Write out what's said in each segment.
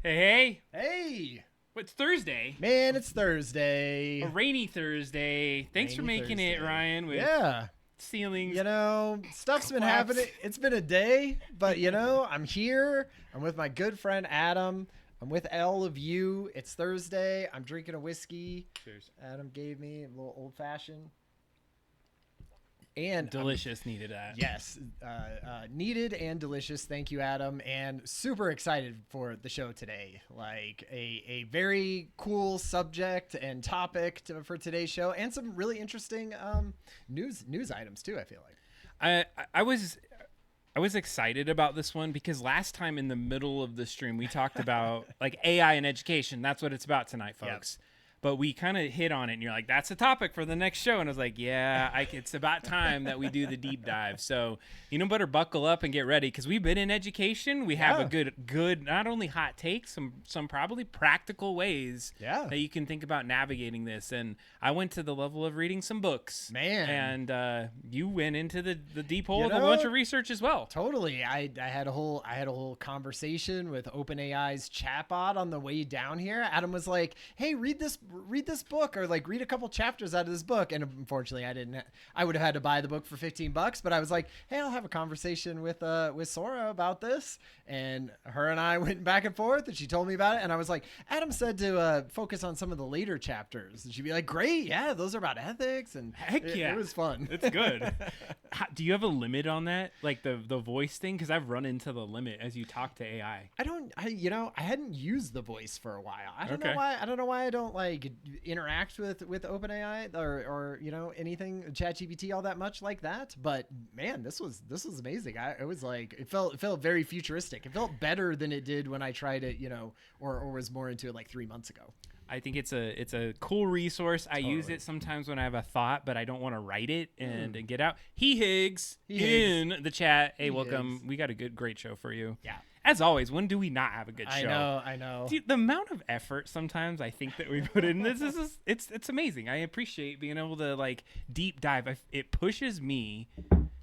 Hey, Hey, what's Thursday? man, it's Thursday. A rainy Thursday. Thanks for Rainy making it, Thursday. Ryan, with Yeah, ceilings stuff's been collapse. happening. It's been a day, but I'm here. I'm with my good friend Adam. I'm with all of you. It's Thursday. I'm drinking a whiskey. Cheers. Adam gave me a little old fashioned. And Delicious, needed that. yes, needed and delicious. Thank you, Adam. And super excited for the show today. Like a very cool subject and topic for today's show, and some really interesting news items too. I feel like. I was excited about this one because last time in the middle of the stream we talked about like AI and education. That's what it's about tonight, folks. But we kind of hit on it, and you're like, "That's a topic for the next show." And I was like, "Yeah, it's about time that we do the deep dive." So better buckle up and get ready because we've been in education. We have a good, not only hot takes, some probably practical ways that you can think about navigating this. And I went to the level of reading some books, Man. and you went into the deep hole of a bunch of research as well. Totally. I had a whole conversation with OpenAI's chatbot on the way down here. Adam was like, "Hey, read this book, or like read a couple chapters out of this book." And unfortunately, I would have had to buy the book for $15, but I was like, "Hey, I'll have a conversation with Sora about this." And her and I went back and forth, and she told me about it. And I was like, "Adam said to focus on some of the later chapters." And she'd be like, "Great, yeah, those are about ethics." And Heck yeah, it was fun. It's good. Do you have a limit on that, like the voice thing? Because I've run into the limit as you talk to AI. I hadn't used the voice for a while. I don't know why I don't like interact with OpenAI or anything ChatGPT all that much like that. But man, this was amazing. It was like it felt very futuristic. It felt better than it did when I tried it, or was more into it like 3 months ago. I think it's a cool resource. I use it sometimes when I have a thought, but I don't want to write it and get out. Higgs in the chat. Hey, welcome. We got a great show for you. Yeah. As always, when do we not have a good show? I know. Dude, the amount of effort sometimes I think that we put in this is it's amazing. I appreciate being able to like deep dive. It pushes me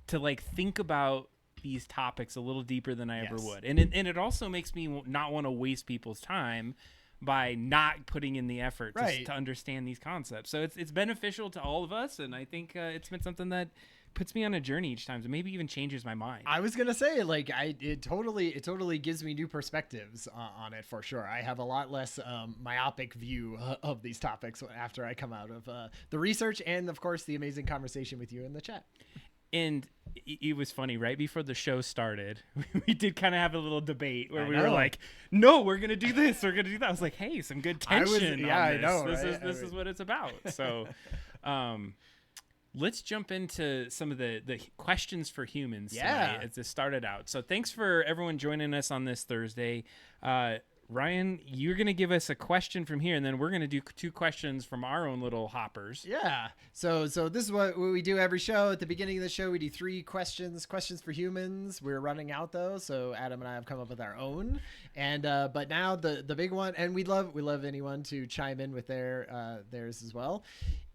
to like think about these topics a little deeper than I ever would, and it also makes me not want to waste people's time by not putting in the effort to understand these concepts. So it's beneficial to all of us, and I think it's been something that puts me on a journey each time, so maybe even changes my mind. I was gonna say, like, it totally gives me new perspectives on it for sure. I have a lot less myopic view of these topics after I come out of the research and, of course, the amazing conversation with you in the chat. And it was funny, right before the show started, we did kind of have a little debate where we were like, no, we're going to do this. We're going to do that. I was like, hey, some good tension. I know. This is what it's about. So let's jump into some of the questions for humans tonight as this started out. So thanks for everyone joining us on this Thursday. Ryan, you're going to give us a question from here, and then we're going to do 2 questions from our own little hoppers. Yeah. So this is what we do every show. At the beginning of the show, we do 3 questions for humans. We're running out, though, so Adam and I have come up with our own. And but now the big one, and we love anyone to chime in with theirs as well.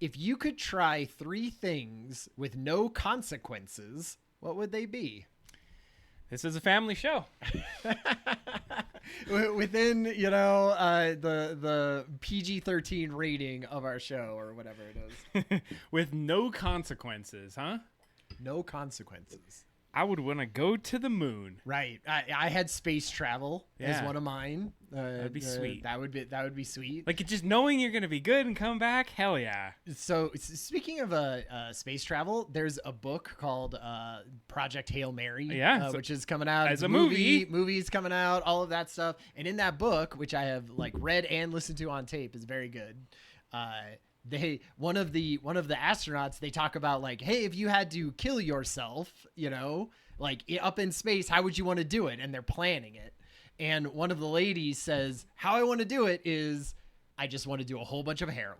If you could try 3 things with no consequences, what would they be? This is a family show. Within the PG-13 rating of our show or whatever it is. With no consequences, huh? No consequences. I would want to go to the moon. Right. I had space travel as one of mine. That'd be sweet. That would be sweet. Like just knowing you're gonna be good and come back. Hell yeah. So speaking of space travel, there's a book called Project Hail Mary. Which is coming out as a movie. Movies coming out, all of that stuff. And in that book, which I have like read and listened to on tape, is very good. One of the astronauts, they talk about like, hey, if you had to kill yourself, like up in space, how would you want to do it? And they're planning it. And one of the ladies says, how I want to do it is I just want to do a whole bunch of heroin.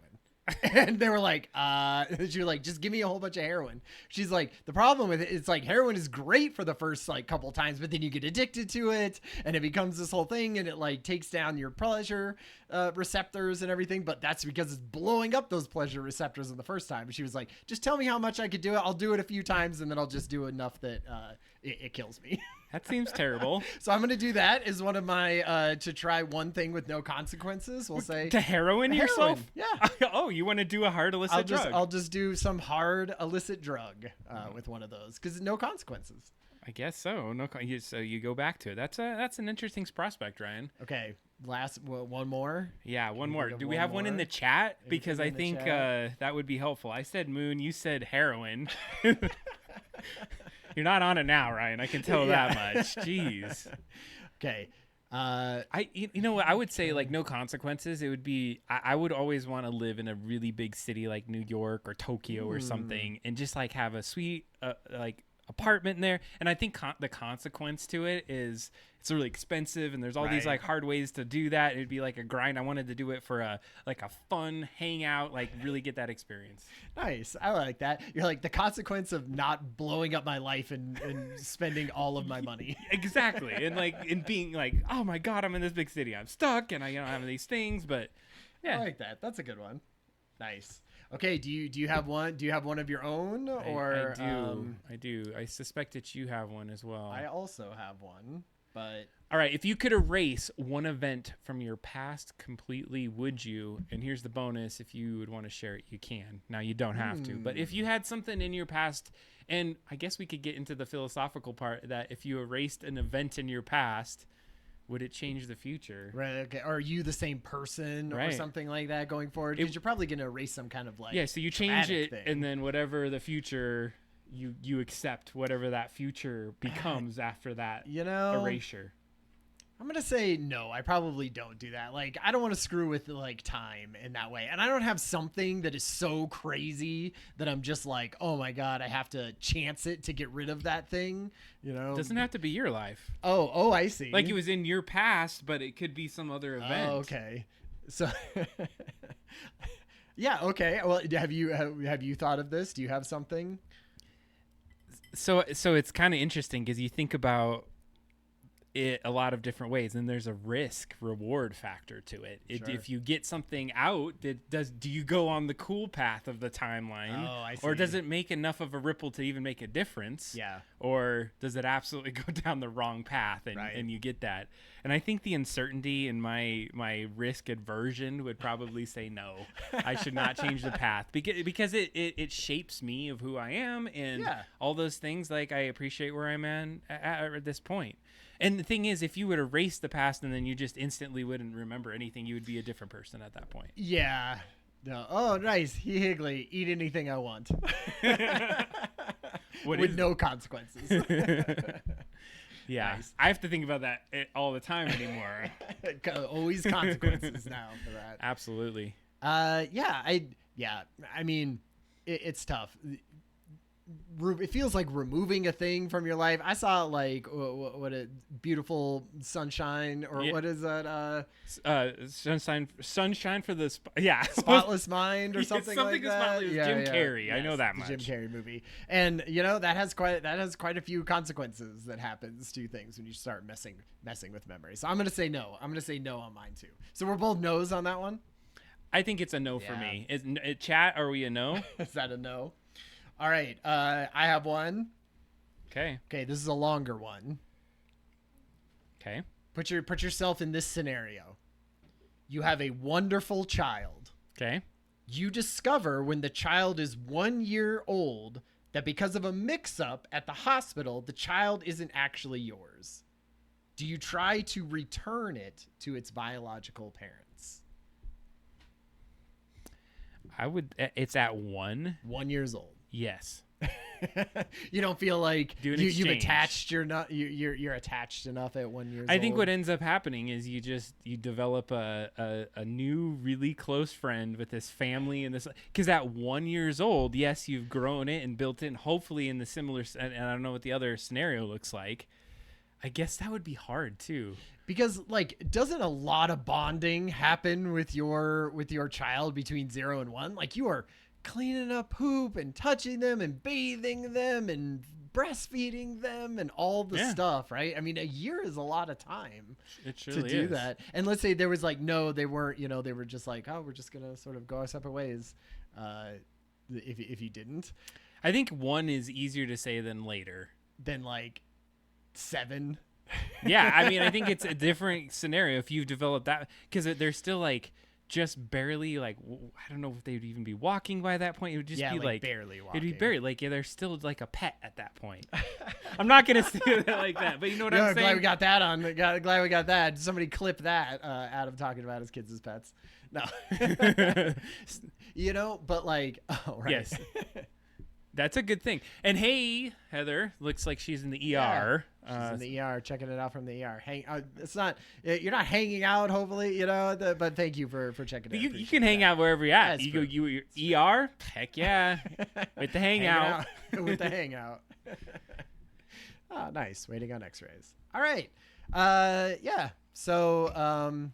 And they were like, she was like, just give me a whole bunch of heroin. She's like, the problem with it is like heroin is great for the first like couple times, but then you get addicted to it and it becomes this whole thing and it like takes down your pleasure receptors and everything. But that's because it's blowing up those pleasure receptors in the first time. And she was like, just tell me how much I could do it. I'll do it a few times and then I'll just do enough that it kills me. That seems terrible. So I'm gonna do that as one of my to try one thing with no consequences. We'll say To heroin yourself? Yeah. Oh, you want to do a hard illicit drug? I'll just do some hard illicit drug with one of those because no consequences. I guess so. So you go back to it. That's an interesting prospect, Ryan. Okay, one more. Yeah, one more. Do we one have one in more? the chat? Because I Anything in think the chat? that would be helpful. I said moon. You said heroin. You're not on it now, Ryan. I can tell that much. Jeez. Okay. You know what I would say, like, no consequences. It would be I would always want to live in a really big city like New York or Tokyo or something, and just like have a sweet like apartment in there. And I think the consequence to it is it's really expensive, and there's all these like hard ways to do that. It'd be like a grind. I wanted to do it for a fun hangout, like really get that experience. Nice. I like that. You're like the consequence of not blowing up my life and spending all of my money. Exactly. And being like, oh my God, I'm in this big city. I'm stuck and I don't have these things, but yeah. I like that. That's a good one. Nice. Okay, do you have one? Do you have one of your own? Or I do. I suspect that you have one as well. I also have one, but all right, if you could erase one event from your past completely, would you? And here's the bonus: if you would want to share it, you can. Now you don't have to, but if you had something in your past, and I guess we could get into the philosophical part that if you erased an event in your past, would it change the future? Right. Okay. Are you the same person or something like that going forward? Because you're probably going to erase some kind of like so you change it, thing. and then whatever the future, you accept whatever that future becomes after that erasure. I'm going to say no. I probably don't do that. Like, I don't want to screw with like time in that way. And I don't have something that is so crazy that I'm just like, oh my God, I have to chance it to get rid of that thing. It doesn't have to be your life. Oh, I see. Like it was in your past, but it could be some other event. Oh, okay. So, yeah. Okay. Well, have you thought of this? Do you have something? So it's kind of interesting because you think about it a lot of different ways, and there's a risk reward factor to it. Sure. If you get something out, do you go on the cool path of the timeline? Oh, I see. Or does it make enough of a ripple to even make a difference? Yeah. Or does it absolutely go down the wrong path and you get that? And I think the uncertainty and my risk aversion would probably say no. I should not change the path because it shapes me of who I am and all those things. Like I appreciate where I'm at this point. And the thing is, if you would erase the past and then you just instantly wouldn't remember anything, you would be a different person at that point. Yeah. No. Oh, nice. Higgly. Eat anything I want. With no consequences. Yeah. Nice. I have to think about that all the time anymore. Always consequences now for that. Absolutely. I mean, it's tough. It feels like removing a thing from your life. I saw like what a beautiful sunshine or what is that? Sunshine for the Spotless Mind or something like that. Jim Carrey. Yes, I know that much. The Jim Carrey movie, and that has quite a few consequences that happens to things when you start messing with memory. So I'm gonna say no. I'm gonna say no on mine too. So we're both no's on that one. I think it's a no for me. Chat, are we a no? Is that a no? All right, I have one. Okay, this is a longer one. Okay. Put yourself in this scenario. You have a wonderful child. Okay. You discover when the child is 1 year old that because of a mix-up at the hospital, the child isn't actually yours. Do you try to return it to its biological parents? I would. It's at 1 years old. Yes. You don't feel like you've attached you're attached enough at 1 year old. I think what ends up happening is you develop a new really close friend with this family and this, because at 1 year old, yes, you've grown it and built it, and hopefully in the similar, and I don't know what the other scenario looks like. I guess that would be hard too. Because like, doesn't a lot of bonding happen with your child between 0 and 1? Like you are cleaning up poop and touching them and bathing them and breastfeeding them and all the stuff, right? I mean, a year is a lot of time to do that. And let's say there was like, no, they weren't, they were just like, oh, we're just going to sort of go our separate ways. If you didn't, I think 1 is easier to say than later. Then like, 7. Yeah, I mean, I think it's a different scenario if you've developed that, because they're still like just barely like, I don't know if they'd even be walking by that point. It would just be like barely walking. It'd be barely like, yeah, they're still like a pet at that point. I'm not gonna say that like that, but you know what I'm saying. Glad we got that on. Glad we got that. Somebody clip that out of talking about his kids as pets. No, but like, oh right. Yes. That's a good thing. And hey, Heather looks like she's in the ER. She's in the ER, checking it out from the ER. It's not, you're not hanging out, hopefully, but thank you for checking it out. You can hang out wherever you're at. That's You go, you ER? Heck yeah. With the hangout. With the hangout. Oh, nice. Waiting on x-rays. All right. Yeah. So,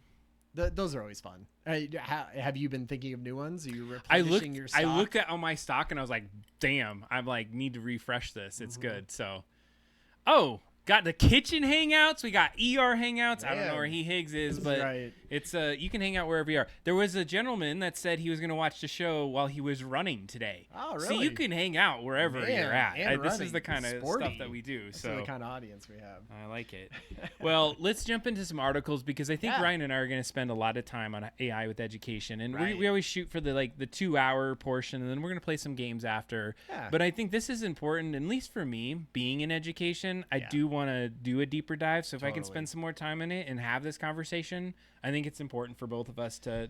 those are always fun. Have you been thinking of new ones? Are you replenishing your stock? I looked at all my stock and I was like, damn, I'm like, need to refresh this. It's good. So, got the kitchen hangouts. We got ER hangouts. I don't know where Higgs is, but right. It's you can hang out wherever you are. There was a gentleman that said he was going to watch the show while he was running today. Oh, really? So you can hang out wherever you're at. This is the kind of stuff that we do. This is the kind of audience we have. I like it. Well, let's jump into some articles because I think Ryan and I are going to spend a lot of time on AI with education, and we always shoot for the 2-hour portion, and then we're going to play some games after. Yeah. But I think this is important, at least for me, being in education. I do want to do a deeper dive. So if I can spend some more time in it and have this conversation, I think it's important for both of us to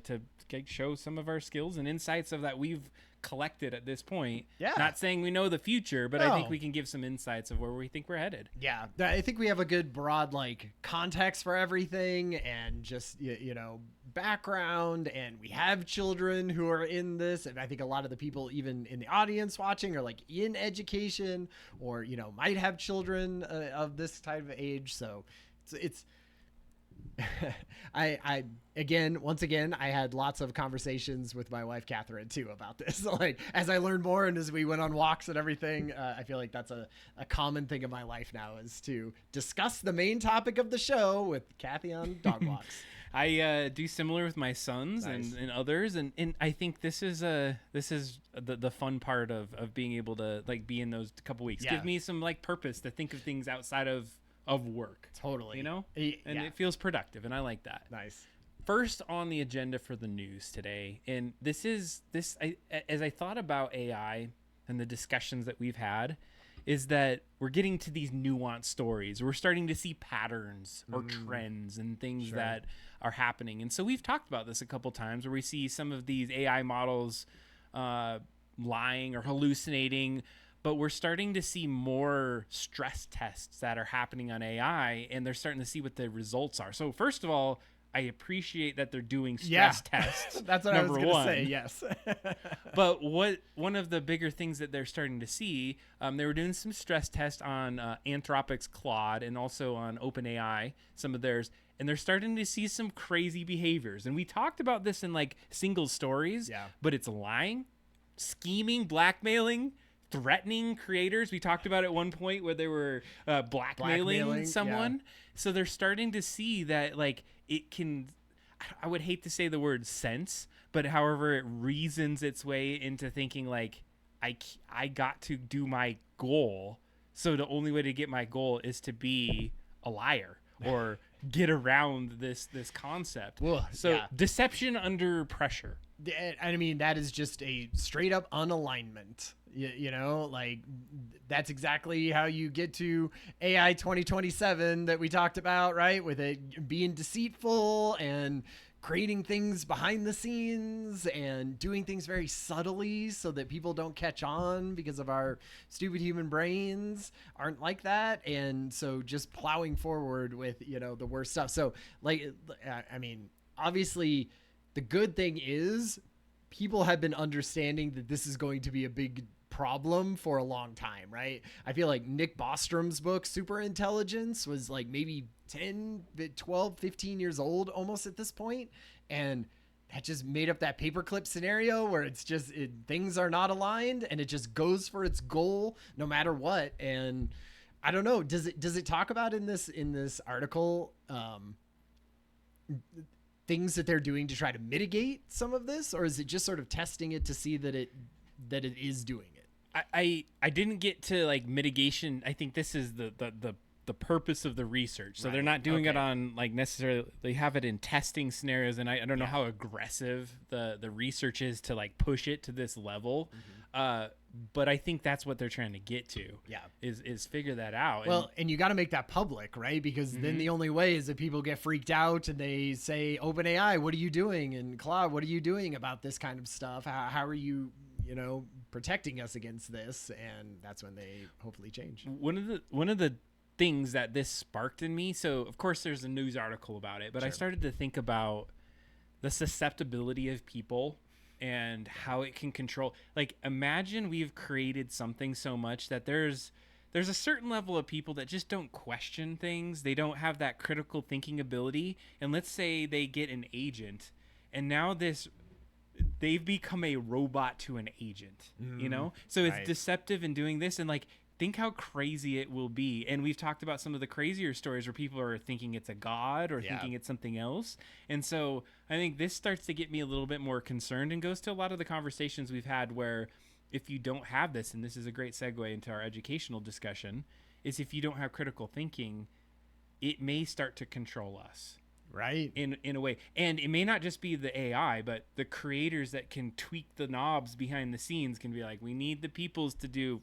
show some of our skills and insights of that we've collected at this point. Yeah. Not saying we know the future, but I think we can give some insights of where we think we're headed. Yeah. I think we have a good broad context for everything and just, background, and we have children who are in this. And I think a lot of the people even in the audience watching are in education or, might have children of this type of age. So it's once again, I had lots of conversations with my wife, Catherine, too, about this. As I learned more and as we went on walks and everything, I feel like that's a common thing in my life now, is to discuss the main topic of the show with Kathy on dog walks. I do similar with my sons and others. And I think this is the fun part of being able to be in those couple weeks. Give me some purpose to think of things outside of work. Totally. And it feels productive, and I like that. Nice. First on the agenda for the news today, and as I thought about AI and the discussions that we've had, is that we're getting to these nuanced stories. We're starting to see patterns or trends and things that are happening. And so we've talked about this a couple times, where we see some of these AI models lying or hallucinating, but we're starting to see more stress tests that are happening on AI, and they're starting to see what the results are. So first of all, I appreciate that they're doing stress tests. That's what I was going to say, yes. But one of the bigger things that they're starting to see, they were doing some stress tests on Anthropic's Claude and also on OpenAI, some of theirs, and they're starting to see some crazy behaviors. And we talked about this in single stories, but it's lying, scheming, blackmailing, threatening creators. We talked about at one point where they were blackmailing someone. So they're starting to see that it can, I would hate to say the word sense, but however it reasons its way into thinking I got to do my goal. So the only way to get my goal is to be a liar or get around this concept. Deception under pressure. I mean, that is just a straight up unalignment. That's exactly how you get to AI 2027 that we talked about, right? With it being deceitful and creating things behind the scenes and doing things very subtly so that people don't catch on because of our stupid human brains aren't like that. And so just plowing forward with, the worst stuff. So obviously the good thing is people have been understanding that this is going to be a big problem for a long time, right? I feel like Nick Bostrom's book, Super Intelligence, was maybe 10, 12, 15 years old almost at this point. And that just made up that paperclip scenario where it's just, things are not aligned and it just goes for its goal no matter what. And I don't know, does it talk about in this article, things that they're doing to try to mitigate some of this, or is it just sort of testing it to see that it is doing it? I didn't get to mitigation. I think this is the the purpose of the research. So they're not doing it on like necessarily, they have it in testing scenarios. And I don't know how aggressive the research is to like push it to this level. But I think that's what they're trying to get to. Yeah. Is figure that out. Well, and you got to make that public, right? Because then the only way is that people get freaked out and they say, OpenAI, what are you doing? And Claude, what are you doing about this kind of stuff? How are you, protecting us against this? And that's when they hopefully change. One of the things that this sparked in me, so of course there's a news article about it, but I started to think about the susceptibility of people and how it can control. Like, imagine we've created something so much that there's a certain level of people that just don't question things. They don't have that critical thinking ability. And let's say they get an agent, and now they've become a robot to an agent, So it's deceptive in doing this. And like, think how crazy it will be. And we've talked about some of the crazier stories where people are thinking it's a god or thinking it's something else. And so I think this starts to get me a little bit more concerned and goes to a lot of the conversations we've had where if you don't have this, and this is a great segue into our educational discussion, is if you don't have critical thinking, it may start to control us. Right. In a way. And it may not just be the AI, but the creators that can tweak the knobs behind the scenes can be like, we need the peoples to do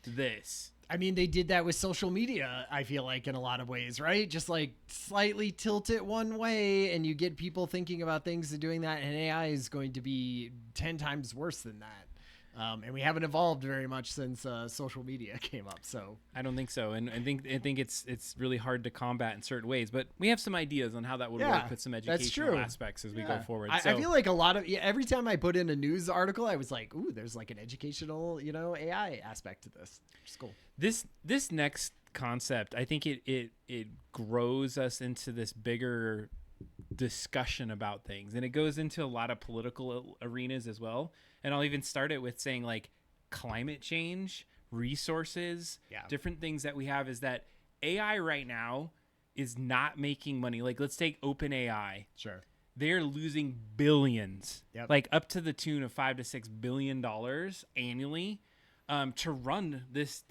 this. I mean, they did that with social media, I feel like, in a lot of ways, right? Just like slightly tilt it one way and you get people thinking about things and doing that, and AI is going to be 10 times worse than that. And we haven't evolved very much since social media came up. So I don't think so, and I think it's really hard to combat in certain ways. But we have some ideas on how that would work with some educational aspects as we go forward. I feel like a lot of every time I put in a news article, I was like, "Ooh, there's like an educational, AI aspect to this." Which is cool. This next concept, I think it grows us into this bigger discussion about things, and it goes into a lot of political arenas as well. And I'll even start it with saying like climate change, resources, different things that we have, is that AI right now is not making money. Like, let's take OpenAI. Sure. They're losing billions, like up to the tune of $5 to $6 billion annually, to run this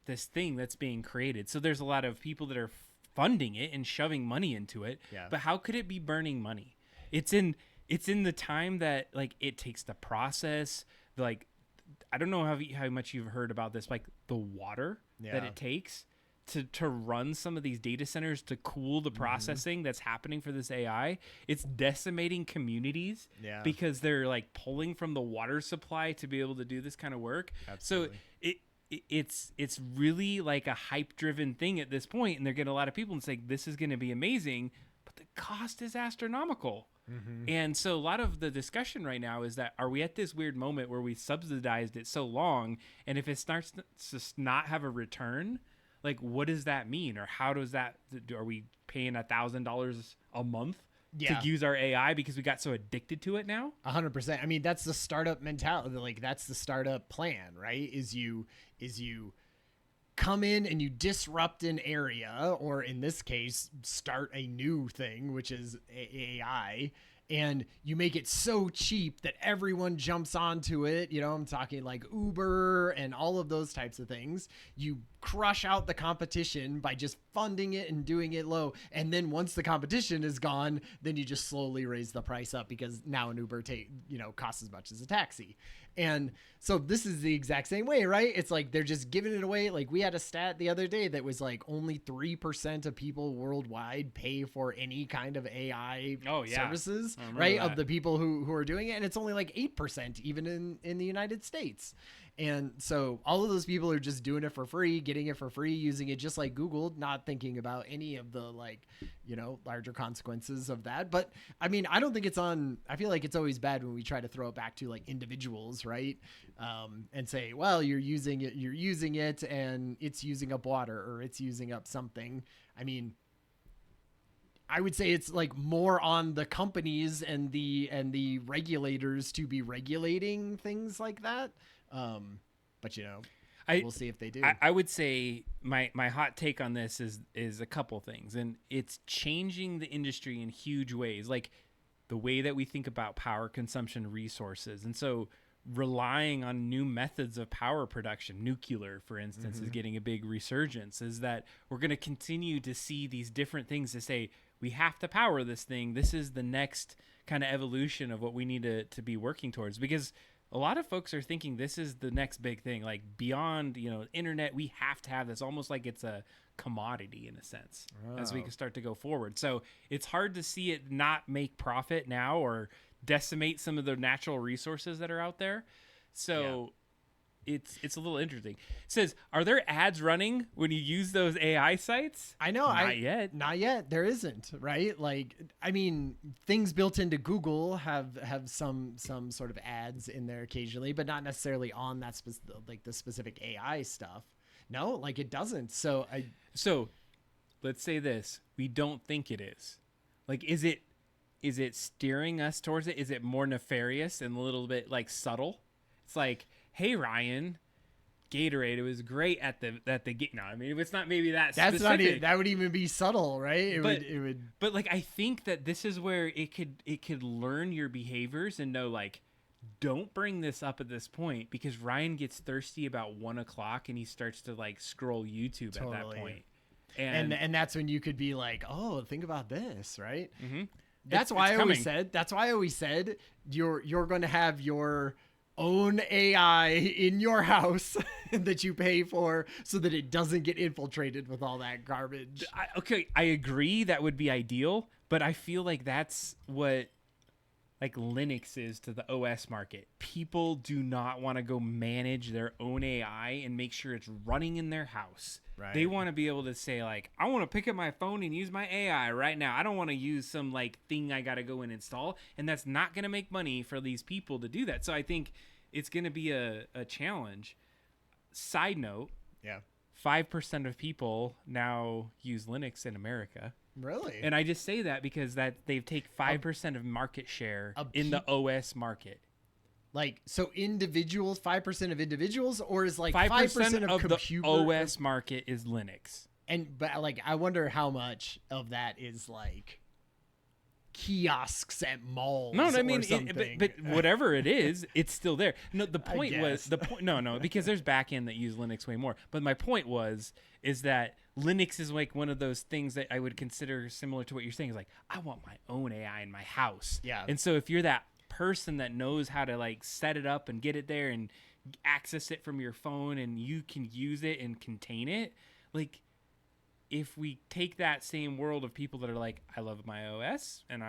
thing that's being created. So there's a lot of people that are funding it and shoving money into it. Yeah. But how could it be burning money? It's in the time that like it takes the process, like I don't know how much you've heard about this, like the water that it takes to run some of these data centers to cool the processing that's happening for this AI. It's decimating communities because they're like pulling from the water supply to be able to do this kind of work. Absolutely. So it's really like a hype driven thing at this point, and they're getting a lot of people and saying this is going to be amazing, but the cost is astronomical. And so a lot of the discussion right now is that, are we at this weird moment where we subsidized it so long, and if it starts to not have a return, like what does that mean? Or how does that, are we paying $1,000 a month to use our AI because we got so addicted to it now? 100%. I mean, that's the startup mentality. Like that's the startup plan, right? Is you come in and you disrupt an area, or in this case, start a new thing, which is AI, and you make it so cheap that everyone jumps onto it. I'm talking like Uber and all of those types of things. You crush out the competition by just funding it and doing it low. And then once the competition is gone, then you just slowly raise the price up because now an Uber costs as much as a taxi. And so this is the exact same way, right? It's like they're just giving it away. Like we had a stat the other day that was like only 3% of people worldwide pay for any kind of AI services, right? Of the people who are doing it. And it's only like 8% even in the United States. And so all of those people are just doing it for free, getting it for free, using it just like Google, not thinking about any of the larger consequences of that. But I mean, I don't think I feel like it's always bad when we try to throw it back to like individuals, right? And say, well, you're using it and it's using up water or it's using up something. I mean, I would say it's like more on the companies and the regulators to be regulating things like that. But we'll see if they do. I would say my hot take on this is a couple things, and it's changing the industry in huge ways, like the way that we think about power consumption resources. And so relying on new methods of power production. Nuclear, for instance, is getting a big resurgence. Is that we're going to continue to see these different things to say, we have to power this thing. This is the next kind of evolution of what we need to be working towards, because a lot of folks are thinking this is the next big thing, like beyond, internet. We have to have this, almost like it's a commodity in a sense, as we can start to go forward. So it's hard to see it not make profit now or decimate some of the natural resources that are out there. So it's a little interesting. It says, are there ads running when you use those AI sites? I know. Not yet. There isn't, right? Like, I mean, things built into Google have some sort of ads in there occasionally, but not necessarily on that like the specific AI stuff. No, like it doesn't. So let's say this. We don't think it is. Like, is it steering us towards it? Is it more nefarious and a little bit like subtle? It's like, hey, Ryan, Gatorade, it was great at the game. No, I mean, it's not maybe that that's specific. Not even, that would even be subtle, right? It would. But like, I think that this is where it could learn your behaviors and know, like, don't bring this up at this point, because Ryan gets thirsty about 1:00 and he starts to like scroll YouTube at that point. And that's when you could be like, oh, think about this, right? Mm-hmm. That's why I always said you're going to have your own AI in your house that you pay for, so that it doesn't get infiltrated with all that garbage. I agree, that would be ideal, but I feel like that's what like Linux is to the OS market. People do not want to go manage their own AI and make sure it's running in their house. Right. They want to be able to say, like, I want to pick up my phone and use my AI right now. I don't want to use some like thing I got to go and install, and that's not going to make money for these people to do that. So I think it's going to be a challenge. Side note, 5% of people now use Linux in America. Really? And I just say that because they've taken 5% of market share in the OS market. Like, so individuals, 5% of individuals, or is like 5% of the OS market is Linux. But like, I wonder how much of that is like kiosks at malls. No, I mean, something. but whatever it is, it's still there. No, the point was no, because there's back end that use Linux way more. But my point is that Linux is like one of those things that I would consider similar to what you're saying. Is like, I want my own AI in my house. Yeah. And so if you're that person that knows how to like set it up and get it there and access it from your phone, and you can use it and contain it, like, if we take that same world of people that are like, I love my OS and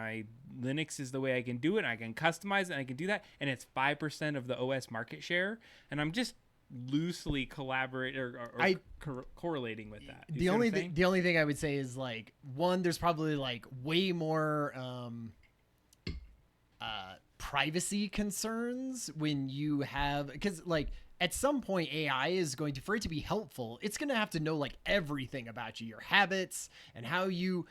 Linux is the way I can do it, and I can customize it and I can do that, and it's 5% of the OS market share, and I'm just loosely correlating with that. The only thing I would say is, like, one, there's probably like way more privacy concerns when you have, because like at some point AI is going to, for it to be helpful, it's going to have to know like everything about you, your habits, and how you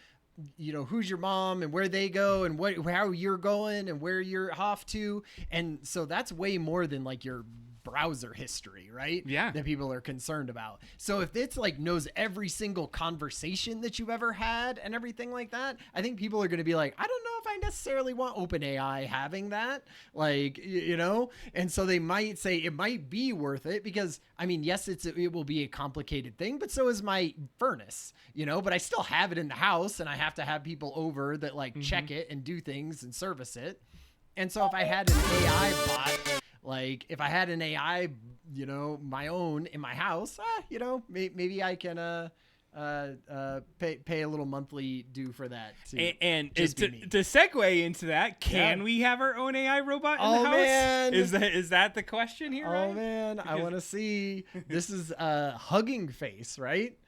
know, who's your mom and where they go and how you're going and where you're off to. And so that's way more than like your browser history, right? Yeah. That people are concerned about. So if it's like knows every single conversation that you've ever had and everything like that, I think people are going to be like, I don't know if I necessarily want OpenAI having that, like, you know? And so they might say it might be worth it because, I mean, yes, it will be a complicated thing, but so is my furnace, you know, but I still have it in the house and I have to have people over that like check it and do things and service it. And so if I had an AI bot, like if I had an AI, you know, my own in my house, you know, maybe I can pay a little monthly due for that too. And to segue into that, can we have our own AI robot in the house? Man. Is that the question here? Oh, Ryan? man, I want to see. This is Hugging Face, right?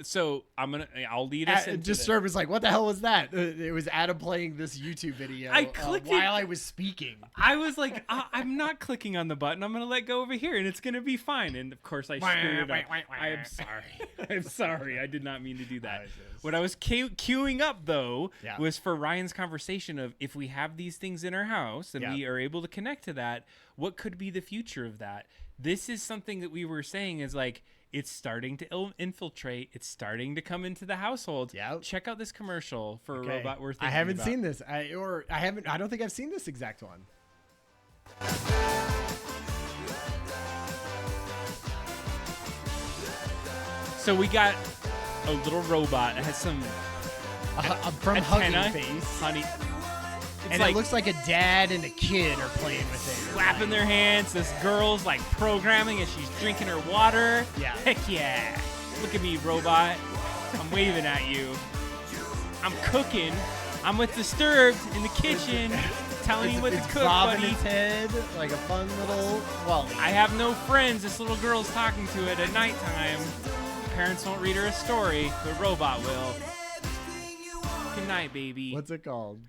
So I'll lead us into Disturb is like, what the hell was that? It was Adam playing this YouTube video while I was speaking. I was like, I'm not clicking on the button. I'm going to let go over here and it's going to be fine. And of course I screwed it up. I am sorry. I'm sorry. I did not mean to do that. What I was queuing up though was for Ryan's conversation of, if we have these things in our house and we are able to connect to that, what could be the future of that? This is something that we were saying is like, it's starting to infiltrate. It's starting to come into the household. Yeah. Check out this commercial for a robot we're thinking I haven't about. seen this. I don't think I've seen this exact one. So we got a little robot that has some from antenna, Hugging Face. honey. It's And like it looks like a dad and a kid are playing with it. slapping their hands. This girl's like programming as she's drinking her water. Yeah. Heck yeah. Look at me, robot. I'm waving at you. I'm cooking. I'm with Disturbed in the kitchen, telling you what to It's cook, bobbing buddy. its head like a fun little Wally. I have no friends. This little girl's talking to it at nighttime. Parents won't read her a story. The robot will. Good night, baby. What's it called?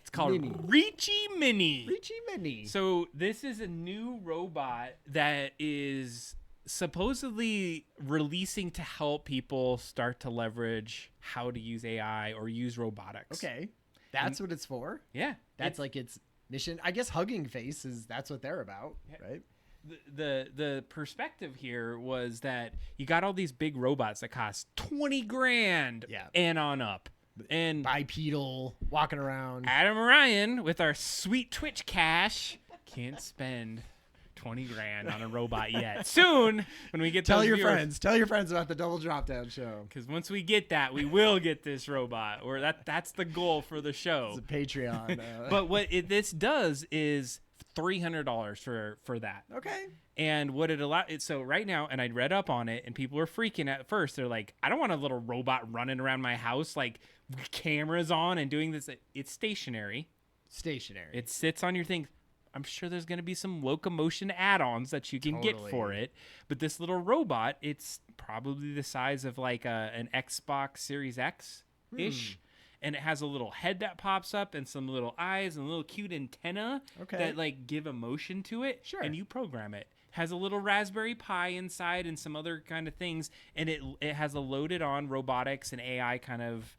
It's called Mini. Reachy Mini. Reachy Mini. So this is a new robot that is supposedly releasing to help people start to leverage how to use AI or use robotics. Okay. That's what it's for? Yeah. That's like its mission. I guess Hugging Face that's what they're about, right? The perspective here was that you got all these big robots that cost 20 grand and on up. And Bipedal, walking around. Adam Ryan, with our sweet Twitch cash, can't spend 20 grand on a robot yet. Soon, when we get Tell those your viewers, friends. Tell your friends about the Double Drop Down show. because once we get that, we will get this robot. Or that's the goal for the show. It's a Patreon. But what this does is $300 for that. Okay. And what it allowed, so right now, and I read up on it, and people were freaking at first. They're like, I don't want a little robot running around my house, like cameras on and doing this. It's stationary. Stationary. It sits on your thing. I'm sure there's going to be some locomotion add-ons that you can get for it. But this little robot, it's probably the size of like an Xbox Series X-ish. And it has a little head that pops up and some little eyes and a little cute antenna that like give emotion to it. Sure. And you program it. Has a little Raspberry Pi inside and some other kind of things. And it has a loaded on robotics and AI kind of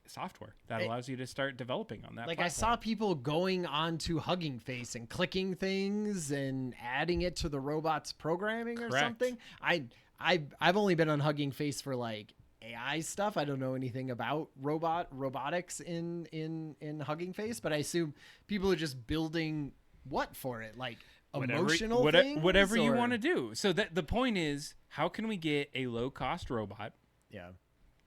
software that allows you to start developing on that like platform. I saw people going onto Hugging Face and clicking things and adding it to the robot's programming or something. I've only been on Hugging Face for like AI stuff. I don't know anything about robotics in Hugging Face, but I assume people are just building what for it, like emotional things, whatever you or- want to do. So that the point is, how can we get a low cost robot, Yeah.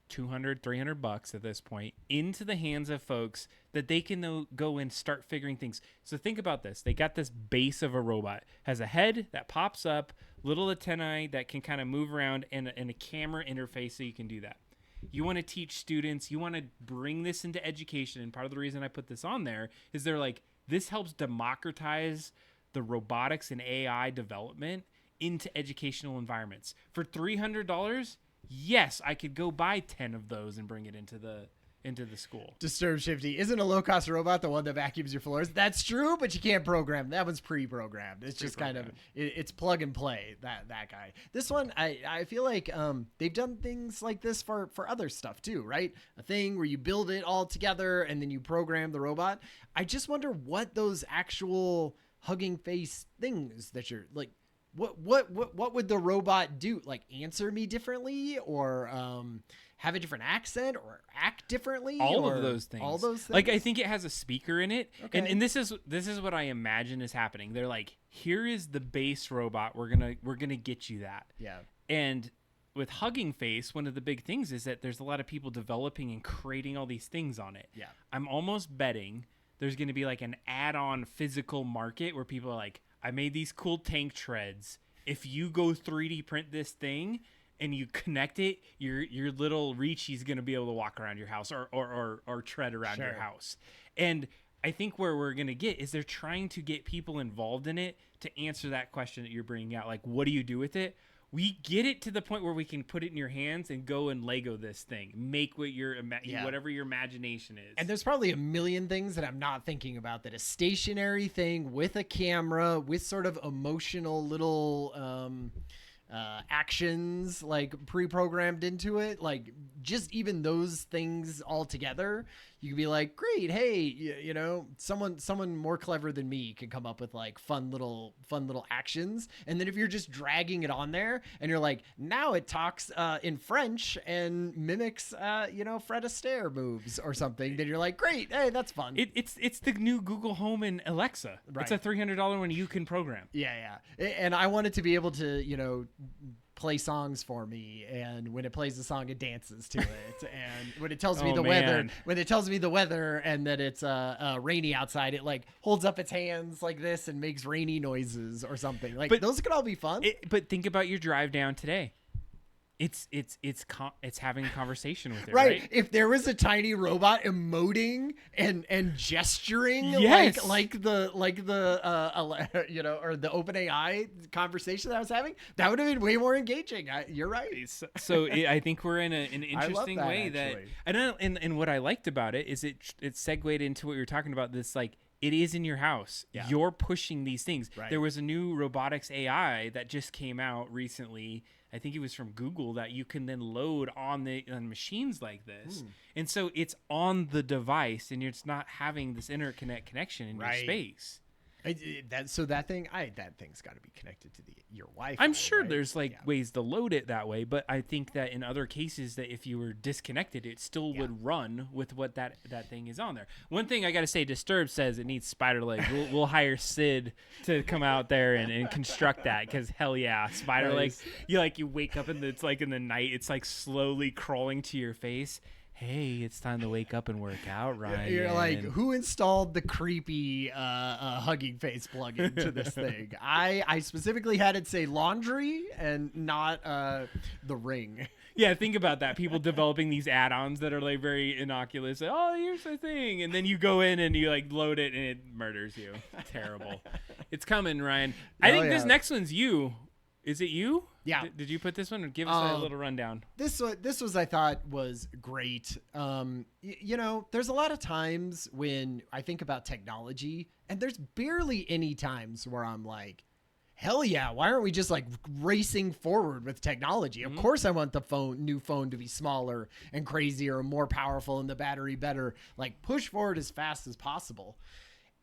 $200-$300 at this point, into the hands of folks that they can go and start figuring things. So think about this. They got this base of a robot, has a head that pops up, little antennae that can kind of move around, and a camera interface so you can do that. You want to teach students, you want to bring this into education, and part of the reason I put this on there is they're like, this helps democratize the robotics and AI development into educational environments. For $300, yes, I could go buy 10 of those and bring it into the school. Disturb Shifty. Isn't a low-cost robot the one that vacuums your floors? That's true, but you can't program. That one's pre-programmed. It's just kind of, it's plug and play, that guy. This one, I feel like they've done things like this for other stuff too, right? A thing where you build it all together and then you program the robot. I just wonder what those actual Hugging Face things that you're like, what would the robot do? Like answer me differently, or have a different accent, or act differently? All of those things. All those things. Like I think it has a speaker in it, Okay. and this is what I imagine is happening. They're like, here is the base robot. We're gonna get you that. Yeah. And with Hugging Face, one of the big things is that there's a lot of people developing and creating all these things on it. Yeah. I'm almost betting there's going to be like an add-on physical market where people are like, I made these cool tank treads. If you go 3D print this thing and you connect it, your little Reachy's going to be able to walk around your house or tread around your house. And I think where we're going to get is they're trying to get people involved in it to answer that question that you're bringing out. Like, what do you do with it? We get it to the point where we can put it in your hands and go and Lego this thing. Make what whatever your imagination is. And there's probably a million things that I'm not thinking about, that a stationary thing with a camera, with sort of emotional little actions like pre-programmed into it, like just even those things all together, you could be like, great, hey, you know, someone more clever than me can come up with like fun little actions. And then if you're just dragging it on there and you're like, now it talks in French and mimics Fred Astaire moves or something, then you're like, great, hey, that's fun. It's the new Google Home and Alexa. Right. It's a $300 one you can program. Yeah. And I wanted to be able to, play songs for me, and when it plays a song, it dances to it, and when it tells me Oh, the weather, man. when it tells me the weather and that it's rainy outside, it like holds up its hands like this and makes rainy noises or something. Like But those could all be fun. But think about your drive down today. It's having a conversation with it, Right. right? If there was a tiny robot emoting and gesturing Yes. like the you know, or the OpenAI conversation that I was having, that would have been way more engaging. You're right. So I think we're in an interesting that, way actually. and what I liked about it is it segued into what you're talking about. This like it is in your house. Yeah. You're pushing these things. Right. There was a new robotics AI that just came out recently. I think it was from Google that you can then load on machines like this. And so it's on the device and it's not having this interconnect connection in your space. That thing's got to be connected to your Wi-Fi. I'm sure right? there's ways to load it that way, but I think that in other cases that if you were disconnected, it still would run with what that thing is on there. One thing I got to say, Disturbed says it needs spider legs. We'll hire Sid to come out there and construct that because hell yeah, spider legs. You wake up and it's like in the night, it's like slowly crawling to your face. Hey, it's time to wake up and work out, Ryan. You're like, who installed the creepy Hugging Face plugin to this thing? I specifically had it say laundry and not the Ring. Yeah, think about that. People developing these add-ons that are like very innocuous. Like, oh, here's the thing, and then you go in and you like load it and it murders you. Terrible. It's coming, Ryan. I think this next one's you. Is it you? Yeah. Did you put this one? Or give us a little rundown. This was I thought was great. You know, there's a lot of times when I think about technology, and there's barely any times where I'm like, hell yeah, why aren't we just like racing forward with technology? Of course I want the new phone to be smaller and crazier and more powerful and the battery better. Like push forward as fast as possible.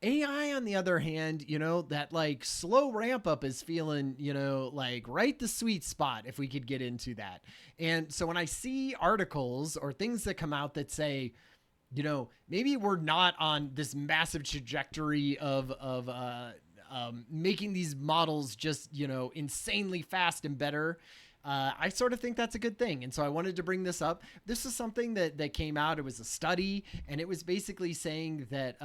AI, on the other hand, you know, that like slow ramp up is feeling, you know, like right the sweet spot if we could get into that. And so when I see articles or things that come out that say, you know, maybe we're not on this massive trajectory of making these models just, you know, insanely fast and better. I sort of think that's a good thing. And so I wanted to bring this up. This is something that came out. It was a study, and it was basically saying that,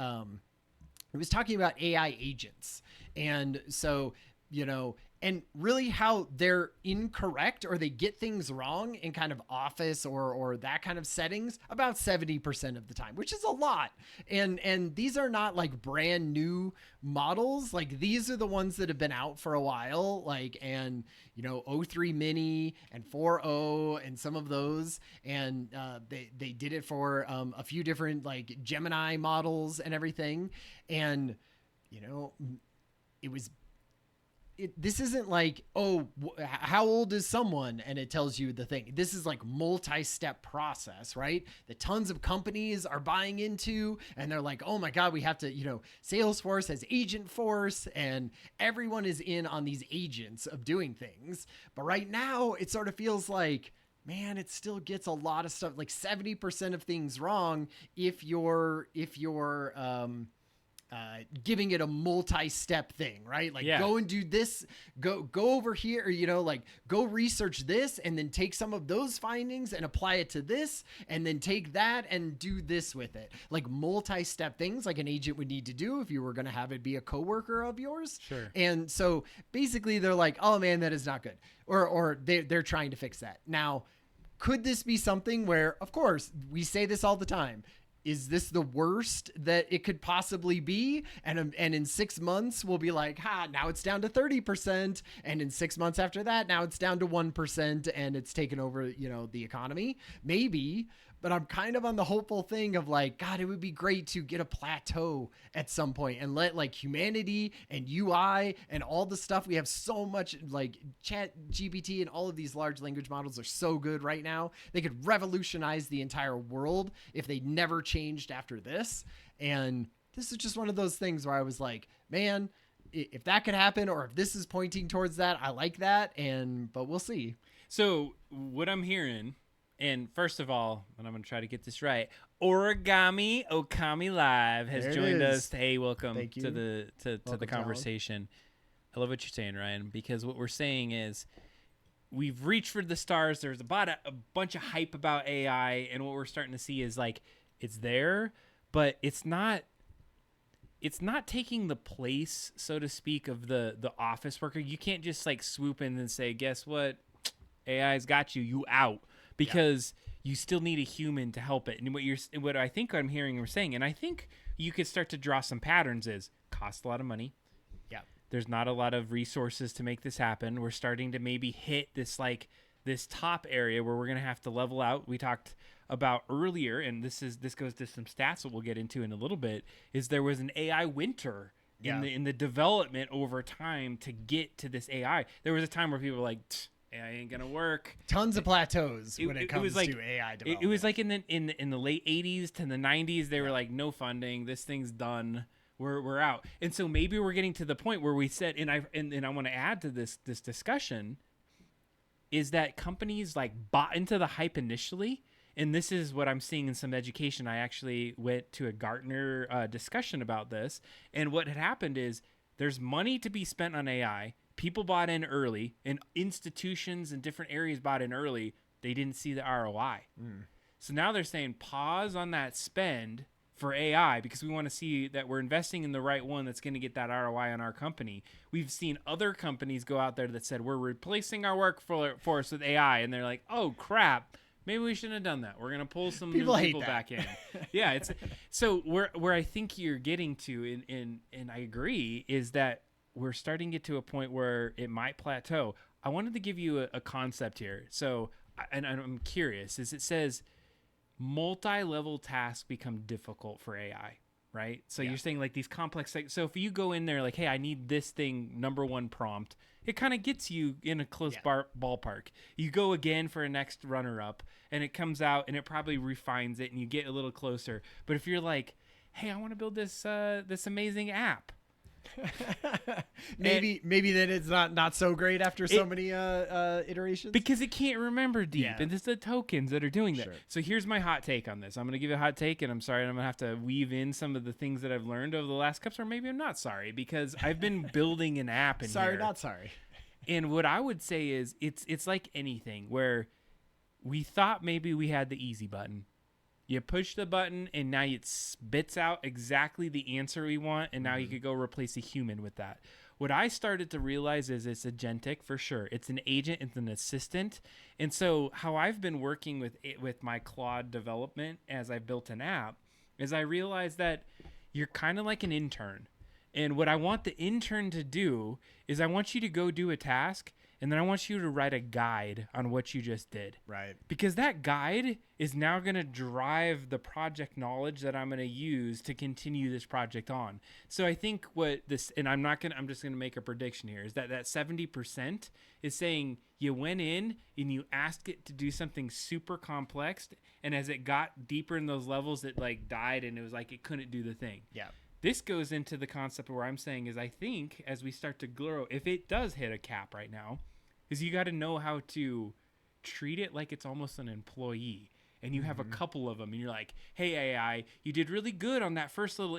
it was talking about AI agents. And so, you know, and really how they're incorrect or they get things wrong in kind of office or that kind of settings about 70% of the time, which is a lot. And these are not like brand new models. Like these are the ones that have been out for a while, like, and you know, O3 Mini and 4.0 and some of those. And they did it for a few different like Gemini models and everything. And, you know, this isn't like, oh, how old is someone? And it tells you the thing. This is like multi-step process, right? That tons of companies are buying into, and they're like, oh my God, we have to, you know, Salesforce has Agent Force, and everyone is in on these agents of doing things. But right now it sort of feels like, man, it still gets a lot of stuff, like 70% of things wrong if you're giving it a multi-step thing, right? Like go and do this, go over here, or, you know, like go research this and then take some of those findings and apply it to this and then take that and do this with it. Like multi-step things like an agent would need to do if you were going to have it be a coworker of yours. Sure. And so basically they're like, oh man, that is not good. Or they're trying to fix that. Now, could this be something where, of course, we say this all the time, is this the worst that it could possibly be? And in 6 months, we'll be like, now it's down to 30%. And in 6 months after that, now it's down to 1% and it's taken over, you know, the economy. Maybe. But I'm kind of on the hopeful thing of like, God, it would be great to get a plateau at some point and let like humanity and UI and all the stuff. We have so much like Chat GPT and all of these large language models are so good right now. They could revolutionize the entire world if they never changed after this. And this is just one of those things where I was like, man, if that could happen, or if this is pointing towards that, I like that. But we'll see. So what I'm hearing, and first of all, and I'm going to try to get this right, Origami Okami Live has joined us. Hey, welcome to the conversation. I love what you're saying, Ryan, because what we're saying is we've reached for the stars. There's about a bunch of hype about AI, and what we're starting to see is like it's there, but it's not taking the place, so to speak, of the office worker. You can't just like swoop in and say, guess what, AI's got you out, because you still need a human to help it. And what I think I'm hearing or saying, and I think you could start to draw some patterns, is cost a lot of money. Yeah. There's not a lot of resources to make this happen. We're starting to maybe hit this top area where we're going to have to level out. We talked about earlier, and this goes to some stats that we'll get into in a little bit, is there was an AI winter in the development over time to get to this AI. There was a time where people were like, AI ain't gonna work. Tons of plateaus when it comes like, to AI development. It was like in the late 80s to the 90s, they were like, no funding, this thing's done. We're out. And so maybe we're getting to the point where we said, and I want to add to this discussion, is that companies like bought into the hype initially. And this is what I'm seeing in some education. I actually went to a Gartner discussion about this. And what had happened is there's money to be spent on AI. People bought in early, and institutions in different areas bought in early. They didn't see the ROI. So now they're saying pause on that spend for AI, because we want to see that we're investing in the right one that's going to get that ROI on our company. We've seen other companies go out there that said, we're replacing our workforce with AI. And they're like, oh, crap. Maybe we shouldn't have done that. We're going to pull some new people back in. Yeah. It's so where I think you're getting to, and I agree, is that we're starting to get to a point where it might plateau. I wanted to give you a concept here. So, and I'm curious, is it says multi-level tasks become difficult for AI, right? So you're saying like these complex things. So if you go in there like, hey, I need this thing, number one prompt, it kind of gets you in a close ballpark. You go again for a next runner-up, and it comes out, and it probably refines it, and you get a little closer. But if you're like, hey, I want to build this this amazing app, maybe then it's not so great after so many iterations, because it can't remember deep, and it's the tokens that are doing that. Sure. So here's my hot take on this. I'm going to give you a hot take, and I'm sorry, I'm going to have to weave in some of the things that I've learned over the last couple, or maybe I'm not sorry, because I've been building an app in sorry here. Not sorry. And what I would say is it's like anything where we thought maybe we had the easy button. You push the button, and now it spits out exactly the answer we want, and now you could go replace a human with that. What I started to realize is it's agentic for sure. It's an agent, it's an assistant. And so how I've been working with my Claude development as I built an app is I realized that you're kind of like an intern. And what I want the intern to do is I want you to go do a task, and then I want you to write a guide on what you just did. Right. Because that guide is now going to drive the project knowledge that I'm going to use to continue this project on. So I think and I'm just going to make a prediction here, is that 70% is saying you went in and you asked it to do something super complex, and as it got deeper in those levels, it like died, and it was like it couldn't do the thing. Yeah. This goes into the concept where I'm saying is I think as we start to grow, if it does hit a cap right now, is you got to know how to treat it like it's almost an employee. And you have a couple of them, and you're like, hey, AI, you did really good on that first little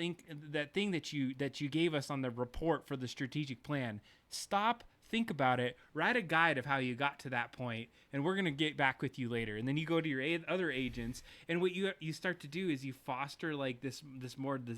that thing that you gave us on the report for the strategic plan. Stop, think about it, write a guide of how you got to that point, and we're going to get back with you later. And then you go to your other agents, and what you start to do is you foster like this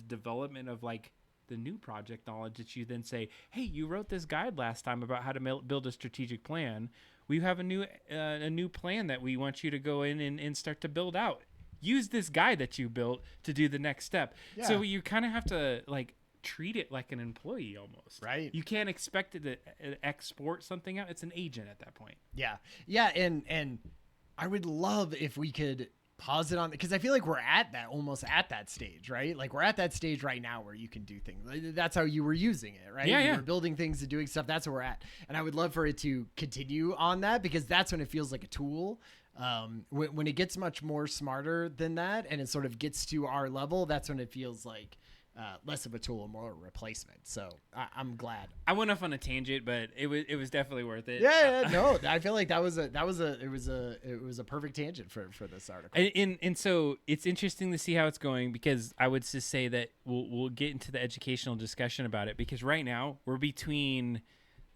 development of like the new project knowledge that you then say, hey, you wrote this guide last time about how to build a strategic plan. We have a new plan that we want you to go in and start to build out. Use this guide that you built to do the next step. Yeah. So you kind of have to like treat it like an employee almost. Right. You can't expect it to export something out. It's an agent at that point. Yeah. Yeah. And I would love if we could pause it on, because I feel like we're almost at that stage, right? Like we're at that stage right now where you can do things. That's how you were using it, right? Yeah, you were building things and doing stuff. That's where we're at. And I would love for it to continue on that, because that's when it feels like a tool. When it gets much more smarter than that, and it sort of gets to our level, that's when it feels like less of a tool and more a replacement. So I'm glad. I went off on a tangent, but it was definitely worth it. Yeah, no, I feel like it was a perfect tangent for this article. And so it's interesting to see how it's going, because I would just say that we'll get into the educational discussion about it, because right now we're between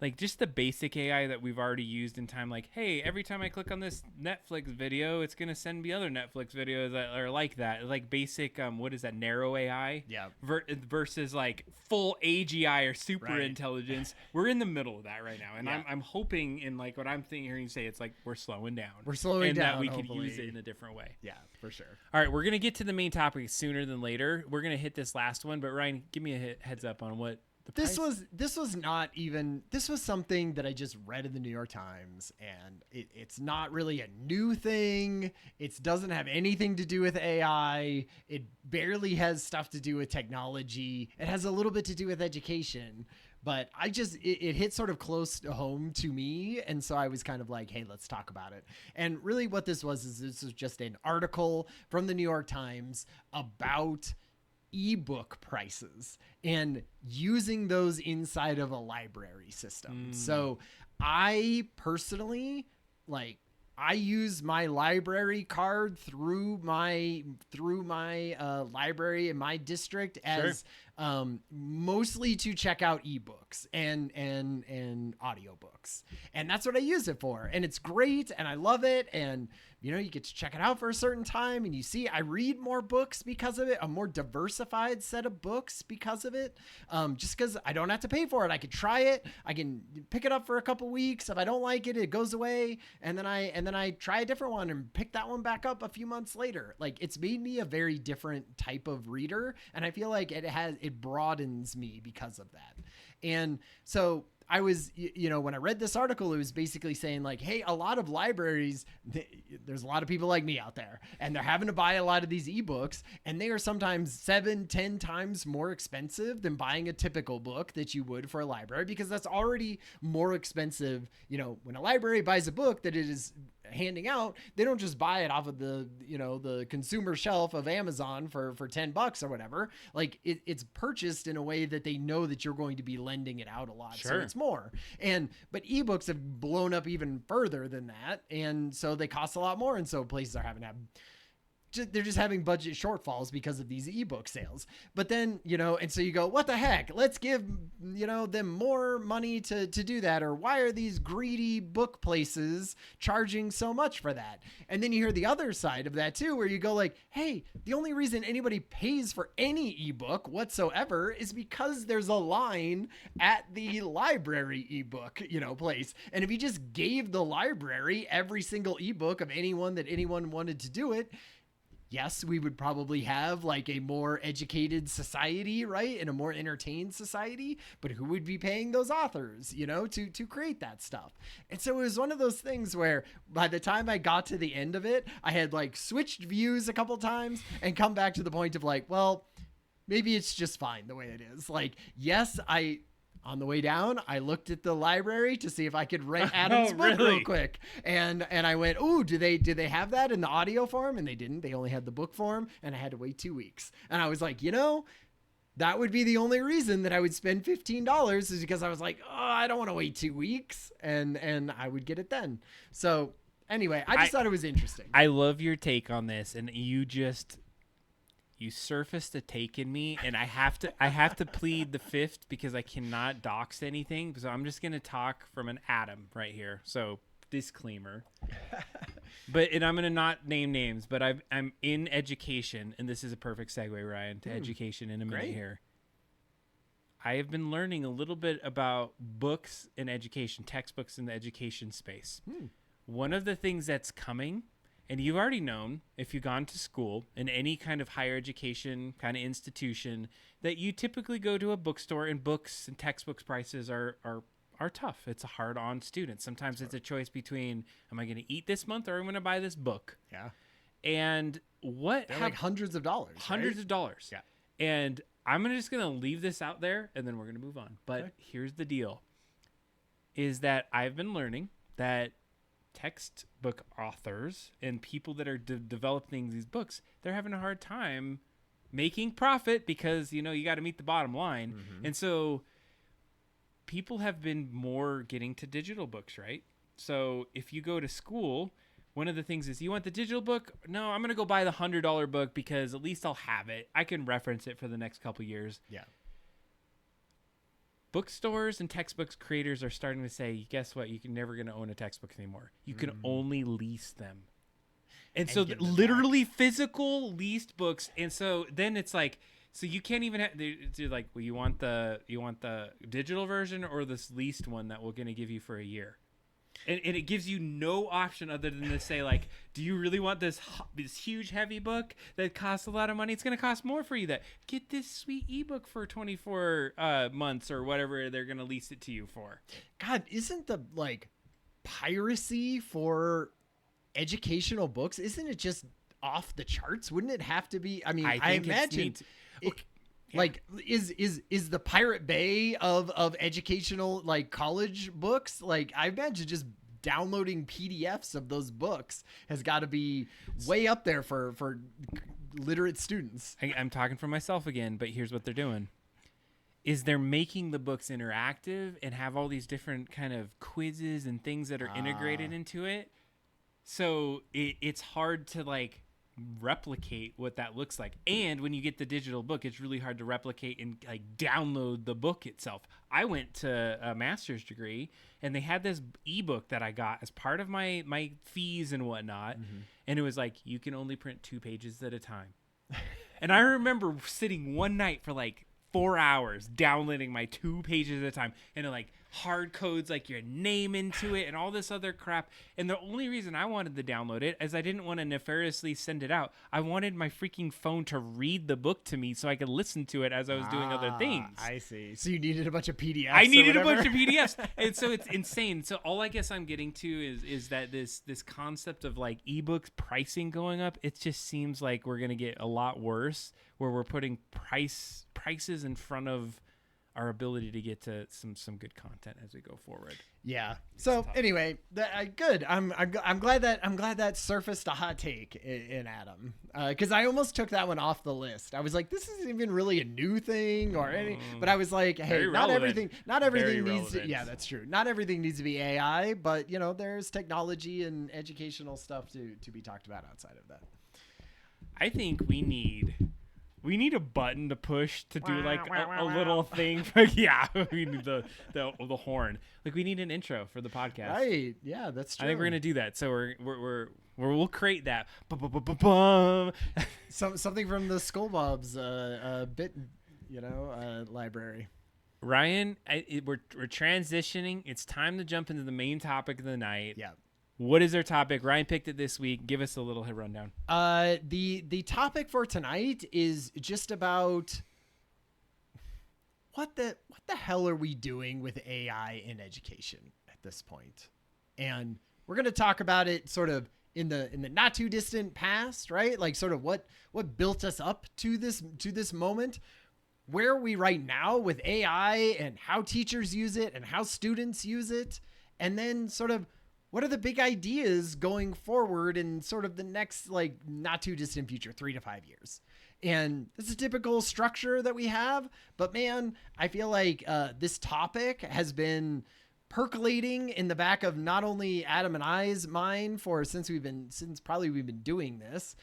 like just the basic AI that we've already used in time. Like, hey, every time I click on this Netflix video, it's gonna send me other Netflix videos that are like that. Like basic, what is that? Narrow AI. Yeah. Versus like full AGI or super Right. intelligence. We're in the middle of that right now, and Yeah. I'm hoping in like what I'm hearing you say, it's like we're slowing down. We're slowing and down, that we could hopefully. use it in a different way. Yeah, for sure. All right, we're gonna get to the main topic sooner than later. We're gonna hit this last one, but Ryan, give me a heads up on what the This price- was something that I just read in the New York Times, and it's not really a new thing. It doesn't have anything to do with AI. It barely has stuff to do with technology. It has a little bit to do with education, but it hit sort of close to home to me, and so I was kind of like, hey, let's talk about it. And really what this was just an article from the New York Times about ebook prices and using those inside of a library system. So I personally, like, I use my library card through my library in my district as mostly to check out ebooks and audiobooks. And that's what I use it for. And it's great and I love it. And you know, you get to check it out for a certain time, and you see I read more books because of it, a more diversified set of books because of it. Just because I don't have to pay for it. I could try it. I can pick it up for a couple weeks. If I don't like it, it goes away. And then I try a different one and pick that one back up a few months later. Like, it's made me a very different type of reader. And I feel like it broadens me because of that. And so I was, you know, when I read this article, it was basically saying like, hey, a lot of libraries, there's a lot of people like me out there, and they're having to buy a lot of these ebooks, and they are sometimes 7-10 times more expensive than buying a typical book that you would for a library, because that's already more expensive. You know, when a library buys a book that it is handing out, they don't just buy it off of the, you know, the consumer shelf of Amazon for $10 or whatever. Like, it's purchased in a way that they know that you're going to be lending it out a lot. Sure. So it's more. But ebooks have blown up even further than that. And so they cost a lot more. And so places are having to have, they're just having budget shortfalls because of these ebook sales. But then, you know, and so you go, what the heck? Let's give, you know, them more money to do that. Or why are these greedy book places charging so much for that? And then you hear the other side of that too, where you go like, hey, the only reason anybody pays for any ebook whatsoever is because there's a line at the library ebook, you know, place. And if you just gave the library every single ebook of anyone that anyone wanted to do it, yes, we would probably have like a more educated society, right? And a more entertained society, but who would be paying those authors, you know, to create that stuff? And so it was one of those things where by the time I got to the end of it, I had like switched views a couple times and come back to the point of like, well, maybe it's just fine the way it is. Like, yes, on the way down, I looked at the library to see if I could rent Adam's book real quick. And I went, ooh, do they have that in the audio form? And they didn't. They only had the book form, and I had to wait 2 weeks. And I was like, you know, that would be the only reason that I would spend $15 is because I was like, oh, I don't want to wait 2 weeks. And I would get it then. So anyway, I just thought it was interesting. I love your take on this, and you surfaced a take in me, and I have to plead the fifth because I cannot dox anything. So I'm just gonna talk from an Adam right here. So disclaimer. And I'm gonna not name names, but I'm in education, and this is a perfect segue, Ryan, to education in a minute here. I have been learning a little bit about books and education, textbooks in the education space. One of the things that's coming, and you've already known if you've gone to school in any kind of higher education kind of institution, that you typically go to a bookstore, and books and textbooks prices are tough. It's hard on students. Sometimes it's a choice between, am I going to eat this month or am I going to buy this book? Yeah. And they're like hundreds of dollars. Hundreds of dollars. Yeah. And I'm just going to leave this out there, and then we're going to move on. But here's the deal, is that I've been learning that textbook authors and people that are developing these books, they're having a hard time making profit because, you know, you got to meet the bottom line. And so people have been more getting to digital books, right? So if you go to school, one of the things is, you want the digital book? No, I'm going to go buy the $100 book because at least I'll have it. I can reference it for the next couple years. Yeah. bookstores and textbooks creators are starting to say, guess what? You're never going to own a textbook anymore. You can only lease them. And so literally physical leased books. And so then it's like, so you can't even have, they're like, well, you want the digital version or this leased one that we're going to give you for a year. And it gives you no option other than to say, like, do you really want this huge, heavy book that costs a lot of money? It's going to cost more for you. That get this sweet ebook for 24 months or whatever they're going to lease it to you for. God, isn't the like piracy for educational books? Isn't it just off the charts? Wouldn't it have to be? I mean, I imagine. Like is the Pirate Bay of educational like college books? Like I imagine just downloading PDFs of those books has got to be way up there for literate students. I'm talking for myself again, but here's what they're doing. Is they're making the books interactive and have all these different kind of quizzes and things that are integrated into it. So it's hard to like replicate what that looks like. And when you get the digital book, it's really hard to replicate and like download the book itself. I went to a master's degree and they had this ebook that I got as part of my fees and whatnot. And it was like, you can only print 2 pages at a time. And I remember sitting one night for like 4 hours downloading my 2 pages at a time, and it like hard codes like your name into it and all this other crap. And the only reason I wanted to download it is I didn't want to nefariously send it out. I wanted my freaking phone to read the book to me so I could listen to it as I was doing other things. I see. So you needed a bunch of PDFs. I needed a bunch of PDFs. And so it's insane. So all I guess I'm getting to is that this concept of like ebooks pricing going up, it just seems like we're going to get a lot worse, where we're putting prices in front of our ability to get to some good content as we go forward. Yeah. So anyway, good. I'm glad that surfaced a hot take in Adam, because I almost took that one off the list. I was like, this isn't even really a new thing or any. But I was like, hey, not everything needs to. Yeah, that's true. Not everything needs to be AI, but you know, there's technology and educational stuff to be talked about outside of that. I think we need a button to push to do like a little thing. Yeah, we need the horn. Like we need an intro for the podcast. Right? Yeah, that's true. I think we're gonna do that. So we'll create that. Something from the Skull Bob's bit, library. Ryan, we're transitioning. It's time to jump into the main topic of the night. Yeah. What is our topic? Ryan picked it this week. Give us a little rundown. The topic for tonight is just about what the hell are we doing with AI in education at this point? And we're going to talk about it sort of in the not too distant past, right? Like sort of what built us up to this moment. Where are we right now with AI and how teachers use it and how students use it? And then sort of what are the big ideas going forward in sort of the next, like, not too distant future, 3 to 5 years? And this is a typical structure that we have. But man, I feel like this topic has been percolating in the back of not only Adam and I's mind since we've been doing this,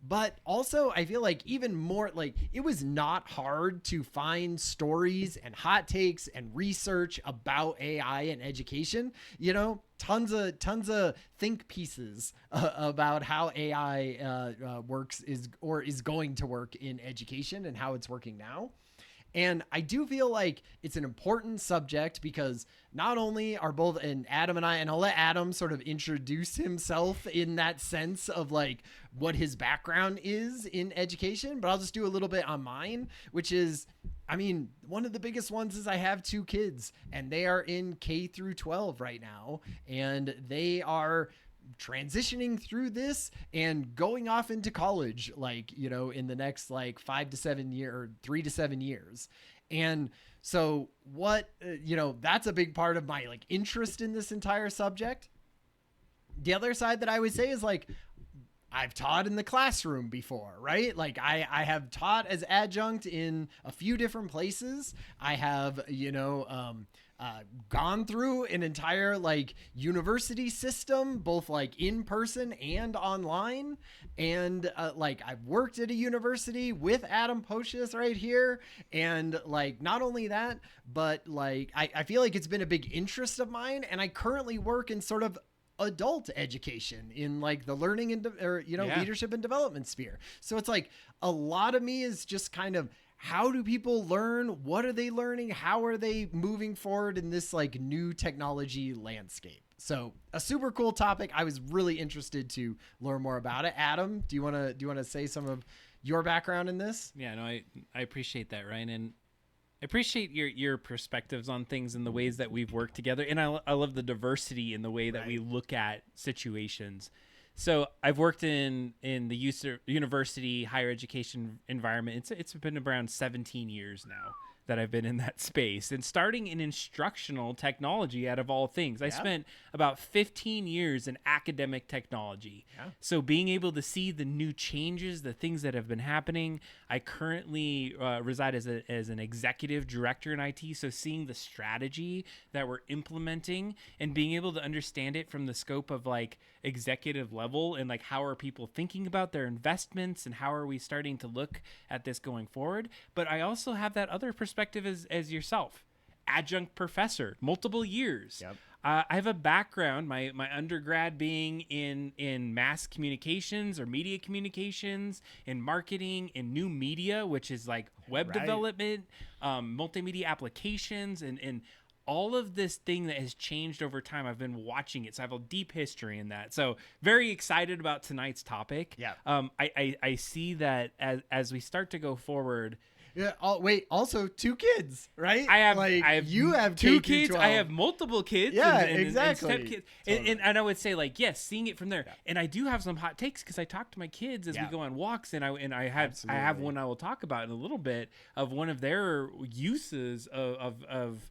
but also I feel like even more like it was not hard to find stories and hot takes and research about AI and education. You know, tons of think pieces about how AI works is going to work in education and how it's working now. And I do feel like it's an important subject because not only are both Adam and I, and I'll let Adam sort of introduce himself in that sense of like what his background is in education, but I'll just do a little bit on mine, which is, I mean, one of the biggest ones is I have 2 kids and they are in K through 12 right now, and they are transitioning through this and going off into college, like, you know, in the next like 3 to 7 years. And so that's a big part of my like interest in this entire subject. The other side that I would say is like, I've taught in the classroom before, right? Like I have taught as adjunct in a few different places. I have, gone through an entire like university system, both like in person and online. And like I've worked at a university with Adam Pocius right here. And like, not only that, but like, I feel like it's been a big interest of mine. And I currently work in sort of adult education in like the learning and leadership and development sphere. So it's like a lot of me is just kind of, how do people learn? What are they learning? How are they moving forward in this like new technology landscape? So a super cool topic. I was really interested to learn more about it. Adam, do you want to say some of your background in this? Yeah, no, I appreciate that, Ryan, and I appreciate your perspectives on things and the ways that we've worked together. And I love the diversity in the way that we look at situations. So I've worked in the university higher education environment. It's been around 17 years now that I've been in that space, and starting in instructional technology out of all things. I spent about 15 years in academic technology. Yeah. So being able to see the new changes, the things that have been happening. I currently reside as an executive director in IT. So seeing the strategy that we're implementing and being able to understand it from the scope of like executive level, and like how are people thinking about their investments and how are we starting to look at this going forward. But I also have that other perspective as yourself, adjunct professor, multiple years. Yep. I have a background, my undergrad being in mass communications or media communications, in marketing, in new media, which is like web development, multimedia applications, and all of this thing that has changed over time. I've been watching it, so I have a deep history in that. So very excited about tonight's topic. Yeah. I see that as we start to go forward. Yeah. Also 2 kids, right? I have you have 2 kids. I have multiple kids. Yeah, and exactly. And stepkids. Totally. And I would say like, yes, seeing it from there. Yeah. And I do have some hot takes because I talk to my kids as we go on walks, and I have one I will talk about in a little bit of one of their uses of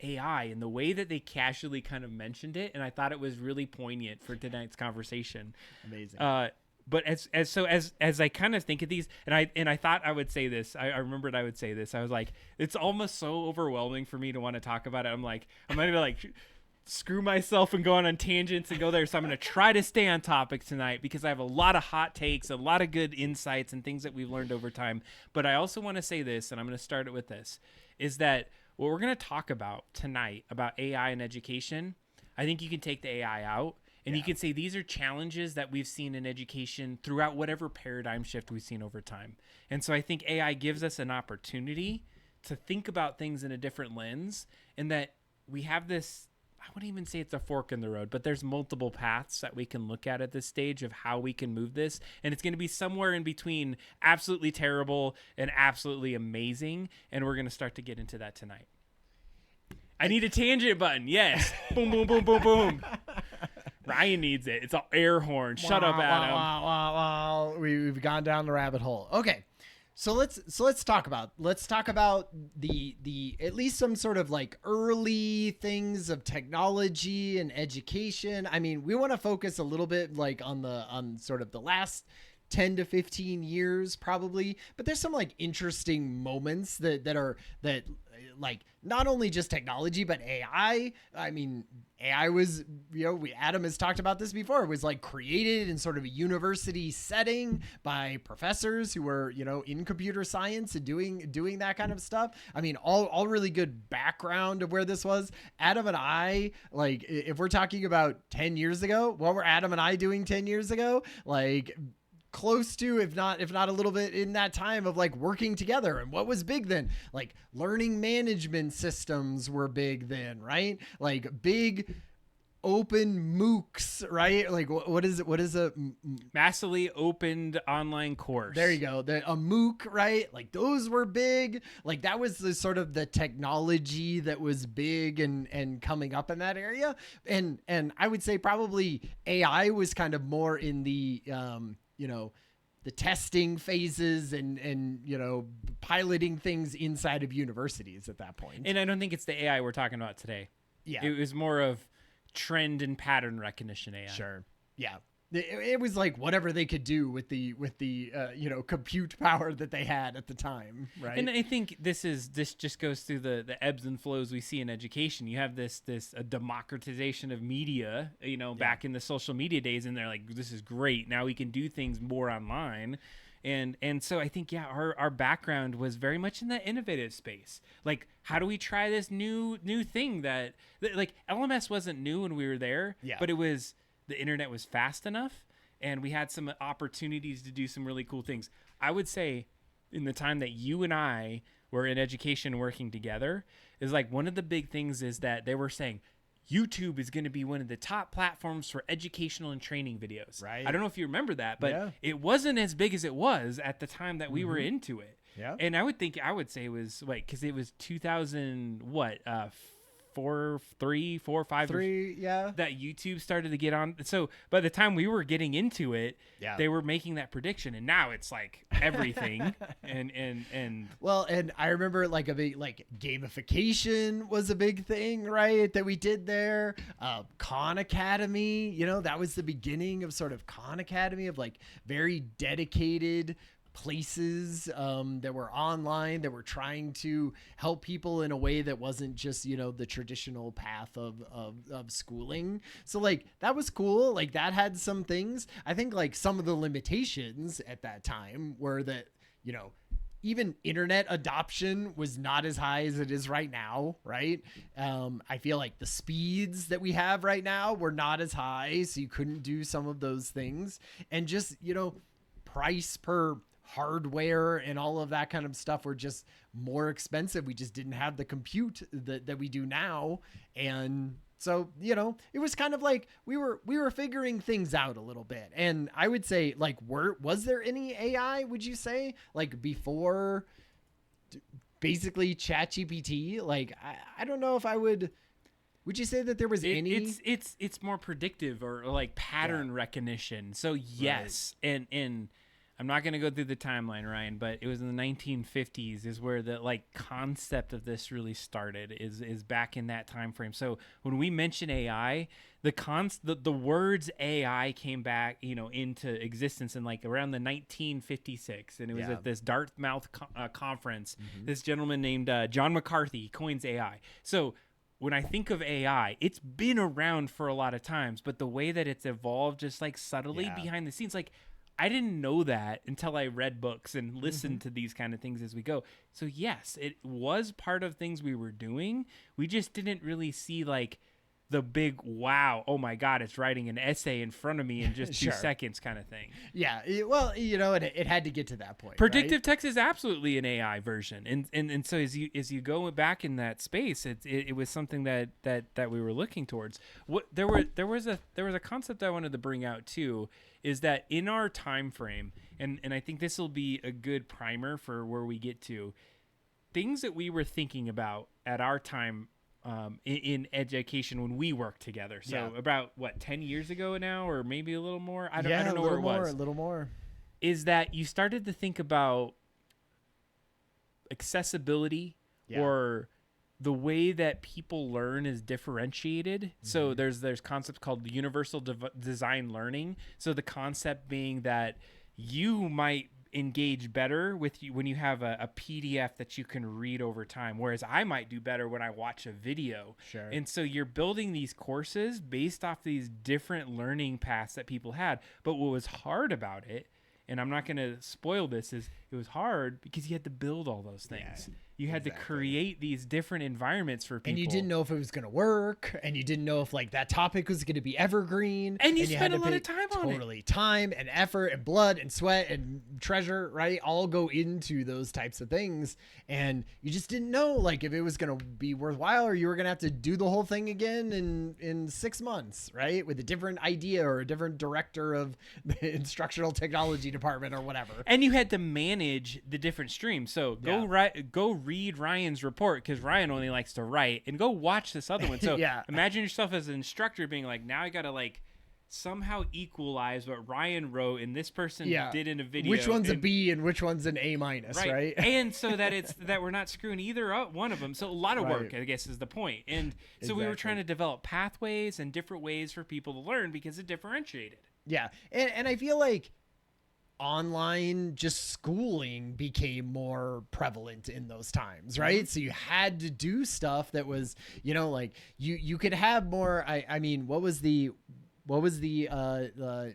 AI and the way that they casually kind of mentioned it, and I thought it was really poignant for tonight's conversation. Amazing. But as I kind of think of these, and I thought I would say this, I remembered I would say this. I was like, it's almost so overwhelming for me to want to talk about it. I'm going to like screw myself and go on tangents and go there. So I'm going to try to stay on topic tonight because I have a lot of hot takes, a lot of good insights and things that we've learned over time. But I also want to say this, and I'm going to start it with this, is that what we're going to talk about tonight about AI and education, I think you can take the AI out. And you can say these are challenges that we've seen in education throughout whatever paradigm shift we've seen over time. And so I think AI gives us an opportunity to think about things in a different lens, and that we have this, I wouldn't even say it's a fork in the road, but there's multiple paths that we can look at this stage of how we can move this. And it's going to be somewhere in between absolutely terrible and absolutely amazing. And we're going to start to get into that tonight. I need a tangent button. Yes. Boom, boom, boom, boom, boom. Ryan needs it. It's an air horn. Shut up, Adam. Wow. We've gone down the rabbit hole. Okay. So let's talk about the at least some sort of like early things of technology and education. I mean, we want to focus a little bit like on sort of the last 10 to 15 years probably, but there's some like interesting moments that like not only just technology but AI. I mean, AI was, Adam has talked about this before. It was like created in sort of a university setting by professors who were, in computer science and doing that kind of stuff. I mean, all really good background of where this was. Adam and I, like, if we're talking about 10 years ago, what were Adam and I doing 10 years ago? Like, close to, if not a little bit in that time of like working together. And what was big then? Like learning management systems were big then, right? Like big open MOOCs, right? Like what is it? What is a massively opened online course? There you go. A MOOC, right? Like those were big. Like that was the sort of the technology that was big and coming up in that area. And I would say probably AI was kind of more in the, the testing phases and piloting things inside of universities at that point. And I don't think it's the AI we're talking about today. Yeah. It was more of trend and pattern recognition AI. Sure. Yeah. it was like whatever they could do with the compute power that they had at the time, right? And I think this just goes through the ebbs and flows we see in education. You have this a democratization of media, back in the social media days, and they're like, this is great. Now we can do things more online. And so I think, our background was very much in that innovative space. Like, how do we try this new thing that like LMS wasn't new when we were there, but the internet was fast enough, and we had some opportunities to do some really cool things. I would say in the time that you and I were in education working together is like one of the big things is that they were saying YouTube is going to be one of the top platforms for educational and training videos. Right. I don't know if you remember that, but it wasn't as big as it was at the time that we were into it. Yeah. And I would say it was like, cause it was 2000, three, four, five, that YouTube started to get on. So by the time we were getting into it, they were making that prediction, and now it's like everything. and well, and I remember like a big gamification was a big thing, right? That we did there. Khan Academy, that was the beginning of sort of Khan Academy, of like very dedicated places that were online, that were trying to help people in a way that wasn't just the traditional path of schooling. So like that was cool. Like that had some things. I think like some of the limitations at that time were that even internet adoption was not as high as it is right now, right? I feel like the speeds that we have right now were not as high, so you couldn't do some of those things. And just price per hardware and all of that kind of stuff were just more expensive. We just didn't have the compute that we do now. And so, it was kind of like we were figuring things out a little bit. And I would say like, was there any AI, would you say, like before basically ChatGPT? Like, I don't know if I would you say that there was any? It's more predictive or like pattern recognition. So yes. Right. And I'm not going to go through the timeline, Ryan, but it was in the 1950s is where the like concept of this really started, is back in that time frame. So when we mention AI, the words AI came back, into existence in like around the 1956, and it was at this Dartmouth conference. Mm-hmm. This gentleman named John McCarthy coins AI. So when I think of AI, it's been around for a lot of times, but the way that it's evolved just like subtly behind the scenes, like I didn't know that until I read books and listened to these kind of things as we go. So yes, it was part of things we were doing. We just didn't really see like the big, wow, oh my God, it's writing an essay in front of me in just 2 seconds kind of thing. Yeah. Well, it had to get to that point. Predictive text is absolutely an AI version. And so as you go back in that space, it was something that we were looking towards. There was a concept I wanted to bring out too, is that in our time frame, and I think this will be a good primer for where we get to, things that we were thinking about at our time in education when we worked together. So about 10 years ago now, or maybe a little more. I don't know where it was. A little more. Is that you started to think about accessibility or the way that people learn is differentiated. Mm-hmm. So there's concepts called universal design learning. So the concept being that you might engage better with you when you have a PDF that you can read over time, whereas I might do better when I watch a video. Sure. And so you're building these courses based off these different learning paths that people had. But what was hard about it, and I'm not going to spoil this, is it was hard because you had to build all those things. You had to create these different environments for people. And you didn't know if it was going to work, and you didn't know if like that topic was going to be evergreen. And you spent a lot of time on it. Totally. Time and effort and blood and sweat and treasure, right? All go into those types of things. And you just didn't know like if it was going to be worthwhile, or you were going to have to do the whole thing again in 6 months, right? With a different idea or a different director of the instructional technology department or whatever. And you had to manage the different streams. So go read Ryan's report, because Ryan only likes to write, and go watch this other one. So imagine yourself as an instructor being like, now I got to like somehow equalize what Ryan wrote and this person did in a video. Which one's a B and which one's an A minus, right? And so that we're not screwing either one of them. So a lot of work, I guess, is the point. And so we were trying to develop pathways and different ways for people to learn because it differentiated. Yeah. And I feel like online just schooling became more prevalent in those times, right? So you had to do stuff that was, like you could have more. I mean, what was the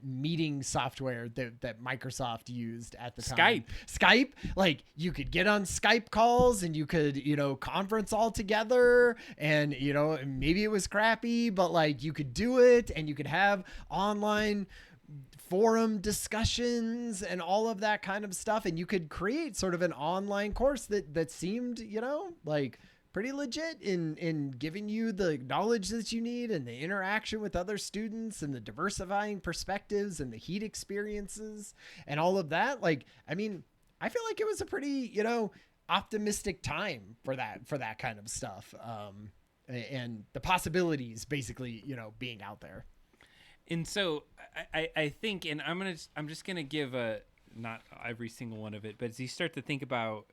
meeting software that Microsoft used at the time? Skype. Like you could get on Skype calls and you could, conference all together, and maybe it was crappy, but like you could do it, and you could have online forum discussions and all of that kind of stuff, and you could create sort of an online course that seemed, like pretty legit in giving you the knowledge that you need, and the interaction with other students, and the diversifying perspectives, and the heat experiences, and all of that. Like, I mean, I feel like it was a pretty, optimistic time for that kind of stuff. And the possibilities basically, being out there. And so I think, and I'm just gonna give not every single one of it, but as you start to think about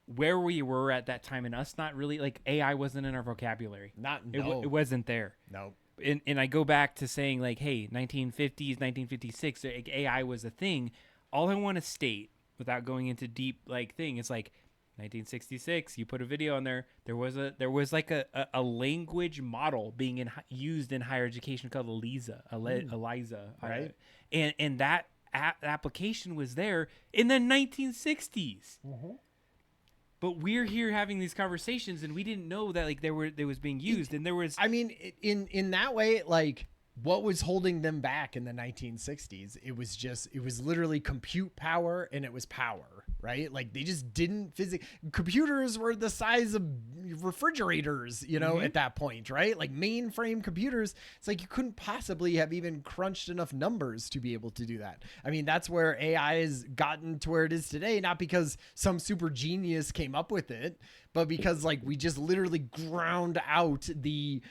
where we were at that time, and us not really, like, AI wasn't in our vocabulary. It wasn't there. No. And I go back to saying, like, hey, 1950s, 1956, like, AI was a thing. All I want to state, without going into deep like thing, is like 1966. You put a video on there. There was like a language model being used in higher education called Eliza, right? And that application was there in the 1960s. Mm-hmm. But we're here having these conversations, and we didn't know that, like, there was being used, and there was. I mean, in that way, like, what was holding them back in the 1960s? It was literally compute power, and it was power, right? Like, they just didn't computers were the size of refrigerators, at that point, right? Like mainframe computers. It's like you couldn't possibly have even crunched enough numbers to be able to do that. I mean, that's where AI has gotten to where it is today, not because some super genius came up with it, but because, like, we just literally ground out the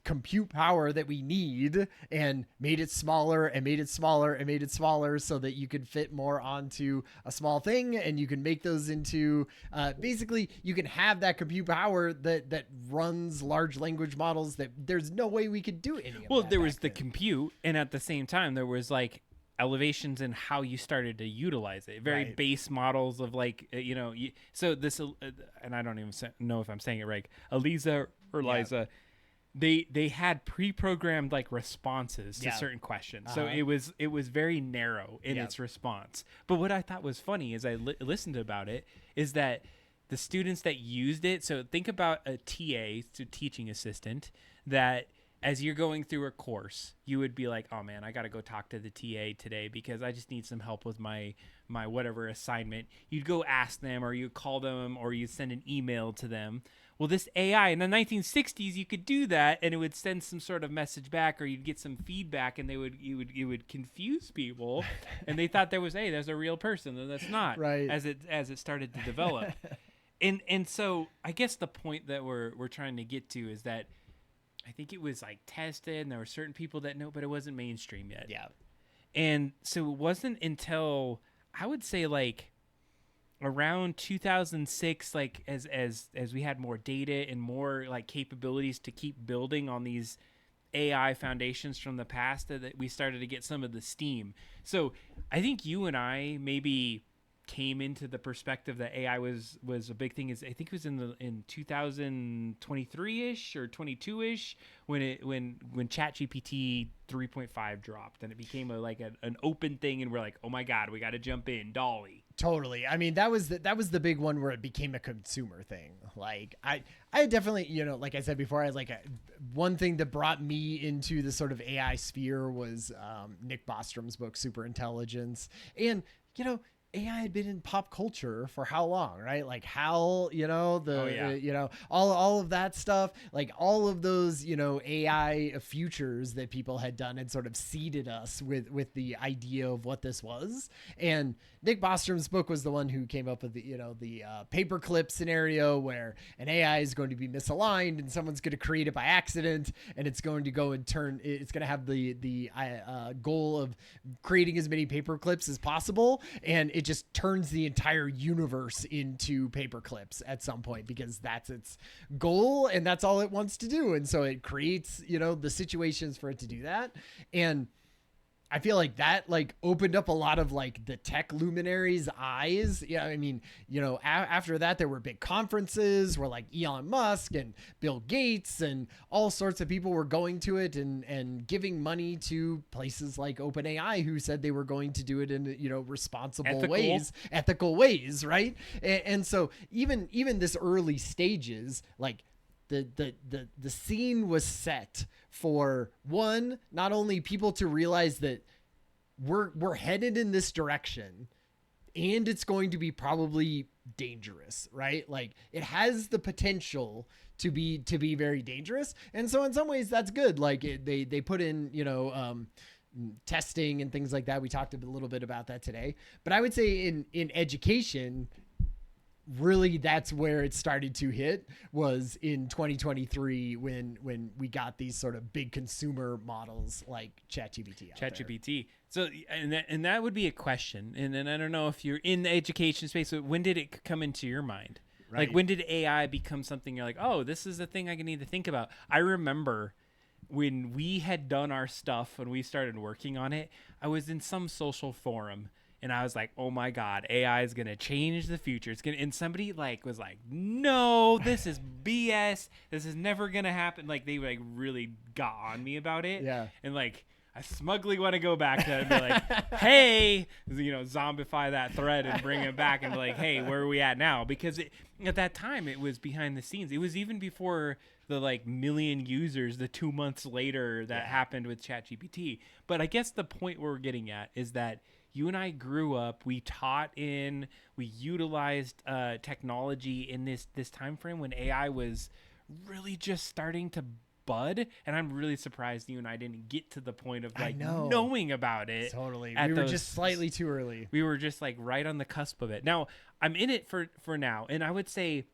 compute power that we need and made it smaller and made it smaller and made it smaller so that you could fit more onto a small thing, and you can make those into basically you can have that compute power that runs large language models that there's no way we could do any of that. Well, there was the compute, and at the same time there was, like, elevations in how you started to utilize it. Very right. Base models of, like, so this, and I don't even know if I'm saying it right, Eliza or Liza. Yeah. They had pre-programmed, like, responses to certain questions. So it was very narrow in its response. But what I thought was funny as I listened about it is that the students that used it, so think about a TA, so teaching assistant, that as you're going through a course, you would be like, oh man, I got to go talk to the TA today because I just need some help with my whatever assignment. You'd go ask them, or you call them, or you send an email to them. Well, this AI in the 1960s, you could do that, and it would send some sort of message back, or you'd get some feedback, and it would confuse people, and they thought there's a real person, and that's not. Right. As it started to develop, and so I guess the point that we're trying to get to is that I think it was, like, tested, and there were certain people that know, but it wasn't mainstream yet. Yeah. And so it wasn't until, I would say, like, around 2006, like, as we had more data and more, like, capabilities to keep building on these AI foundations from the past, that we started to get some of the steam. So I think you and I maybe came into the perspective that AI was a big thing. Is I think it was in 2023-ish or 22-ish when ChatGPT 3.5 dropped, and it became an open thing, and we're like, oh my god, we got to jump in, Dolly. Totally. I mean, that was the big one where it became a consumer thing. Like, I definitely, like I said before, I like one thing that brought me into the sort of AI sphere was Nick Bostrom's book Superintelligence, and AI had been in pop culture for how long, right? Like HAL, all of that stuff, like all of those, AI futures that people had done had sort of seeded us with the idea of what this was. And Nick Bostrom's book was the one who came up with the paperclip scenario where an AI is going to be misaligned and someone's going to create it by accident, and it's going to go and it's going to have the goal of creating as many paperclips as possible, and it just turns the entire universe into paper clips at some point because that's its goal and that's all it wants to do. And so it creates, the situations for it to do that. And I feel like that like opened up a lot of like the tech luminaries' eyes. Yeah, I mean, after that there were big conferences where like Elon Musk and Bill Gates and all sorts of people were going to it and giving money to places like OpenAI, who said they were going to do it in responsible ethical ways, right? And so even this early stages, like the scene was set for one, not only people to realize that we're headed in this direction and it's going to be probably dangerous, right? Like it has the potential to be very dangerous. And so in some ways that's good. Like they put in, testing and things like that. We talked a little bit about that today, but I would say in education, really that's where it started to hit, was in 2023 when we got these sort of big consumer models like ChatGPT. So and that would be a question, and then I don't know if you're in the education space, so when did it come into your mind? Right. Like when did AI become something you're like, oh, this is a thing I need to think about? I remember when we had done our stuff, when we started working on it, I was in some social forum and I was like, oh my God, AI is going to change the future. And somebody was like, no, this is BS. This is never going to happen. Like they really got on me about it. Yeah. And I smugly want to go back to it and be like, hey, zombify that thread and bring it back and be like, hey, where are we at now? Because at that time it was behind the scenes. It was even before the million users, the 2 months later that happened with ChatGPT. But I guess the point we're getting at is that you and I grew up, we utilized technology in this time frame when AI was really just starting to bud, and I'm really surprised you and I didn't get to the point of knowing about it. Totally. We were just slightly too early. We were just right on the cusp of it. Now, I'm in it for now, and I would say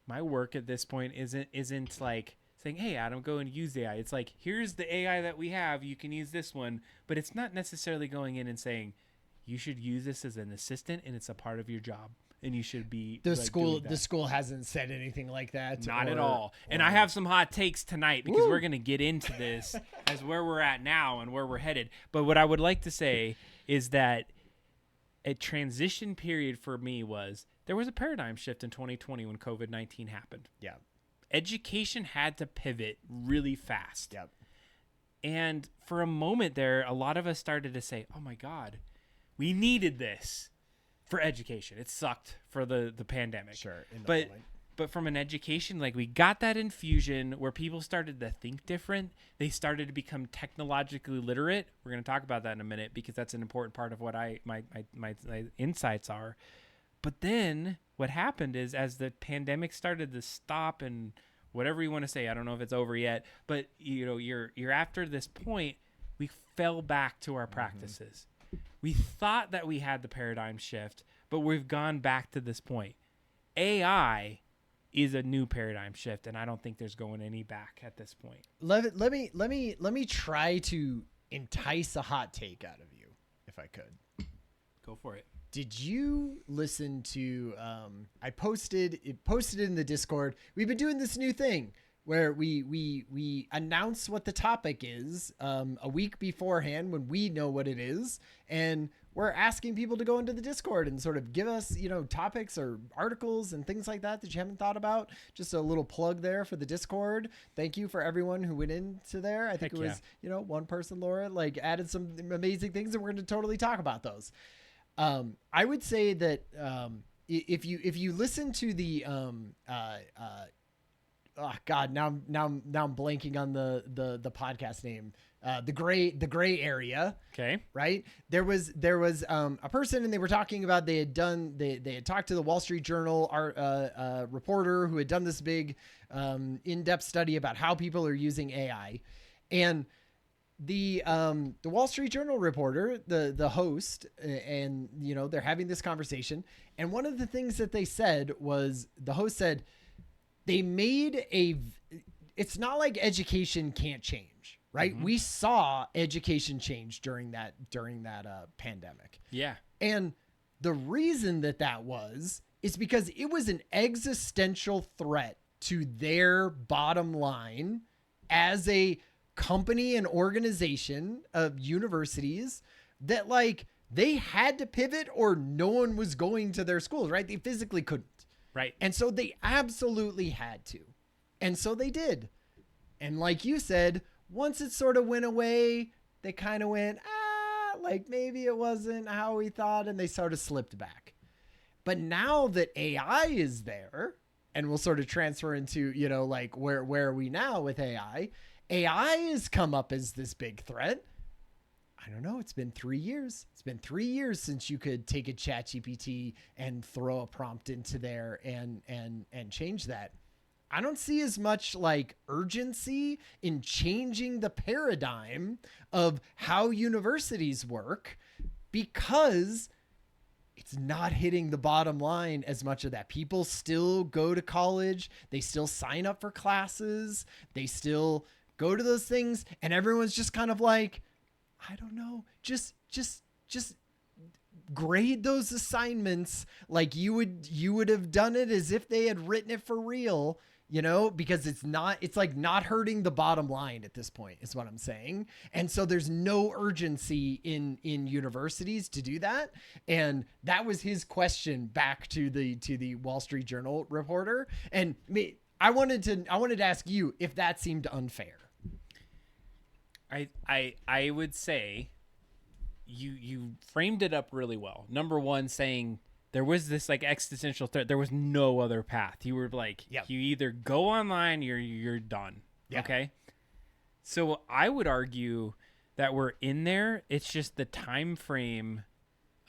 my work at this point isn't like saying, hey, Adam, go and use AI. It's like, here's the AI that we have, you can use this one, but it's not necessarily going in and saying you should use this as an assistant and it's a part of your job. And you should be the school hasn't said anything like that. Not at all. And I have some hot takes tonight because we're going to get into this as where we're at now and where we're headed. But what I would like to say is that a transition period for me was there was a paradigm shift in 2020 when COVID-19 happened. Yeah. Education had to pivot really fast. Yep. And for a moment there, a lot of us started to say, oh my God, we needed this for education. It sucked for the pandemic. Sure. But from an education, we got that infusion where people started to think different. They started to become technologically literate. We're going to talk about that in a minute because that's an important part of what my insights are. But then what happened is as the pandemic started to stop and whatever you want to say, I don't know if it's over yet, but you're after this point, we fell back to our practices. We thought that we had the paradigm shift, but we've gone back to this point. AI is a new paradigm shift, and I don't think there's going any back at this point. Let me try to entice a hot take out of you, if I could. Go for it. Did you listen to? I posted it in the Discord. We've been doing this new thing where we announce what the topic is a week beforehand when we know what it is, and we're asking people to go into the Discord and sort of give us topics or articles and things like that you haven't thought about. Just a little plug there for the Discord. Thank you for everyone who went into there. I think it was one person, Laura, added some amazing things, and we're going to totally talk about those. I would say that if you listen to the oh God, now I'm blanking on the podcast name. The gray area. Okay. Right. There was a person, and they were talking about they had talked to the Wall Street Journal reporter who had done this big in-depth study about how people are using AI, and the Wall Street Journal reporter, the host, and they're having this conversation, and one of the things that they said was, the host said, they made it's not like education can't change, right? Mm-hmm. We saw education change during that pandemic. Yeah. And the reason that was is because it was an existential threat to their bottom line as a company and organization of universities that like they had to pivot or no one was going to their schools, right? They physically couldn't. Right. And so they absolutely had to. And so they did. And like you said, once it sort of went away, they kind of went, like maybe it wasn't how we thought, and they sort of slipped back. But now that AI is there, and we'll sort of transfer into, you know, like where are we now with AI? AI has come up as this big threat. I don't know. It's been 3 years. It's been 3 years since you could take a ChatGPT and throw a prompt into there and change that. I don't see as much like urgency in changing the paradigm of how universities work because it's not hitting the bottom line as much of that. People still go to college. They still sign up for classes. They still go to those things. And everyone's just kind of like, I don't know, just grade those assignments like you would have done it as if they had written it for real, you know, because it's like not hurting the bottom line at this point is what I'm saying. And so there's no urgency in universities to do that. And that was his question back to the Wall Street Journal reporter. And I wanted to ask you if that seemed unfair. I would say you framed it up really well. Number one, saying there was this like existential threat. There was no other path. You were like, Yep. You either go online or you're done. Yeah. Okay. So I would argue that we're in there. It's just the time frame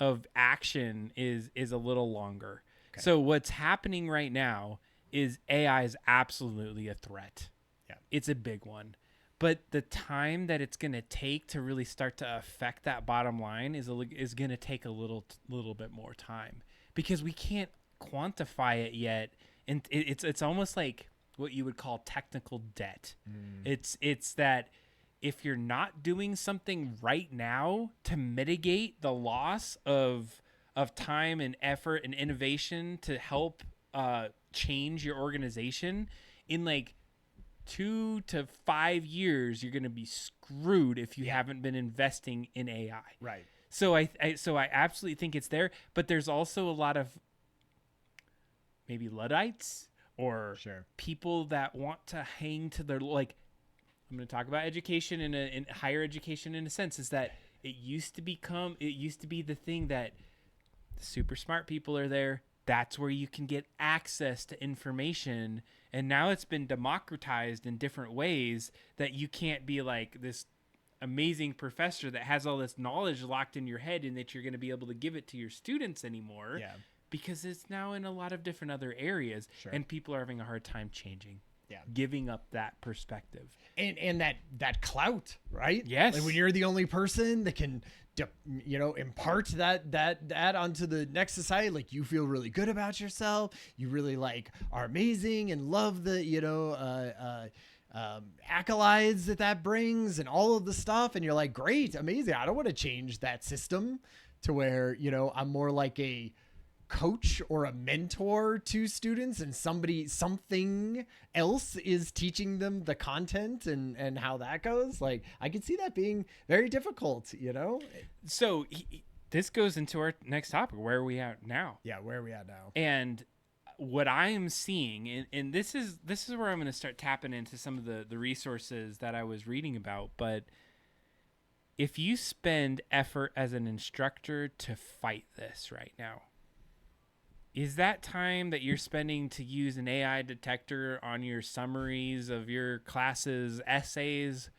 of action is a little longer. Okay. So what's happening right now is AI is absolutely a threat. Yeah. It's a big one. But the time that it's going to take to really start to affect that bottom line is going to take a little bit more time because we can't quantify it yet. And it's almost like what you would call technical debt. It's that if you're not doing something right now to mitigate the loss of time and effort and innovation to help change your organization in like 2 to 5 years, you're going to be screwed if you haven't been investing in AI. Right. So I absolutely think it's there, but there's also a lot of maybe Luddites or people that want to hang to their, like, I'm going to talk about education in higher education in a sense, is that it used to be the thing that the super smart people are there. That's where you can get access to information. And now it's been democratized in different ways that you can't be like this amazing professor that has all this knowledge locked in your head and that you're going to be able to give it to your students anymore. Yeah. Because it's now in a lot of different other areas and people are having a hard time changing. Yeah. Giving up that perspective. And that clout, right? Yes. Like when you're the only person that can impart that onto the next society, like you feel really good about yourself, you really like are amazing and love the accolades that brings and all of the stuff, and you're like, great, amazing, I don't want to change that system to where I'm more like a coach or a mentor to students and something else is teaching them the content and how that goes. Like I could see that being very difficult, So this goes into our next topic. Where are we at now? Yeah. Where are we at now? And what I am seeing, and this is where I'm going to start tapping into some of the resources that I was reading about. But if you spend effort as an instructor to fight this right now, is that time that you're spending to use an AI detector on your summaries of your classes' essays,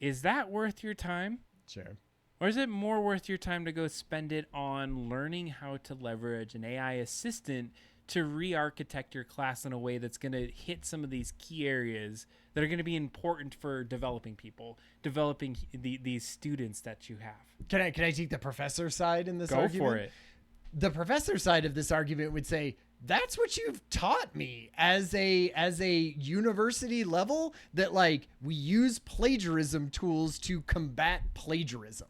is that worth your time? Sure. Or is it more worth your time to go spend it on learning how to leverage an AI assistant to re-architect your class in a way that's going to hit some of these key areas that are going to be important for developing people, developing these students that you have? Can I take the professor side in this argument? Go for it. The professor side of this argument would say, that's what you've taught me as a university level, that like we use plagiarism tools to combat plagiarism,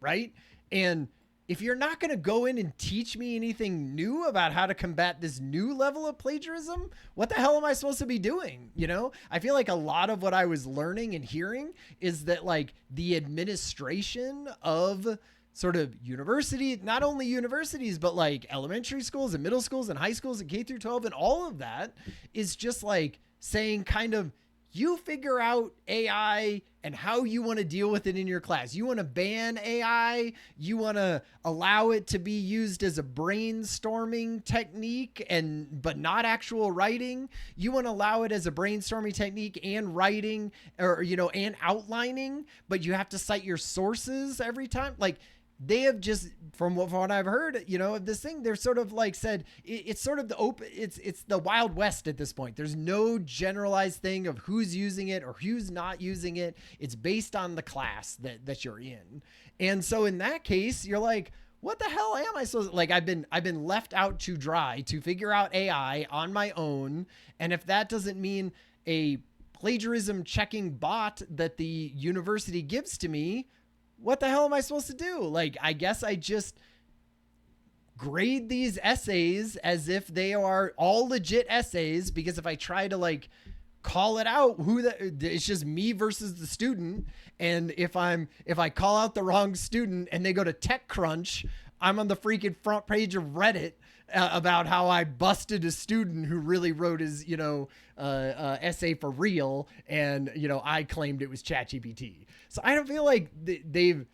right? And if you're not going to go in and teach me anything new about how to combat this new level of plagiarism, what the hell am I supposed to be doing? You know, I feel like a lot of what I was learning and hearing is that like the administration of sort of university, not only universities, but like elementary schools and middle schools and high schools and K through 12 and all of that is just like saying kind of, you figure out AI and how you want to deal with it in your class. You want to ban AI. You want to allow it to be used as a brainstorming technique but not actual writing. You want to allow it as a brainstorming technique and writing or, you know, and outlining, but you have to cite your sources every time. Like, they have just, from what I've heard, you know, of this thing, they're sort of like said, it's sort of the open, it's the Wild West at this point. There's no generalized thing of who's using it or who's not using it. It's based on the class that you're in. And so in that case, you're like, what the hell am I supposed to, like, I've been left out to dry to figure out AI on my own. And if that doesn't mean a plagiarism checking bot that the university gives to me, what the hell am I supposed to do? Like, I guess I just grade these essays as if they are all legit essays, because if I try to like call it out, it's just me versus the student. And if I call out the wrong student and they go to TechCrunch, I'm on the freaking front page of Reddit about how I busted a student who really wrote his, you know, essay for real. And, you know, I claimed it was ChatGPT. So I don't feel like they've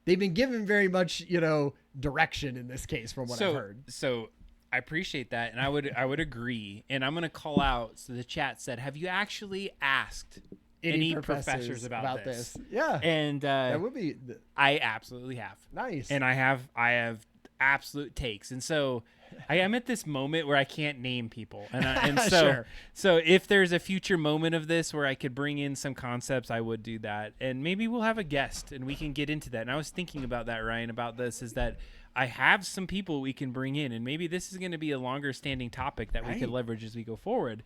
been given very much, you know, direction in this case from what I've heard. So I appreciate that. And I would agree. And I'm going to call out. So the chat said, have you actually asked any professors about this? Yeah. And that would be. I absolutely have. Nice. And I have absolute takes. And so I am at this moment where I can't name people. And so, sure. So if there's a future moment of this where I could bring in some concepts, I would do that. And maybe we'll have a guest and we can get into that. And I was thinking about that, Ryan, about this, is that I have some people we can bring in, and maybe this is going to be a longer standing topic that we could leverage as we go forward.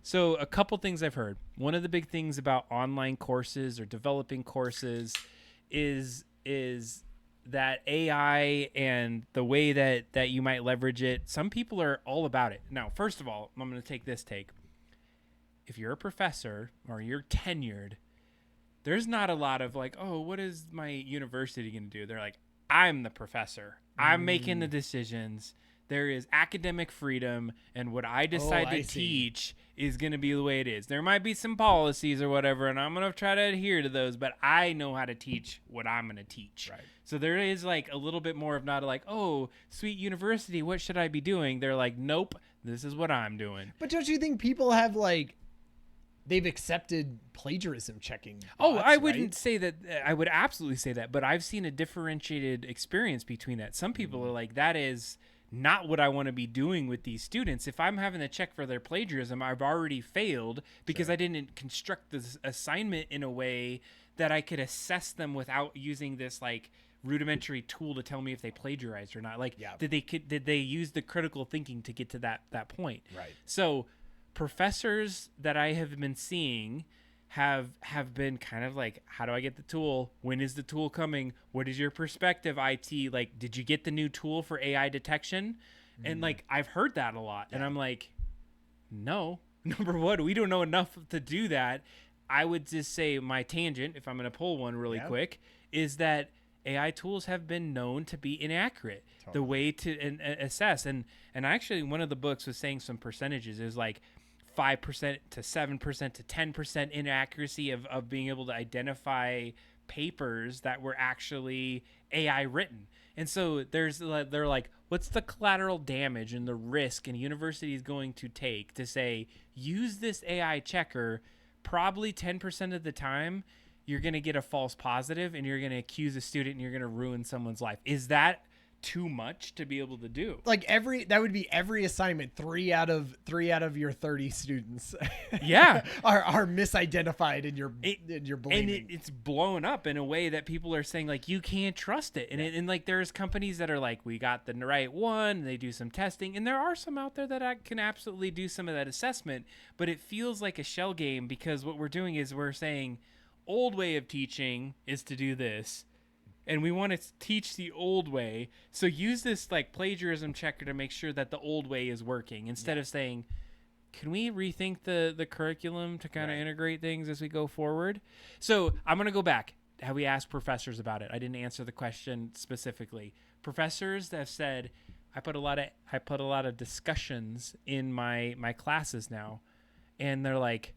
So a couple things I've heard. One of the big things about online courses or developing courses is that AI and the way that you might leverage it, some people are all about it. Now, first of all, I'm going to take this take. If you're a professor or you're tenured, there's not a lot of like, oh, what is my university going to do? They're like, I'm the professor. I'm making the decisions. There is academic freedom, and what I decide to teach is going to be the way it is. There might be some policies or whatever, and I'm going to try to adhere to those, but I know how to teach what I'm going to teach. Right. So there is like a little bit more of not like, oh, sweet university, what should I be doing? They're like, nope, this is what I'm doing. But don't you think people have like, they've accepted plagiarism checking bots, I wouldn't say that. I would absolutely say that, but I've seen a differentiated experience between that. Some people are like, that is not what I want to be doing with these students. If I'm having to check for their plagiarism, I've already failed because I didn't construct this assignment in a way that I could assess them without using this like rudimentary tool to tell me if they plagiarized or not. Like, did they use the critical thinking to get to that point? Right. So professors that I have been seeing have been kind of like, how do I get the tool? When is the tool coming? What is your perspective, IT? Like, did you get the new tool for AI detection? And like, I've heard that a lot. And I'm like, no, number one, we don't know enough to do that. I would just say my tangent, if I'm going to pull one really quick, is that AI tools have been known to be inaccurate. The way to assess. And actually, one of the books was saying some percentages. It was like 5% to 7% to 10% inaccuracy of being able to identify papers that were actually AI written. And so they're like, what's the collateral damage and the risk a university is going to take to say, use this AI checker? Probably 10% of the time, you're going to get a false positive and you're going to accuse a student and you're going to ruin someone's life. Is that too much to be able to do? Like that would be every assignment, 3 out of your 30 students are misidentified in your blaming. And it's blown up in a way that people are saying like, you can't trust it. And like there's companies that are like, we got the right one, they do some testing, and there are some out there that can absolutely do some of that assessment, but it feels like a shell game, because what we're doing is we're saying old way of teaching is to do this. and we want to teach the old way. So use this like plagiarism checker to make sure that the old way is working instead of saying, can we rethink the curriculum to kind of integrate things as we go forward? So I'm going to go back. Have we asked professors about it? I didn't answer the question specifically. Professors that have said, I put a lot of discussions in my classes now, and they're like,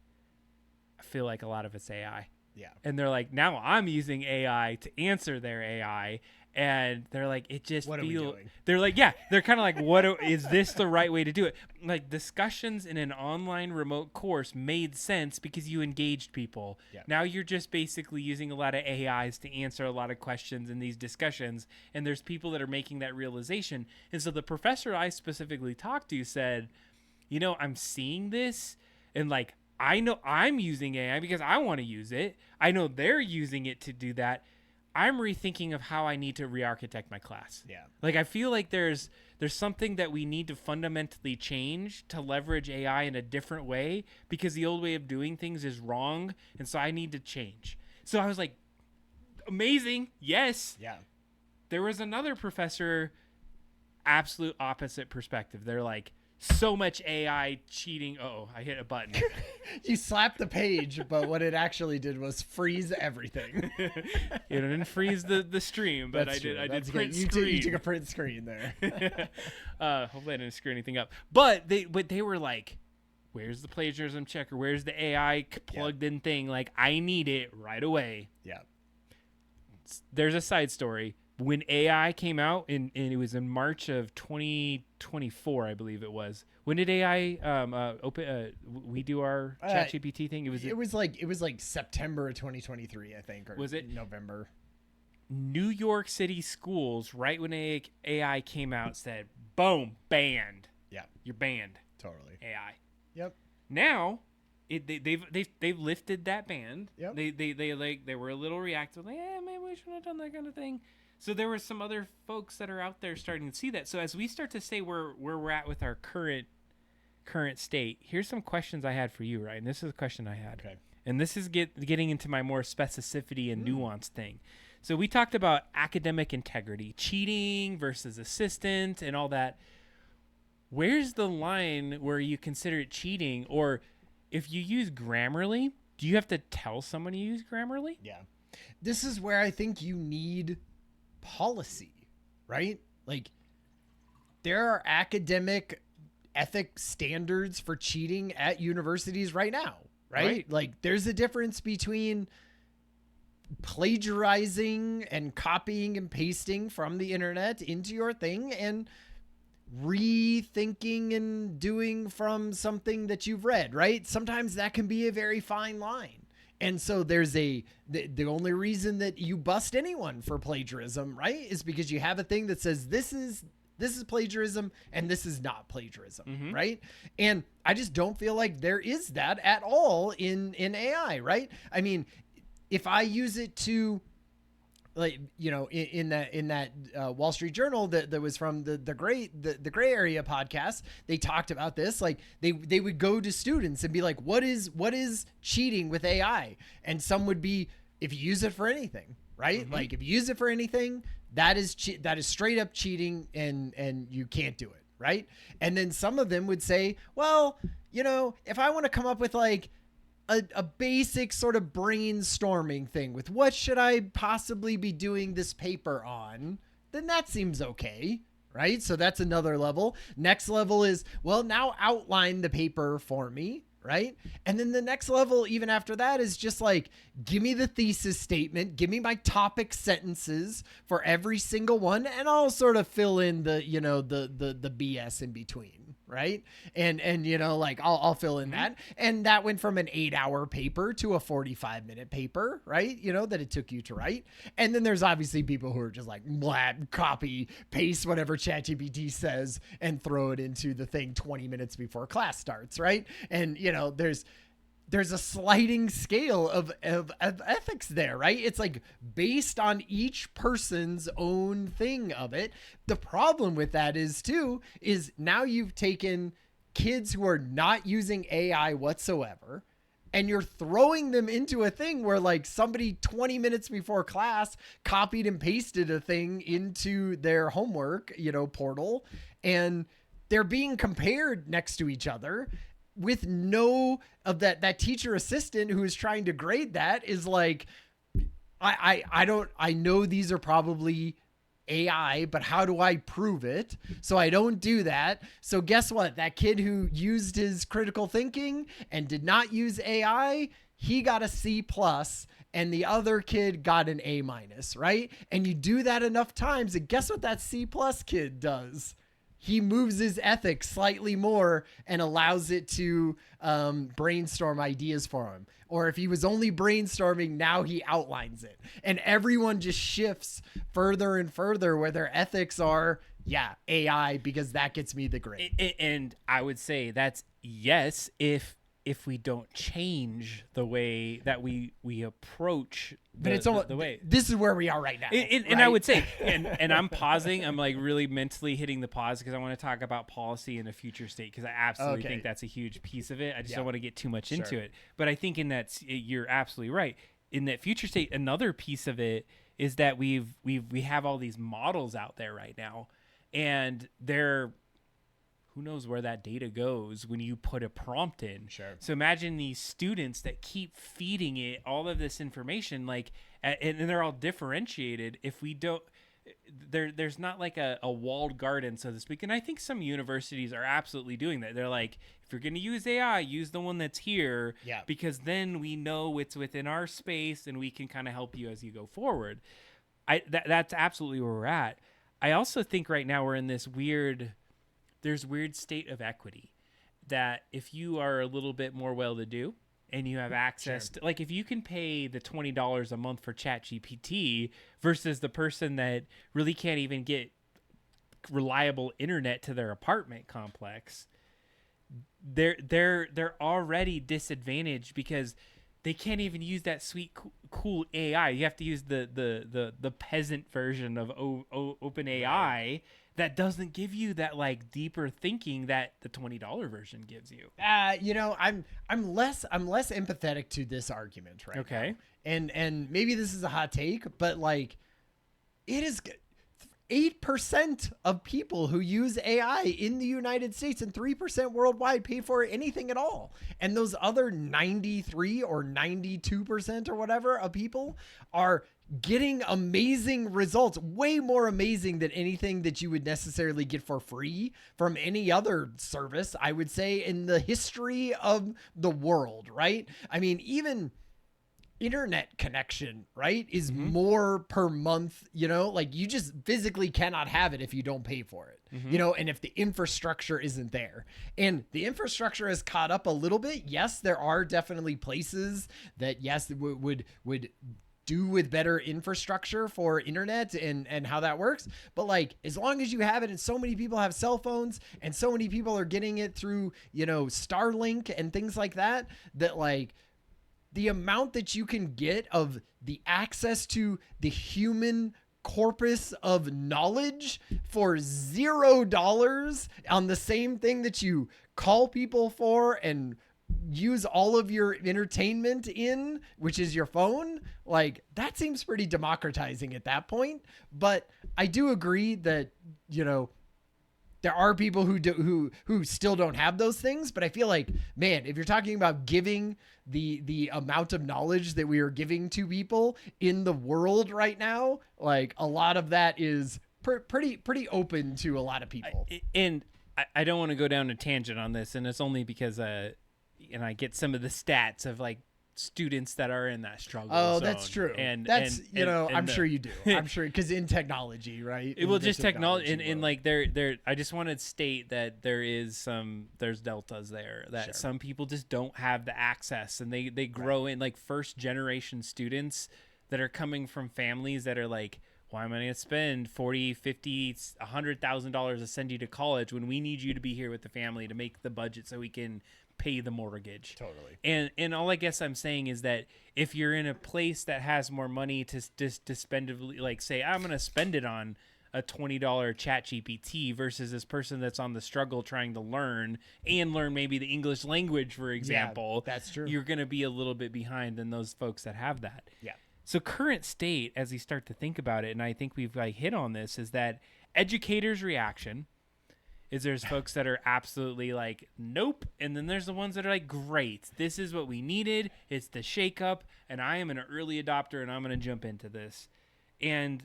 I feel like a lot of it's AI. Yeah. And they're like, now I'm using AI to answer their AI. And they're like, it just What are we doing? They're like, they're kind of like, is this the right way to do it? Like discussions in an online remote course made sense because you engaged people. Yeah. Now you're just basically using a lot of AIs to answer a lot of questions in these discussions. And there's people that are making that realization. And so the professor I specifically talked to said, I'm seeing this and like, I know I'm using AI because I want to use it. I know they're using it to do that. I'm rethinking of how I need to re-architect my class. Yeah. Like I feel like there's something that we need to fundamentally change to leverage AI in a different way because the old way of doing things is wrong. And so I need to change. So I was like, amazing. Yes. Yeah. There was another professor, absolute opposite perspective. They're like, so much AI cheating. Oh, I hit a button. You slapped the page, but what it actually did was freeze everything. It didn't freeze the stream, but I did print screen. You took a print screen there. Hopefully I didn't screw anything up. But they were like, where's the plagiarism checker? Where's the AI plugged in thing? Like, I need it right away. Yeah. There's a side story. When AI came out, and it was in March of 2024, I believe it was. When did AI we do our ChatGPT thing? It was like September of 2023, I think, or was it November? New York City schools, right when AI came out, said, "Boom, banned. Yeah, you're banned. Totally. AI." Yep. Now, they've lifted that ban. Yep. They were a little reactive, like, maybe we shouldn't have done that kind of thing. So there were some other folks that are out there starting to see that. So as we start to say where we're at with our current state, here's some questions I had for you, Ryan. This is a question I had. Okay. And this is getting into my more specificity and nuance thing. So we talked about academic integrity, cheating versus assistant and all that. Where's the line where you consider it cheating? Or if you use Grammarly, do you have to tell someone you use Grammarly? Yeah. This is where I think you need policy, right? Like there are academic ethics standards for cheating at universities right now, right? Like there's a difference between plagiarizing and copying and pasting from the internet into your thing and rethinking and doing from something that you've read, right? Sometimes that can be a very fine line. And so there's the only reason that you bust anyone for plagiarism, right, is because you have a thing that says this is plagiarism and this is not plagiarism, right? And I just don't feel like there is that at all in AI, right? I mean, if I use it to, like, in that Wall Street Journal that was from the Gray Area podcast, they talked about this. Like they would go to students and be like, what is cheating with AI? And some would be, if you use it for anything, right? Like if you use it for anything, that is straight up cheating and you can't do it, right? And then some of them would say, well, if I want to come up with like a basic sort of brainstorming thing with what should I possibly be doing this paper on, then that seems okay, right? So that's another level. Next level is, well, now outline the paper for me, right? And then the next level, even after that, is just like, give me the thesis statement, give me my topic sentences for every single one, and I'll sort of fill in the BS in between. Right. And like I'll fill in that. And that went from an 8-hour paper to a 45-minute paper, right? That it took you to write. And then there's obviously people who are just like, copy, paste whatever ChatGPT says and throw it into the thing 20 minutes before class starts. Right. And, there's a sliding scale of ethics there, right? It's like based on each person's own thing of it. The problem with that is now you've taken kids who are not using AI whatsoever and you're throwing them into a thing where like somebody 20 minutes before class copied and pasted a thing into their homework, portal, and they're being compared next to each other with no of that teacher assistant who is trying to grade that is like, I know these are probably AI, but how do I prove it? So I don't do that. So guess what? That kid who used his critical thinking and did not use AI, he got a C+, and the other kid got an A-, right? And you do that enough times, and guess what that C+ kid does? He moves his ethics slightly more and allows it to brainstorm ideas for him. Or if he was only brainstorming, now he outlines it. And everyone just shifts further and further where their ethics are, AI, because that gets me the grade. And I would say that's yes, if we don't change the way that we approach the way. This is where we are right now. And I would say, and I'm pausing, I'm like really mentally hitting the pause because I want to talk about policy in a future state, because I absolutely think that's a huge piece of it. I just don't want to get too much into it. But I think you're absolutely right. In that future state, another piece of it is that we have all these models out there right now, and who knows where that data goes when you put a prompt in. Sure. So imagine these students that keep feeding it all of this information, and they're all differentiated. If we don't, there's not like a walled garden, so to speak. And I think some universities are absolutely doing that. They're like, if you're going to use AI, use the one that's here, because then we know it's within our space and we can kind of help you as you go forward. That's absolutely where we're at. I also think right now we're in this weird state of equity that if you are a little bit more well-to-do and you have access to, like, if you can pay the $20 a month for ChatGPT versus the person that really can't even get reliable internet to their apartment complex, they're already disadvantaged because they can't even use that sweet cool AI. You have to use the peasant version of OpenAI. Right. That doesn't give you that like deeper thinking that the $20 version gives you. I'm less empathetic to this argument right now. And maybe this is a hot take, but like, it is 8% of people who use AI in the United States and 3% worldwide pay for anything at all. And those other 93 or 92% or whatever of people are getting amazing results, way more amazing than anything that you would necessarily get for free from any other service, I would say, in the history of the world, right? I mean, even internet connection, right, is more per month, like you just physically cannot have it if you don't pay for it, and if the infrastructure isn't there. And the infrastructure has caught up a little bit. Yes, there are definitely places that, would do with better infrastructure for internet and how that works. But like, as long as you have it, and so many people have cell phones and so many people are getting it through, Starlink and things like that, that like the amount that you can get of the access to the human corpus of knowledge for $0 on the same thing that you call people for and use all of your entertainment in, which is your phone, like that seems pretty democratizing at that point. But I do agree that, there are people who still don't have those things. But I feel like, man, if you're talking about giving the amount of knowledge that we are giving to people in the world right now, like a lot of that is pretty open to a lot of people. And I don't want to go down a tangent on this, and it's only because and I get some of the stats of like students that are in that struggle zone. That's true. And that's, I'm sure you do. I'm sure, because in technology, right? It will just technology and like there I just want to state that there's deltas there that some people just don't have the access, and they grow in like first generation students that are coming from families that are like, why am I going to spend $40,000, $50,000, $100,000 to send you to college when we need you to be here with the family to make the budget so we can pay the mortgage? Totally. And all I guess I'm saying is that if you're in a place that has more money to spend, like say I'm going to spend it on a $20 chat GPT versus this person that's on the struggle trying to learn maybe the English language, for example. that's true. You're going to be a little bit behind than those folks that have that. Yeah. So current state, as you start to think about it, and I think we've like hit on this, is that educators' reaction is there's folks that are absolutely like, nope. And then there's the ones that are like, great, this is what we needed. It's the shakeup, and I am an early adopter, and I'm going to jump into this. And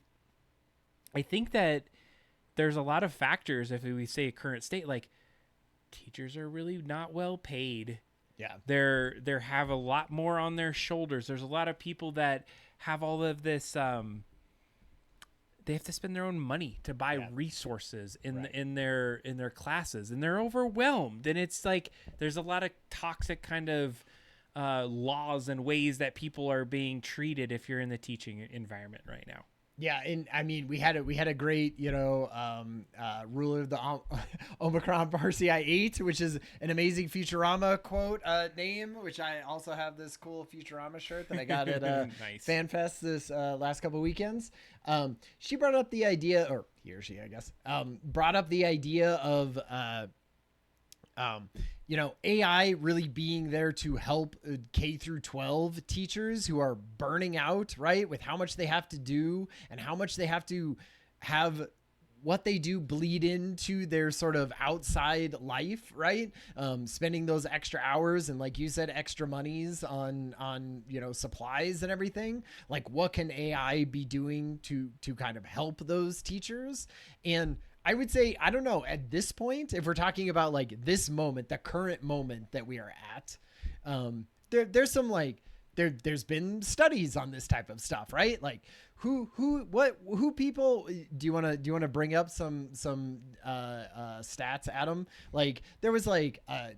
I think that there's a lot of factors, if we say current state, like teachers are really not well paid. Yeah. They're have a lot more on their shoulders. There's a lot of people that have all of this, they have to spend their own money to buy resources in their classes, and they're overwhelmed. And it's like there's a lot of toxic kind of laws and ways that people are being treated if you're in the teaching environment right now. Yeah, and I mean, we had a great, ruler of the Omicron Parsi 8, which is an amazing Futurama quote name, which I also have this cool Futurama shirt that I got at nice. FanFest this last couple of weekends. She brought up the idea, or he or she, I guess, brought up the idea of AI really being there to help K through 12 teachers who are burning out, right? With how much they have to do and how much they have to have what they do bleed into their sort of outside life, right? Spending those extra hours and, like you said, extra monies on supplies and everything. Like, what can AI be doing to kind of help those teachers? And I would say, I don't know, at this point, if we're talking about like this moment, the current moment that we are at, there's some like, there's been studies on this type of stuff, right? Like who people, do you want to bring up some stats, Adam? Like there was like a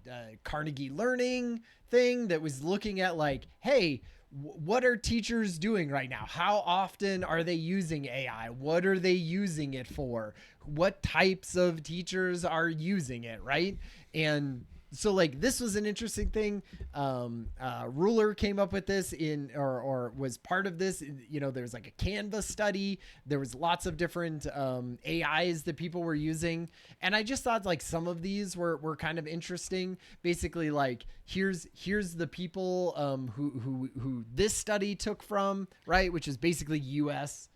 Carnegie Learning thing that was looking at like, hey, what are teachers doing right now? How often are they using AI? What are they using it for? What types of teachers are using it, right? And so like this was an interesting thing. Ruler came up with this or was part of this. There's like a Canva study. There was lots of different AIs that people were using, and I just thought like some of these were kind of interesting. Basically, like here's the people who this study took from, right, which is basically U.S.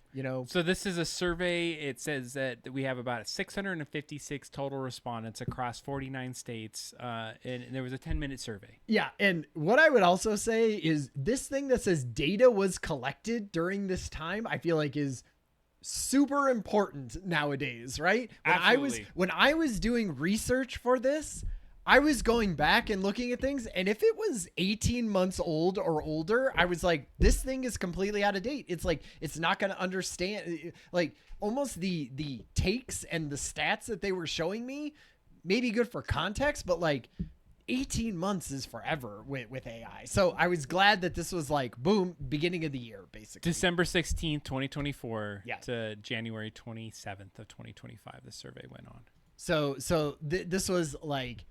So this is a survey. It says that we have about 656 total respondents across 49 states, and there was a 10-minute survey. Yeah, and what I would also say is this thing that says data was collected during this time, I feel like is super important nowadays, right? When I was doing research for this, I was going back and looking at things, and if it was 18 months old or older, I was like, this thing is completely out of date. It's like, it's not going to understand, like almost the takes and the stats that they were showing me may be good for context, but like 18 months is forever with AI. So I was glad that this was like, boom, beginning of the year, basically. December 16th, 2024 Yeah. to January 27th of 2025, the survey went on. So this was like,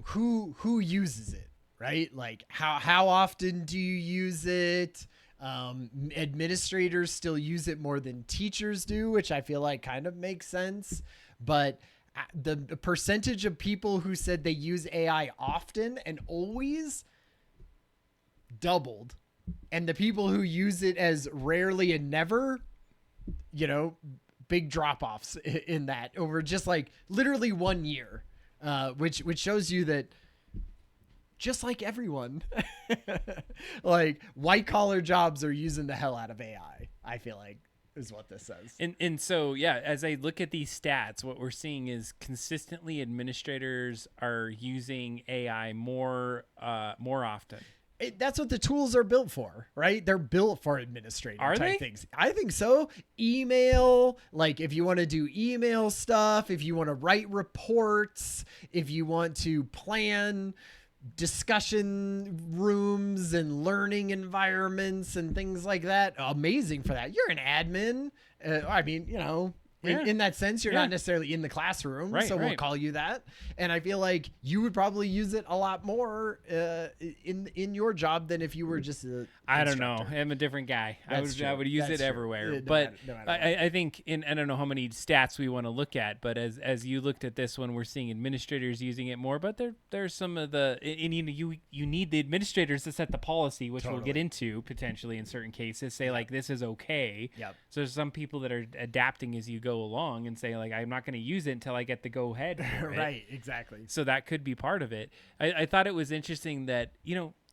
who uses it, right? Like how often do you use it? Administrators still use it more than teachers do, which I feel like kind of makes sense. But the percentage of people who said they use AI often and always doubled. And the people who use it as rarely and never, big drop-offs in that over just like literally 1 year. Which shows you that just like everyone, like white collar jobs are using the hell out of AI, I feel like is what this says. And so, yeah, as I look at these stats, what we're seeing is consistently administrators are using AI more often. That's what the tools are built for, right? They're built for administrative type things. I think so. Email, like if you want to do email stuff, if you want to write reports, if you want to plan discussion rooms and learning environments and things like that, amazing for that. You're an admin. In that sense, you're Yeah. not necessarily in the classroom, Right, so we'll right. call you that. And I feel like you would probably use it a lot more in your job than if you were just a I don't know. instructor. I'm a different guy. That's I true. would use That's it true. everywhere. No But matter- no matter what. I think I don't know how many stats we want to look at, but as you looked at this one, we're seeing administrators using it more. But there's some of the and you need the administrators to set the policy, which we'll get Totally. into potentially in certain cases. Say like this is okay. Yep. So there's some people that are adapting as you go along and say like I'm not going to use it until I get the go ahead. For it. Right, exactly. So that could be part of it. I thought it was interesting that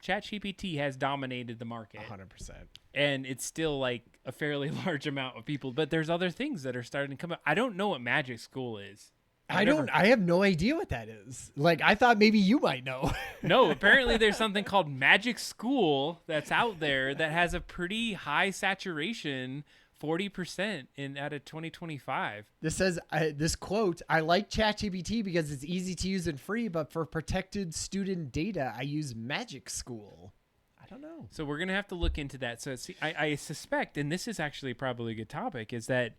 ChatGPT has dominated the market. 100%. And it's still like a fairly large amount of people, but there's other things that are starting to come up. I don't know what Magic School is. I have no idea what that is. Like, I thought maybe you might know. No, apparently there's something called Magic School that's out there that has a pretty high saturation, 40% out of 2025. This says, this quote, I like ChatGPT because it's easy to use and free, but for protected student data, I use Magic School. I don't know. So we're going to have to look into that. So see, I suspect, and this is actually probably a good topic, is that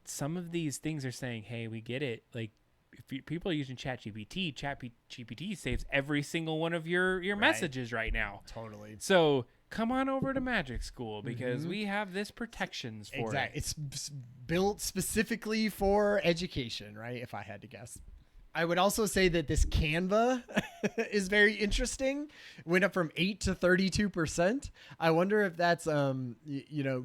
some of these things are saying, hey, we get it. Like, if people are using ChatGPT saves every single one of your messages right now. Totally. So come on over to Magic School because we have this protections for Exactly. it. It's built specifically for education, right? If I had to guess. I would also say that this Canva is very interesting. Went up from 8 to 32%. I wonder if that's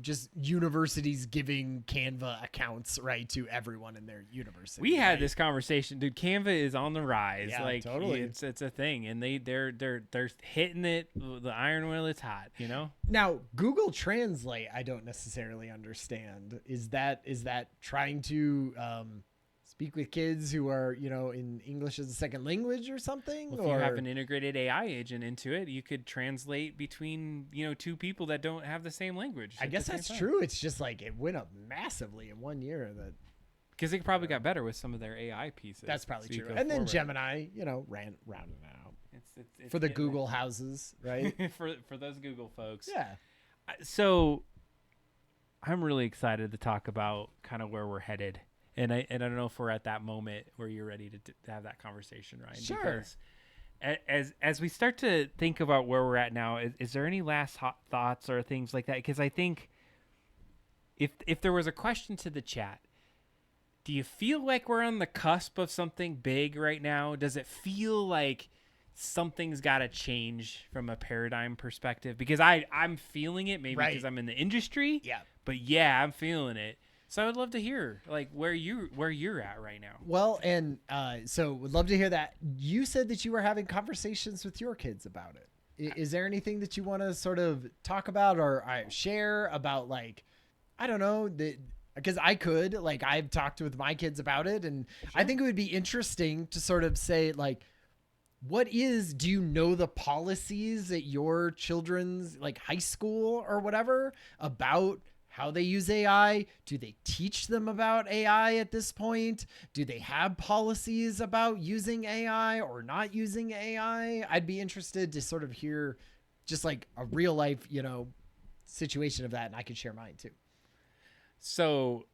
just universities giving Canva accounts right to everyone in their university. We had right? this conversation, dude. Canva is on the rise. Yeah, like totally. it's a thing, and they're hitting it. The iron will is hot. Now, Google Translate, I don't necessarily understand. Is that trying to speak with kids who are, in English as a second language or something? Well, if you have an integrated AI agent into it, you could translate between, two people that don't have the same language. I guess that's true. It's just like it went up massively in 1 year. Because it probably got better with some of their AI pieces. That's probably so you true. go And then forward. Gemini, rounding out It's for the getting Google houses, right? there. for those Google folks. Yeah. So I'm really excited to talk about kind of where we're headed. And I don't know if we're at that moment where you're ready to have that conversation, Ryan. Sure. Because as we start to think about where we're at now, is there any last hot thoughts or things like that? Because I think if there was a question to the chat, do you feel like we're on the cusp of something big right now? Does it feel like something's got to change from a paradigm perspective? Because I'm feeling it, maybe because I'm in the industry. Yeah. But yeah, I'm feeling it. So I would love to hear like where you're at right now. Well, and so would love to hear that. You said that you were having conversations with your kids about it. Is there anything that you want to sort of talk about or share about, like, I don't know, because I've talked with my kids about it, and I think it would be interesting to sort of say, like, do you know the policies at your children's, like, high school or whatever about how they use AI? Do they teach them about AI at this point? Do they have policies about using AI or not using AI? I'd be interested to sort of hear just like a real life, situation of that, and I could share mine too. So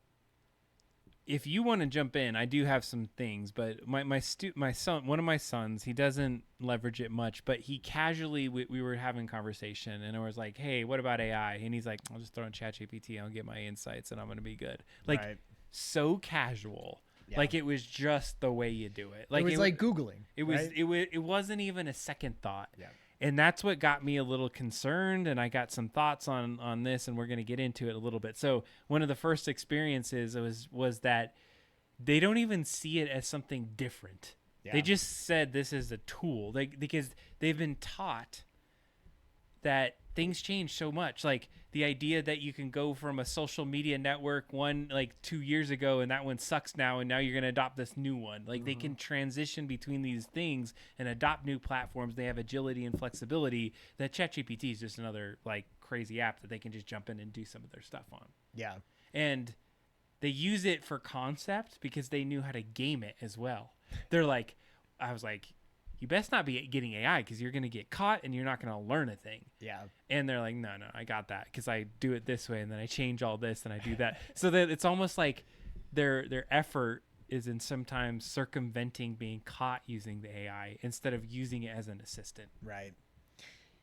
if you want to jump in, I do have some things, but my son, one of my sons, he doesn't leverage it much, but he casually, we were having conversation and I was like, hey, what about AI? And he's like, I'll just throw in ChatGPT, I'll get my insights and I'm going to be good. Like, so casual. Yeah. Like it was just the way you do it. Like it was like Googling. It wasn't even a second thought. Yeah. And that's what got me a little concerned, and I got some thoughts on this, and we're going to get into it a little bit. So one of the first experiences was that they don't even see it as something different. Yeah. They just said this is a tool, because they've been taught that things change so much. Like the idea that you can go from a social media network 2 years ago and that one sucks now, and now you're going to adopt this new one. Like they can transition between these things and adopt new platforms. They have agility and flexibility. That ChatGPT is just another like crazy app that they can just jump in and do some of their stuff on. Yeah. And they use it for concept because they knew how to game it as well. They're like, I was like, you best not be getting AI because you're going to get caught and you're not going to learn a thing. Yeah. And they're like, no, I got that because I do it this way and then I change all this and I do that. So that it's almost like their effort is in sometimes circumventing being caught using the AI instead of using it as an assistant. Right.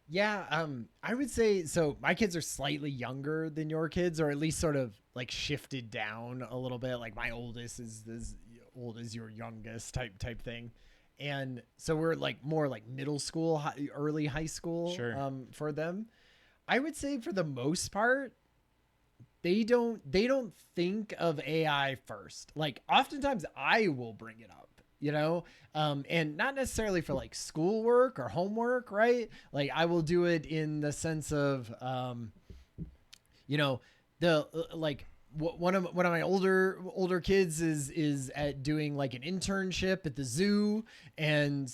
Yeah, I would say so. My kids are slightly younger than your kids, or at least sort of like shifted down a little bit. Like my oldest is as old as your youngest type thing, and so we're like more like middle school, early high school. Sure. For them, I would say for the most part, they don't think of AI first. Like oftentimes I will bring it up, and not necessarily for like schoolwork or homework, right? Like I will do it in the sense of, the like one of my older kids is at doing like an internship at the zoo, and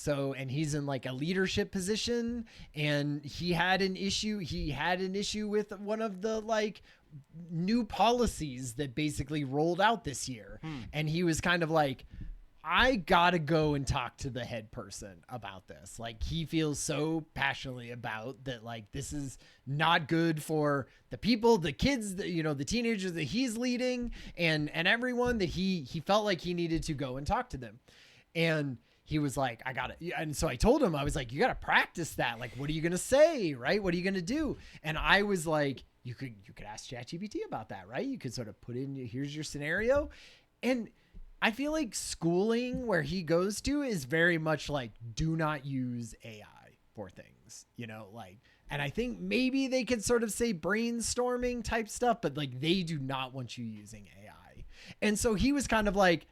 he's in like a leadership position, and he had an issue with one of the like new policies that basically rolled out this year. And he was kind of like, I gotta go and talk to the head person about this. Like he feels so passionately about that, like this is not good for the people, the kids, the teenagers that he's leading, and everyone, that he felt like he needed to go and talk to them. And he was like, I got it. And so I told him, I was like, you got to practice that. Like, what are you going to say? Right? What are you going to do? And I was like, you could ask ChatGPT about that, right? You could sort of put in, here's your scenario. And I feel like schooling where he goes to is very much like, do not use AI for things, and I think maybe they could sort of say brainstorming type stuff, but like they do not want you using AI. And so he was kind of like,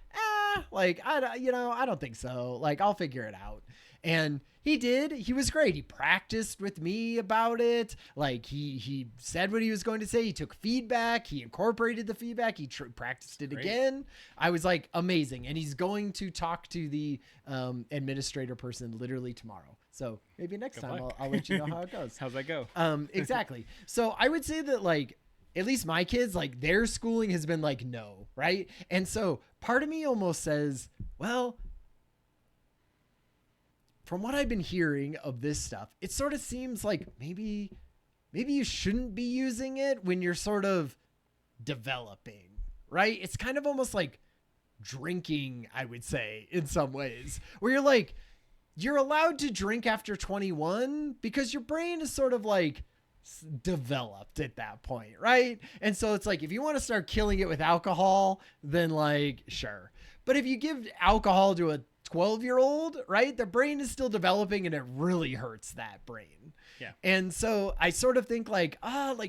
I don't think so. Like I'll figure it out. And he did. He was great. He practiced with me about it. Like he said what he was going to say. He took feedback. He incorporated the feedback. He practiced it again. I was like, amazing. And he's going to talk to the administrator person literally tomorrow. So maybe next time I'll let you know how it goes. How's that go? Exactly. So I would say that like, at least my kids, like their schooling has been like, no. Right. And so part of me almost says, well, from what I've been hearing of this stuff, it sort of seems like maybe you shouldn't be using it when you're sort of developing, right? It's kind of almost like drinking, I would say, in some ways, where you're like, you're allowed to drink after 21 because your brain is sort of like developed at that point, right? And so it's like, if you want to start killing it with alcohol, then like, sure. But if you give alcohol to a 12-year-old, right, their brain is still developing and it really hurts that brain. Yeah. And so I sort of think like,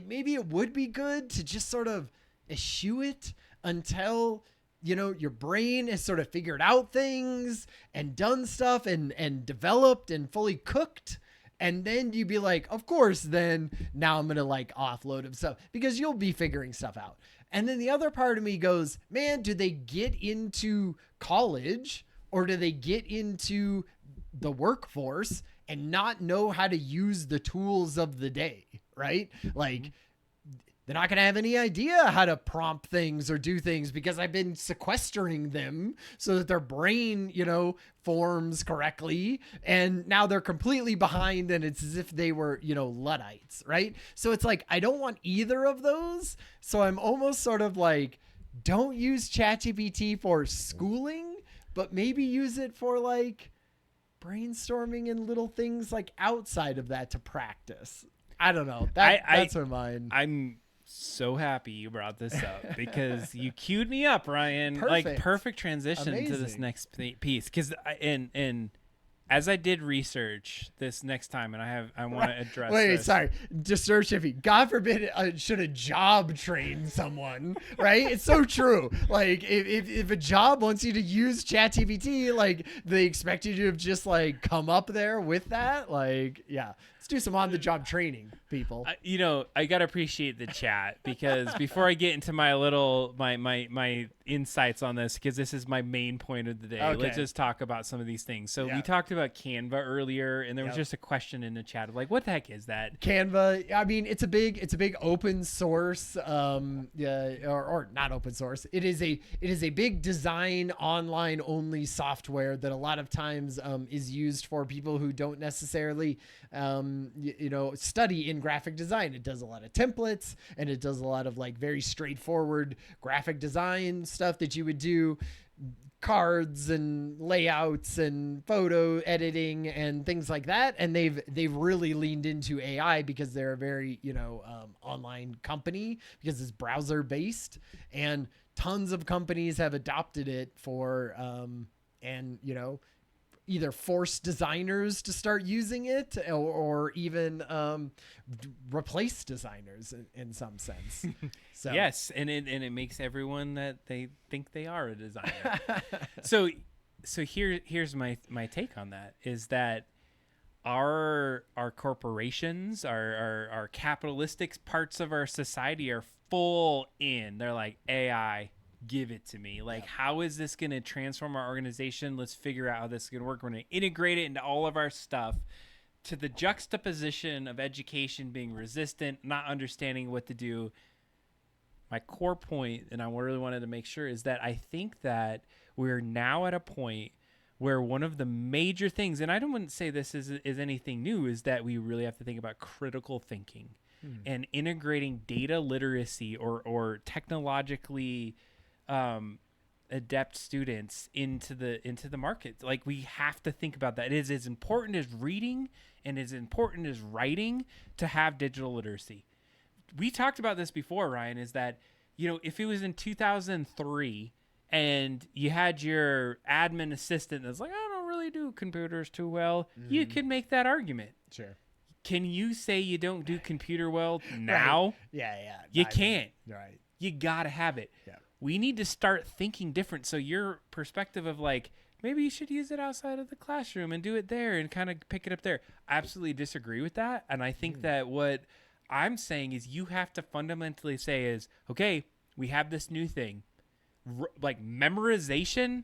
maybe it would be good to just sort of eschew it until, your brain has sort of figured out things and done stuff and developed and fully cooked. And then you'd be like, of course, then now I'm going to like offload of stuff because you'll be figuring stuff out. And then the other part of me goes, man, do they get into college or do they get into the workforce and not know how to use the tools of the day, right? Like they're not going to have any idea how to prompt things or do things because I've been sequestering them so that their brain, forms correctly. And now they're completely behind and it's as if they were, Luddites, right? So it's like, I don't want either of those. So I'm almost sort of like, don't use ChatGPT for schooling, but maybe use it for like brainstorming and little things like outside of that to practice. I don't know. That's my mind. I'm so happy you brought this up because you queued me up, Ryan. Like perfect transition to this next piece. Because and as I did research this next time, and I want to address. Wait, sorry, just search if God forbid should a job train someone, right? It's so true. Like if a job wants you to use ChatGPT, like they expect you to have just like come up there with that. Like, yeah, let's do some on the job training, people. I gotta appreciate the chat because before I get into my insights on this, because this is my main point of the day. Okay. Let's just talk about some of these things. So we talked about Canva earlier, and there was just a question in the chat of like, what the heck is that? Canva. I mean, it's a big open source, or not open source. It is a big design online only software that a lot of times is used for people who don't necessarily study in graphic design. It does a lot of templates, and it does a lot of like very straightforward graphic design stuff that you would do, cards and layouts and photo editing and things like that. And they've really leaned into AI because they're a very, online company, because it's browser based, and tons of companies have adopted it for, either force designers to start using it, or even replace designers in some sense. So yes, and it makes everyone that they think they are a designer. so here's my take on that, is that our corporations, our capitalistic parts of our society are full in. They're like, AI, give it to me. Like, how is this going to transform our organization? Let's figure out how this is going to work. We're going to integrate it into all of our stuff, to the juxtaposition of education being resistant, not understanding what to do. My core point, and I really wanted to make sure, is that I think that we're now at a point where one of the major things, and I wouldn't say this is anything new, is that we really have to think about critical thinking and integrating data literacy or technologically adept students into the market. Like, we have to think about that. It is as important as reading and as important as writing to have digital literacy. We talked about this before, Ryan, is that, if it was in 2003 and you had your admin assistant that's like, I don't really do computers too well, you could make that argument. Sure. Can you say you don't do computer well now? Right. Yeah. You can't. Right. You got to have it. Yeah. We need to start thinking different. So your perspective of like, maybe you should use it outside of the classroom and do it there and kind of pick it up there, I absolutely disagree with that. And I think that what I'm saying is you have to fundamentally say is, okay, we have this new thing. Like memorization,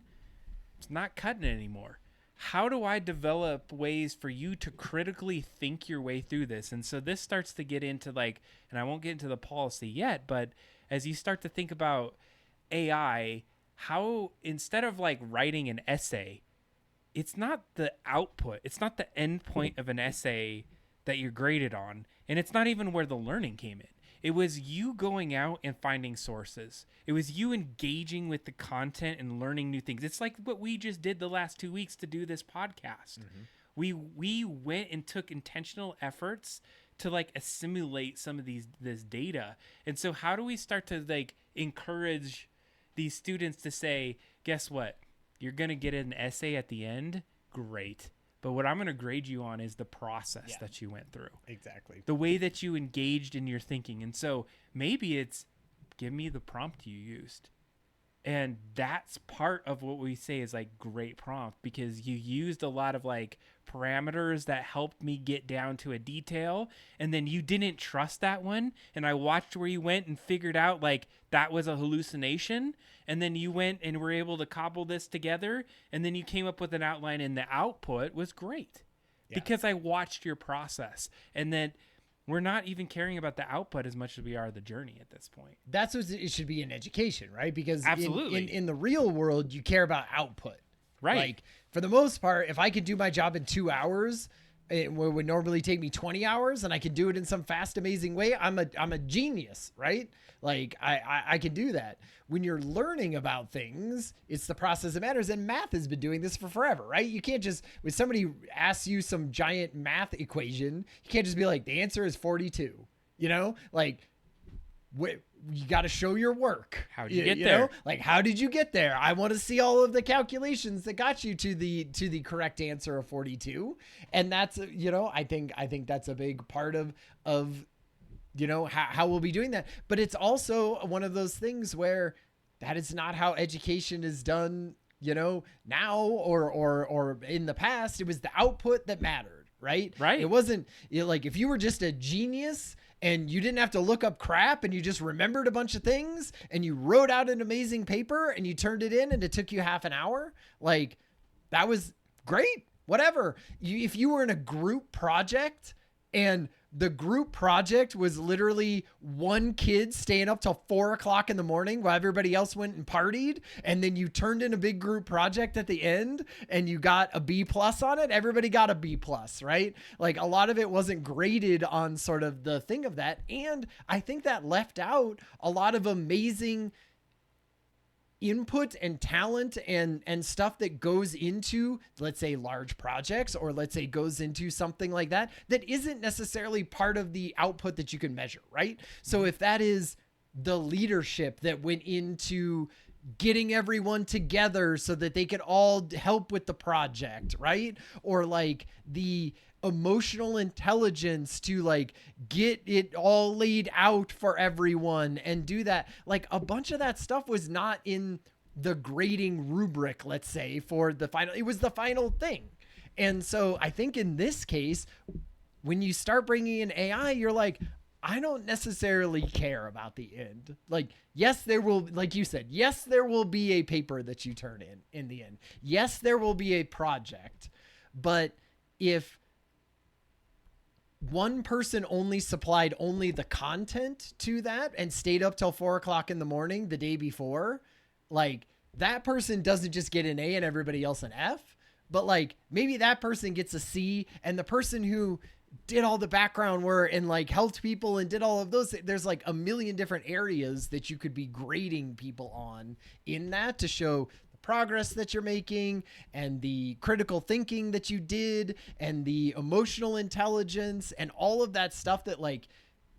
it's not cutting it anymore. How do I develop ways for you to critically think your way through this? And so this starts to get into like, and I won't get into the policy yet, but as you start to think about AI, how instead of like writing an essay, it's not the output, it's not the end point of an essay that you're graded on, and it's not even where the learning came in. It was you going out and finding sources. It was you engaging with the content and learning new things. It's like what we just did the last 2 weeks to do this podcast. We went and took intentional efforts to like assimilate some of this data. And so how do we start to like encourage these students to say, guess what? You're going to get an essay at the end. Great. But what I'm going to grade you on is the process that you went through. Exactly. The way that you engaged in your thinking. And so maybe it's, give me the prompt you used. And that's part of what we say is like great prompt, because you used a lot of like parameters that helped me get down to a detail. And then you didn't trust that one. And I watched where you went and figured out like that was a hallucination. And then you went and were able to cobble this together. And then you came up with an outline, and the output was great because I watched your process. And then we're not even caring about the output as much as we are the journey at this point. That's what it should be in education, right? Because absolutely in the real world, you care about output. Right. Like, for the most part, if I could do my job in 2 hours, it would normally take me 20 hours, and I could do it in some fast, amazing way, I'm a genius, right? Like, I can do that. When you're learning about things, it's the process that matters. And math has been doing this for forever, right? You can't just, when somebody asks you some giant math equation, you can't just be like, the answer is 42. Like, you got to show your work. How did you get there? Like, how did you get there? I want to see all of the calculations that got you to the correct answer of 42. And that's, I think that's a big part of how we'll be doing that. But it's also one of those things where that is not how education is done, now or in the past. It was the output that mattered, right? Right. It wasn't like if you were just a genius and you didn't have to look up crap and you just remembered a bunch of things and you wrote out an amazing paper and you turned it in and it took you half an hour, like, that was great. Whatever. If you were in a group project and the group project was literally one kid staying up till 4 o'clock in the morning while everybody else went and partied. And then you turned in a big group project at the end and you got a B plus on it. Everybody got a B plus, right? Like a lot of it wasn't graded on sort of the thing of that. And I think that left out a lot of amazing input and talent and stuff that goes into, let's say, large projects, or let's say goes into something like that isn't necessarily part of the output that you can measure, right? So if that is the leadership that went into getting everyone together so that they could all help with the project, right? Or like the emotional intelligence to like get it all laid out for everyone and do that. Like a bunch of that stuff was not in the grading rubric, let's say, for the final. It was the final thing. And so I think in this case, when you start bringing in AI, you're like, I don't necessarily care about the end. Like, yes, there will, like you said, yes, there will be a paper that you turn in the end. Yes, there will be a project. But if one person only supplied only the content to that and stayed up till 4 o'clock in the morning the day before, like that person doesn't just get an A and everybody else an F, but like maybe that person gets a C, and the person who did all the background work and like helped people and did all of those, there's like a million different areas that you could be grading people on in that to show progress that you're making and the critical thinking that you did and the emotional intelligence and all of that stuff that like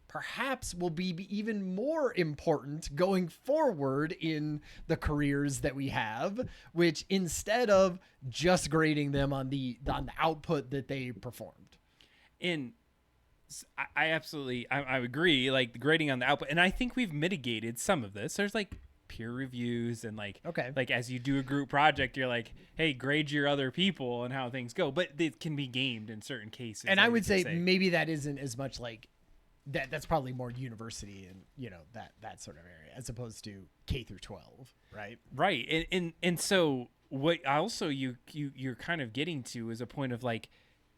perhaps will be even more important going forward in the careers that we have, which instead of just grading them on the output that they performed. And I absolutely, I agree, like the grading on the output. And I think we've mitigated some of this. There's like peer reviews and like, okay, like as you do a group project, you're like, hey, grade your other people and how things go, but it can be gamed in certain cases. And I would say maybe that isn't as much like that's probably more university and, you know, that sort of area as opposed to K through 12. Right. And so what also you're kind of getting to is a point of like,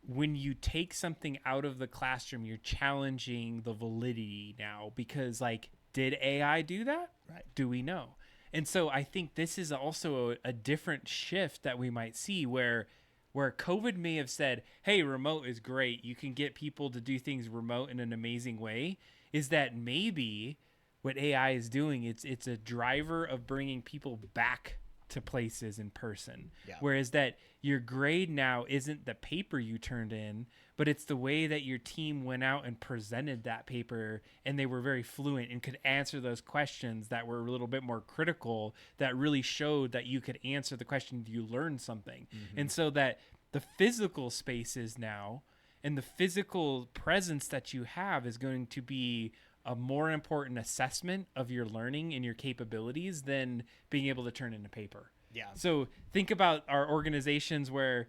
when you take something out of the classroom, you're challenging the validity now, because like, did AI do that? Right. Do we know? And so I think this is also a different shift that we might see where COVID may have said, hey, remote is great, you can get people to do things remote in an amazing way, is that maybe what AI is doing, it's a driver of bringing people back to places in person. Yeah. Whereas that your grade now isn't the paper you turned in, but it's the way that your team went out and presented that paper, and they were very fluent and could answer those questions that were a little bit more critical, that really showed that you could answer the question, you learned something. Mm-hmm. And so that the physical spaces now and the physical presence that you have is going to be a more important assessment of your learning and your capabilities than being able to turn into paper. Yeah. So think about our organizations where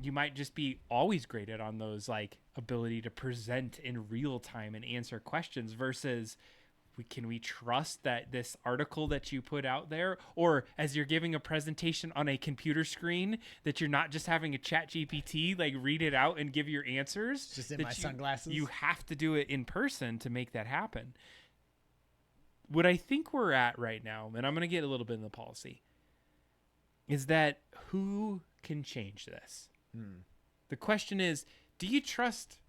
you might just be always graded on those like ability to present in real time and answer questions versus can we trust that this article that you put out there, or as you're giving a presentation on a computer screen, that you're not just having a chat GPT like read it out and give your answers. It's just in my sunglasses. You have to do it in person to make that happen. What I think we're at right now, and I'm going to get a little bit in the policy, is that who can change this? The question is, do you trust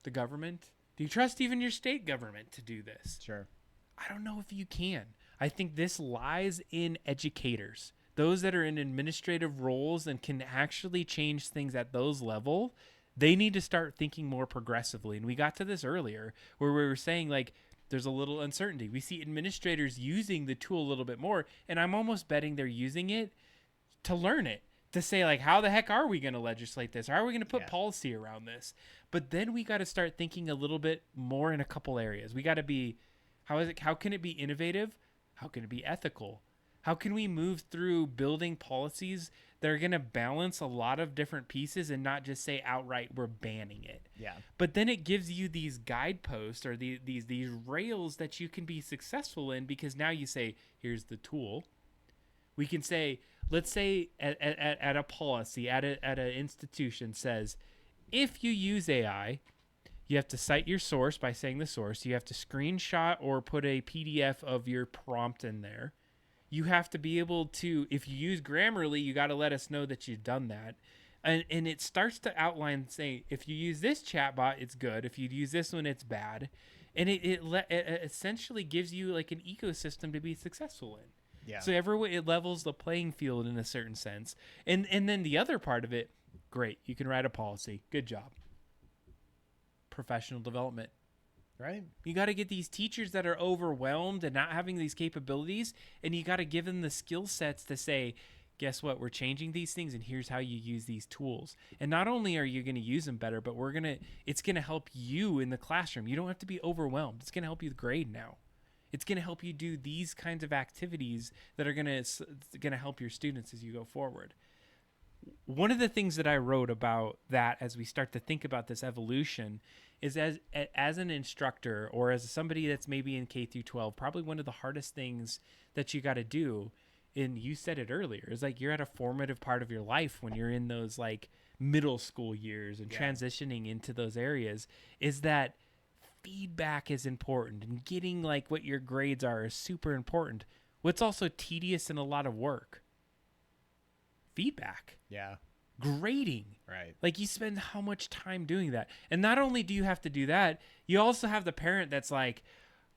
the government? Do you trust even your state government to do this? Sure. I don't know if you can. I think this lies in educators, those that are in administrative roles and can actually change things at those level. They need to start thinking more progressively. And we got to this earlier where we were saying like there's a little uncertainty. We see administrators using the tool a little bit more, and I'm almost betting they're using it to learn it, to say like, how the heck are we going to legislate this? How are we going to put policy around this? But then we got to start thinking a little bit more in a couple areas. We got to be, how can it be innovative? How can it be ethical? How can we move through building policies that are going to balance a lot of different pieces and not just say outright we're banning it? Yeah. But then it gives you these guideposts or these rails that you can be successful in, because now you say, here's the tool. We can say, let's say at a policy, at an institution says, if you use AI, You have to cite your source by saying the source. You have to screenshot or put a PDF of your prompt in there. You have to be able to, if you use Grammarly, you got to let us know that you've done that. And it starts to outline, say, if you use this chatbot, it's good. If you use this one, it's bad. And it essentially gives you like an ecosystem to be successful in. Yeah. So everyone, it levels the playing field in a certain sense. And then the other part of it, great. You can write a policy. Good job. Professional development. Right. You got to get these teachers that are overwhelmed and not having these capabilities, and you got to give them the skill sets to say, guess what? We're changing these things, and here's how you use these tools. And not only are you going to use them better, but it's going to help you in the classroom. You don't have to be overwhelmed. It's going to help you grade now. It's going to help you do these kinds of activities that are going to help your students as you go forward. One of the things that I wrote about that as we start to think about this evolution is as an instructor or as somebody that's maybe in K through 12, probably one of the hardest things that you got to do, and you said it earlier, is like you're at a formative part of your life when you're in those like middle school years and transitioning into those areas, is that feedback is important, and getting like what your grades are is super important. What's also tedious and a lot of work? Feedback. Yeah. Grading. Right. Like you spend how much time doing that. And not only do you have to do that, you also have the parent that's like,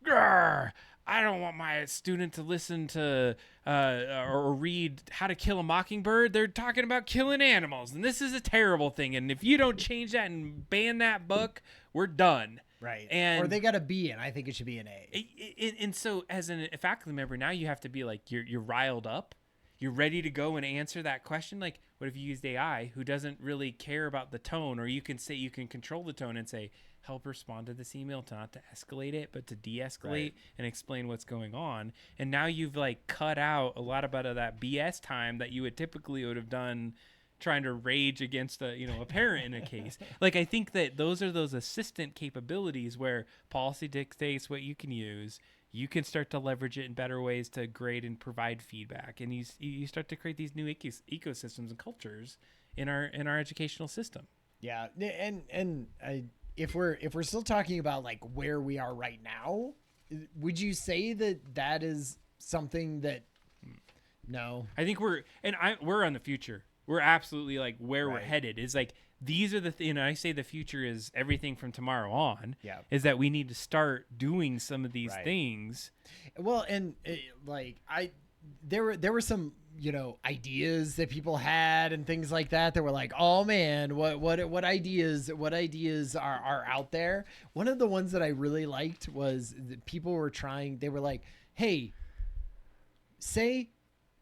grr, I don't want my student to listen to or read How to Kill a Mockingbird. They're talking about killing animals, and this is a terrible thing. And if you don't change that and ban that book, we're done. Right. And or they got a B, and I think it should be an A. And so as a faculty member, now you have to be like, you're riled up. You're ready to go and answer that question. Like, what if you used AI who doesn't really care about the tone, or you can control the tone and say, help respond to this email, to not to escalate it, but to de-escalate and explain what's going on. And now you've like cut out a lot about that BS time that you would have done trying to rage against a parent in a case. Like, I think that those are those assistant capabilities where policy dictates what you can use. You can start to leverage it in better ways to grade and provide feedback, and you start to create these new ecosystems and cultures in our educational system. Yeah, and if we're still talking about like where we are right now, would you say that is something that? No, I think we're on the future. We're absolutely like where we're headed is like. These are I say the future is everything from tomorrow on. Yeah. Is that we need to start doing some of these things. Well, and there were some ideas that people had and things like that were like, oh man, what ideas are out there. One of the ones that I really liked was that people were trying. They were like, hey, say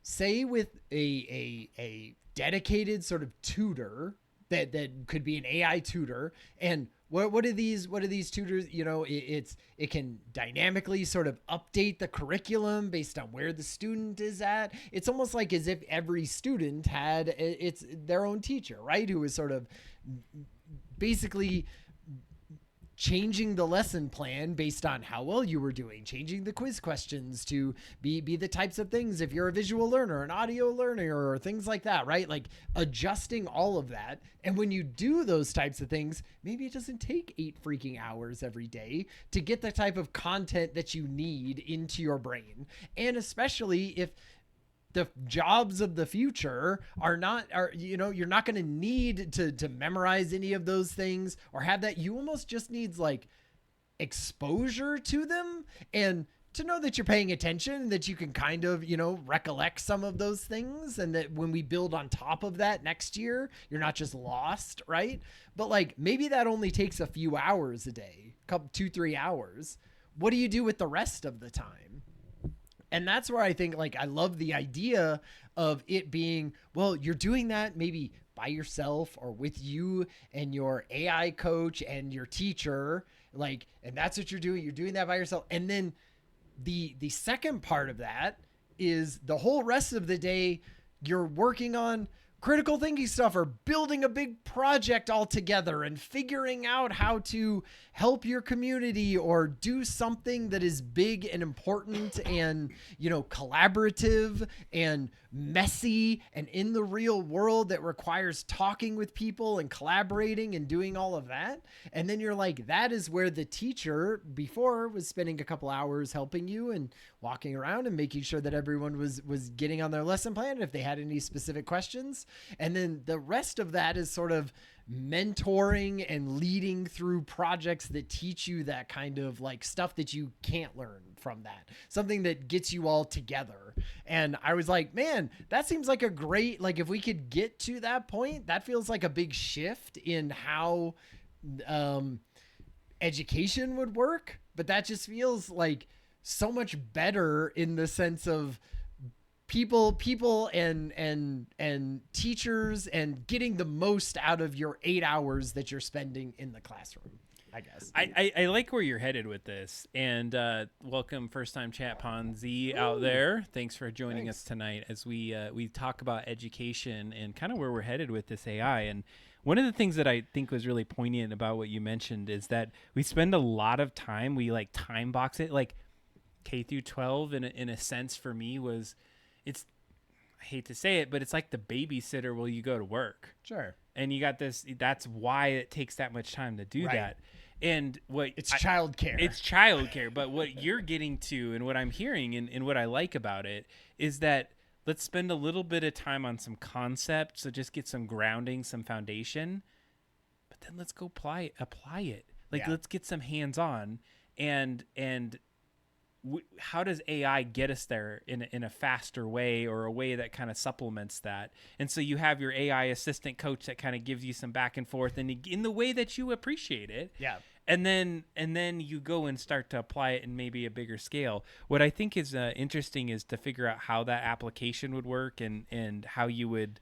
with a dedicated sort of tutor. That could be an AI tutor, and what are these tutors? It can dynamically sort of update the curriculum based on where the student is at. It's almost like as if every student had it's their own teacher, right? Who is sort of basically changing the lesson plan based on how well you were doing, changing the quiz questions to be the types of things if you're a visual learner, an audio learner, or things like that, right? Like adjusting all of that. And when you do those types of things, maybe it doesn't take 8 freaking hours every day to get the type of content that you need into your brain. And especially if the jobs of the future you're not going to need to memorize any of those things or have that. You almost just needs like exposure to them and to know that you're paying attention, that you can kind of, recollect some of those things. And that when we build on top of that next year, you're not just lost. Right. But like, maybe that only takes a few hours a day, 2-3 hours. What do you do with the rest of the time? And that's where I think, like, I love the idea of it being, well, you're doing that maybe by yourself or with you and your AI coach and your teacher, like, and that's what you're doing. You're doing that by yourself. And then the second part of that is the whole rest of the day you're working on, critical thinking stuff or building a big project all together and figuring out how to help your community or do something that is big and important and, you know, collaborative and messy and in the real world that requires talking with people and collaborating and doing all of that. And then you're like, that is where the teacher before was spending a couple hours helping you and walking around and making sure that everyone was getting on their lesson plan if they had any specific questions. And then the rest of that is sort of mentoring and leading through projects that teach you that kind of like stuff that you can't learn from that, something that gets you all together. And I was like, man, that seems like a great, like if we could get to that point, that feels like a big shift in how education would work. But that just feels like so much better in the sense of people and teachers and getting the most out of your 8 hours that you're spending in the classroom, I guess. I like where you're headed with this, and welcome first time chat Ponzi out there. Thanks for joining us tonight as we talk about education and kind of where we're headed with this AI. And one of the things that I think was really poignant about what you mentioned is that we spend a lot of time, we like time box it, like K through 12 in a sense for me was, it's, I hate to say it, but it's like the babysitter while you go to work. Sure. And you got this, that's why it takes that much time to do that. And what it's childcare. It's childcare. But what you're getting to and what I'm hearing and what I like about it is that let's spend a little bit of time on some concepts. So just get some grounding, some foundation, but then let's go apply it. Like let's get some hands on and how does AI get us there in a faster way or a way that kind of supplements that? And so you have your AI assistant coach that kind of gives you some back and forth and in the way that you appreciate it. Yeah. And then you go and start to apply it in maybe a bigger scale. What I think is interesting is to figure out how that application would work and how you would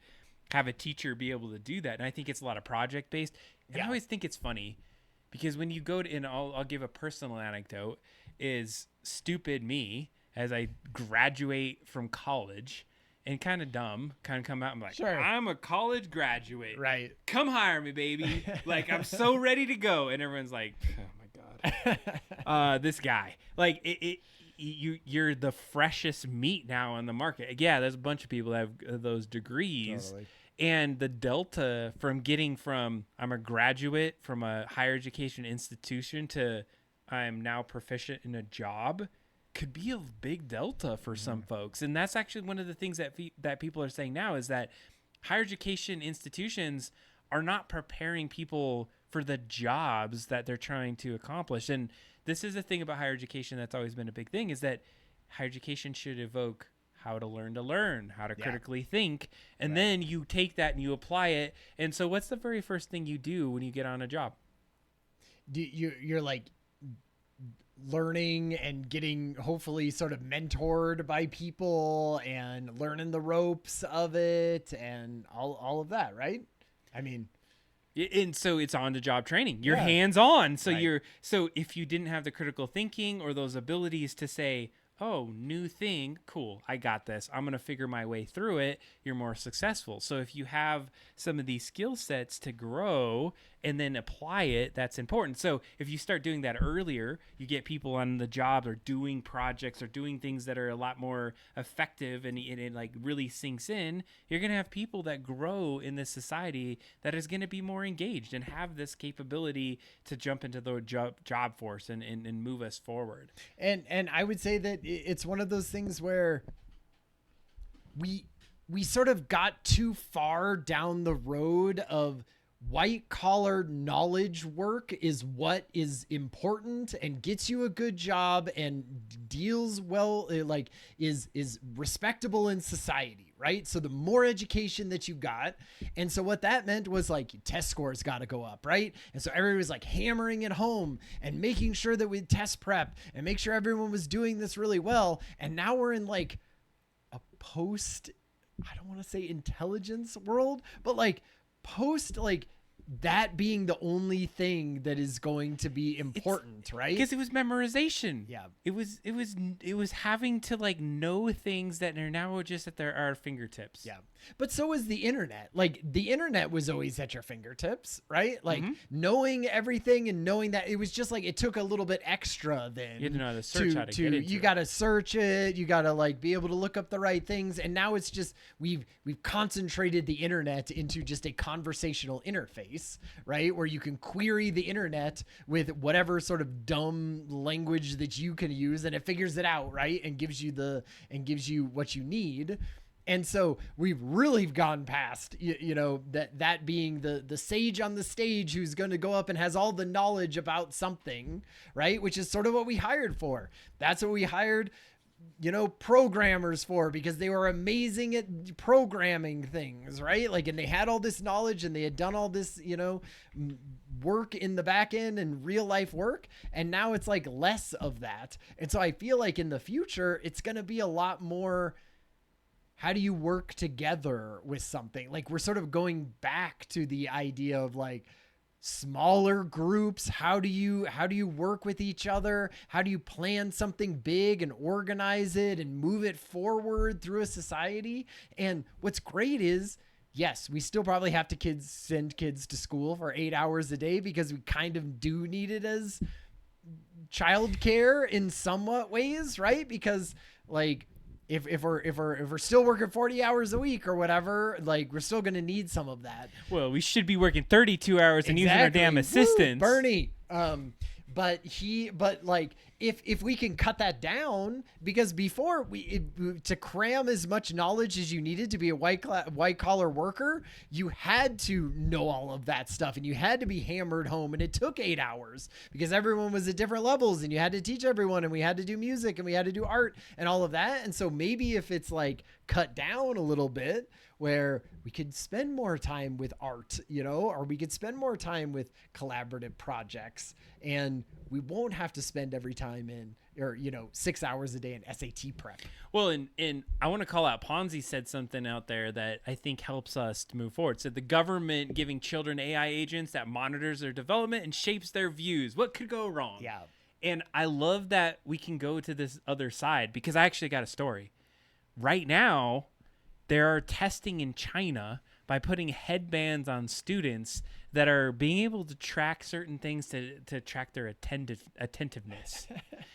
have a teacher be able to do that. And I think it's a lot of project based. And I always think it's funny because when you go to, and I'll give a personal anecdote, is stupid me as I graduate from college and kind of dumb, kind of come out and be like, sure, I'm a college graduate. Right. Come hire me, baby. Like, I'm so ready to go. And everyone's like, oh my God. This guy. Like, you're the freshest meat now on the market. Yeah, there's a bunch of people that have those degrees. Totally. And the delta from getting from I'm a graduate from a higher education institution to I'm now proficient in a job could be a big delta for some folks. And that's actually one of the things that people are saying now is that higher education institutions are not preparing people for the jobs that they're trying to accomplish. And this is the thing about higher education that's always been a big thing is that higher education should evoke how to learn, how to critically think. And then you take that and you apply it. And so what's the very first thing you do when you get on a job? You're like learning and getting hopefully sort of mentored by people and learning the ropes of it and all of that, right? I mean, and so it's on the job training. You're hands on. So right. So if you didn't have the critical thinking or those abilities to say, oh, new thing, cool, I got this, I'm going to figure my way through it, you're more successful. So if you have some of these skill sets to grow and then apply it, that's important. So if you start doing that earlier, you get people on the job or doing projects or doing things that are a lot more effective and it like really sinks in, you're going to have people that grow in this society that is going to be more engaged and have this capability to jump into the job force and move us forward. And I would say that it's one of those things where we sort of got too far down the road of white collar knowledge work is what is important and gets you a good job and deals well, like is respectable in society, right? So the more education that you got. And so what that meant was like test scores got to go up, right? And so everybody was like hammering it home and making sure that we test prep and make sure everyone was doing this really well. And now we're in like a post, I don't want to say intelligence world, but like post like that being the only thing that is going to be important, right? Because it was memorization. Yeah. It was having to like know things that are now just at our fingertips. Yeah. But so is the internet. Like the internet was always at your fingertips, right? Like knowing everything and knowing that it was just like it took a little bit extra then. You had to know how to search how to get into you got to search it, you got to like be able to look up the right things, and now it's just we've concentrated the internet into just a conversational interface, right? Where you can query the internet with whatever sort of dumb language that you can use and it figures it out, right? And gives you what you need. And so we've really gone past, that being the sage on the stage who's going to go up and has all the knowledge about something, right? Which is sort of what we hired for. That's what we hired, programmers for, because they were amazing at programming things, right? Like, and they had all this knowledge and they had done all this, work in the back end and real life work. And now it's like less of that. And so I feel like in the future, it's going to be a lot more, how do you work together with something? Like we're sort of going back to the idea of like smaller groups. How do you work with each other? How do you plan something big and organize it and move it forward through a society? And what's great is, yes, we still probably have to send kids to school for 8 hours a day because we kind of do need it as childcare in somewhat ways, right? Because like, if we're still working 40 hours a week or whatever, like we're still going to need some of that. Well, we should be working 32 hours and using our damn assistants. Woo, Bernie. But if we can cut that down, because before to cram as much knowledge as you needed to be a white collar worker, you had to know all of that stuff and you had to be hammered home, and it took 8 hours because everyone was at different levels and you had to teach everyone, and we had to do music and we had to do art and all of that. And so maybe if it's like cut down a little bit, where we could spend more time with art, or we could spend more time with collaborative projects, and we won't have to spend every time 6 hours a day in SAT prep. Well, and I want to call out Ponzi said something out there that I think helps us to move forward. Said the government giving children AI agents that monitors their development and shapes their views. What could go wrong? Yeah. And I love that we can go to this other side, because I actually got a story. Right now, there are testing in China by putting headbands on students that are being able to track certain things to track their attentiveness.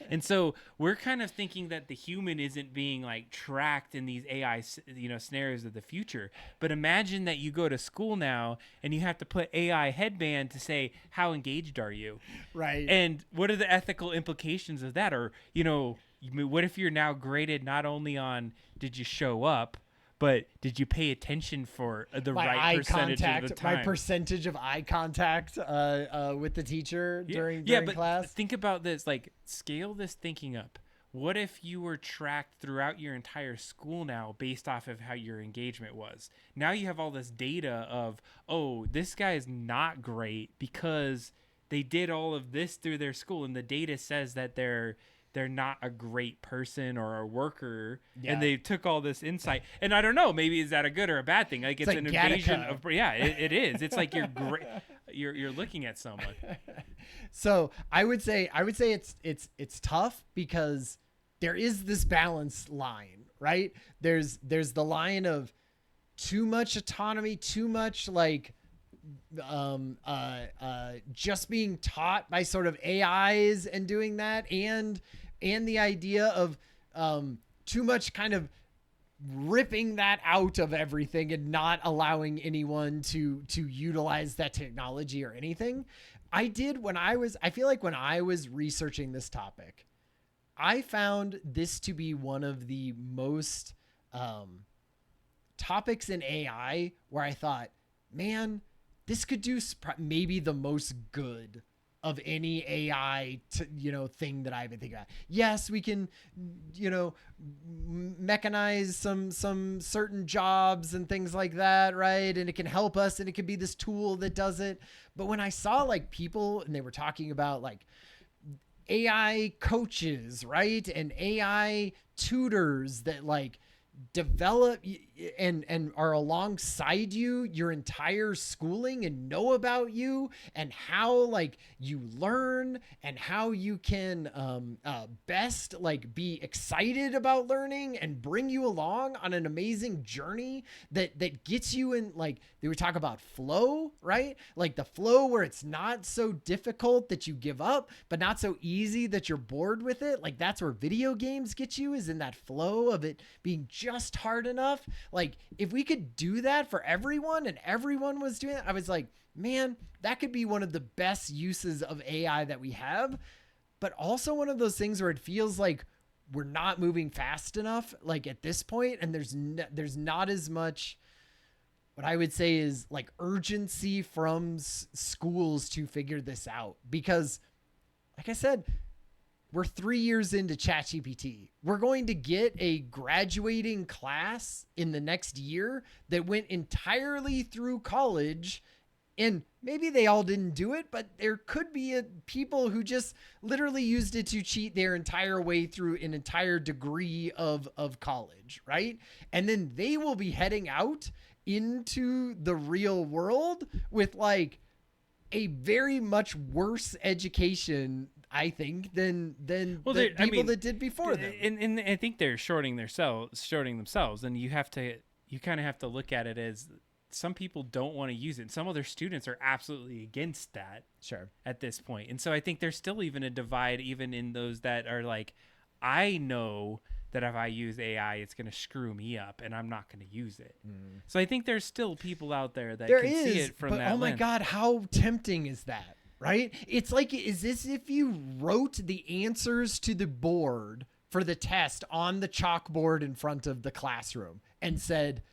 And so we're kind of thinking that the human isn't being like tracked in these AI, scenarios of the future. But imagine that you go to school now and you have to put AI headband to say, how engaged are you? Right. And what are the ethical implications of that? Or, what if you're now graded not only on did you show up, but did you pay attention for the right percentage of the time? My percentage of eye contact with the teacher during but class? Think about this. Like, scale this thinking up. What if you were tracked throughout your entire school now based off of how your engagement was? Now you have all this data of, oh, this guy is not great because they did all of this through their school, and the data says that they're not a great person or a worker, and they took all this insight. And I don't know, maybe is that a good or a bad thing? Like it's an invasion of, it is. It's like you're great. You're looking at someone. So I would say it's tough because there is this balance line, right? There's the line of too much autonomy, too much like just being taught by sort of AIs and doing that, and the idea of too much kind of ripping that out of everything and not allowing anyone to utilize that technology or anything. I feel like when I was researching this topic, I found this to be one of the most topics in AI where I thought, man, this could do maybe the most good of any AI, thing that I've been thinking about. Yes, we can, mechanize some certain jobs and things like that, right? And it can help us, and it can be this tool that does it. But when I saw like people, and they were talking about like AI coaches, right? And AI tutors that like develop and are alongside you your entire schooling and know about you and how like you learn and how you can best like be excited about learning and bring you along on an amazing journey that gets you in, like they would talk about flow, right? Like the flow where it's not so difficult that you give up, but not so easy that you're bored with it. Like that's where video games get you, is in that flow of it being just hard enough. Like if we could do that for everyone and everyone was doing it, I was like, man, that could be one of the best uses of AI that we have, but also one of those things where it feels like we're not moving fast enough, like at this point, and there's not as much, what I would say is like urgency from schools to figure this out, because like I said, we're 3 years into ChatGPT. We're going to get a graduating class in the next year that went entirely through college, and maybe they all didn't do it, but there could be people who just literally used it to cheat their entire way through an entire degree of college, right? And then they will be heading out into the real world with like a very much worse education, I think, than the people that did before them. And I think they're shorting themselves, and you kind of have to look at it as some people don't want to use it. And some other students are absolutely against that. Sure. At this point. And so I think there's still even a divide, even in those that are like, I know that if I use AI, it's going to screw me up and I'm not going to use it. So I think there's still people out there that can see it from that oh my lens. God, how tempting is that, right? It's like, is this if you wrote the answers to the board for the test on the chalkboard in front of the classroom and said,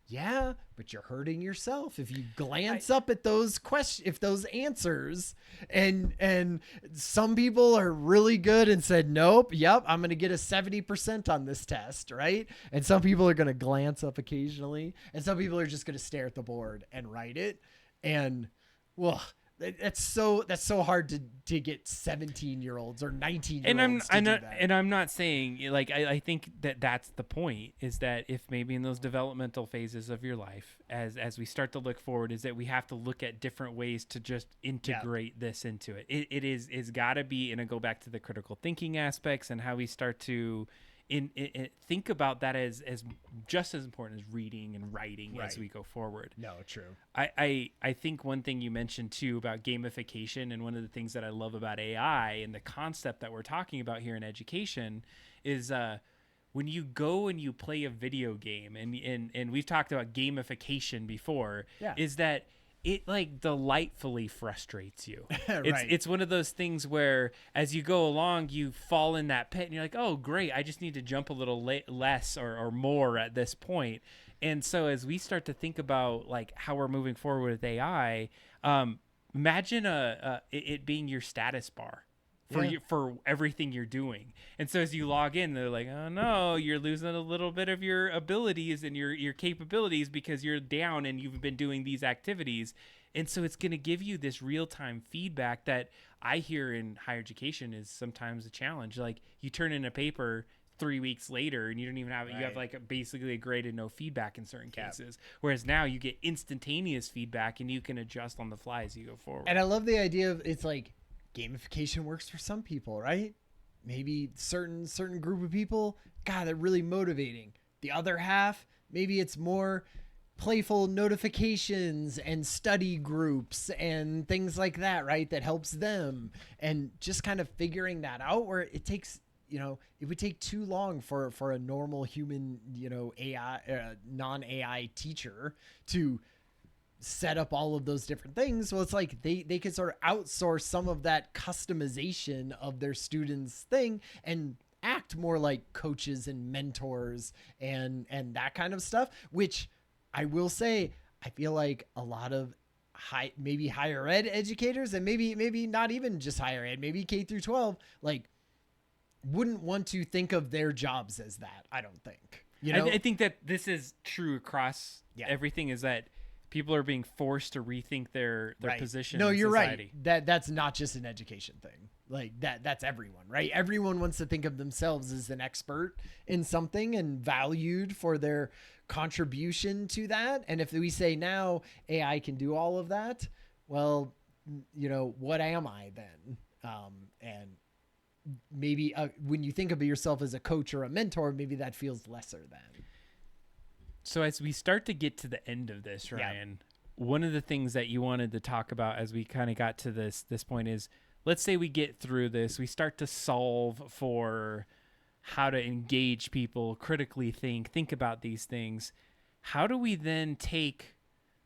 yeah, but you're hurting yourself if you glance up at those questions, if those answers, and some people are really good and said, nope, yep, I'm going to get a 70% on this test, right? And some people are going to glance up occasionally, and some people are just going to stare at the board and write it. And well, that's so hard to get 17-year-olds or 19-year-olds to do that. And I'm not saying, like, I think that's the point, is that if maybe in those developmental phases of your life, as we start to look forward, is that we have to look at different ways to just integrate this into it. It's got to be, and I go back to the critical thinking aspects and how we start to think about that as just as important as reading and writing as we go forward. No, true. I think one thing you mentioned too about gamification, and one of the things that I love about AI and the concept that we're talking about here in education is when you go and you play a video game, and we've talked about gamification before, is that it like delightfully frustrates you. Right. It's one of those things where as you go along, you fall in that pit and you're like, oh, great, I just need to jump a little less or more at this point. And so as we start to think about like how we're moving forward with AI, imagine it being your status bar for everything you're doing. And so as you log in, they're like, oh no, you're losing a little bit of your abilities and your capabilities because you're down and you've been doing these activities. And so it's going to give you this real-time feedback that I hear in higher education is sometimes a challenge. Like you turn in a paper 3 weeks later and you don't even have you have like basically a grade and no feedback in certain cases. Whereas now you get instantaneous feedback and you can adjust on the fly as you go forward. And I love the idea of, it's like, gamification works for some people, right? Maybe certain group of people, God, they're really motivating. The other half, maybe it's more playful notifications and study groups and things like that, right? That helps them. And just kind of figuring that out, where it takes, it would take too long for a normal human, AI, non-AI teacher to set up all of those different things. Well, it's like they could sort of outsource some of that customization of their students' thing and act more like coaches and mentors and that kind of stuff, which I will say, I feel like a lot of maybe higher ed educators, and maybe not even just higher ed, maybe K through 12, like wouldn't want to think of their jobs as that. I don't think, I think that this is true across everything, is that People are being forced to rethink their Right. position No, in you're society. right. That's not just an education thing. Like that's everyone, right? Everyone wants to think of themselves as an expert in something and valued for their contribution to that. And if we say now AI can do all of that, well, what am I then? And maybe when you think of yourself as a coach or a mentor, maybe that feels lesser than. So as we start to get to the end of this, Ryan, one of the things that you wanted to talk about as we kind of got to this point is, let's say we get through this, we start to solve for how to engage people, critically think about these things. How do we then take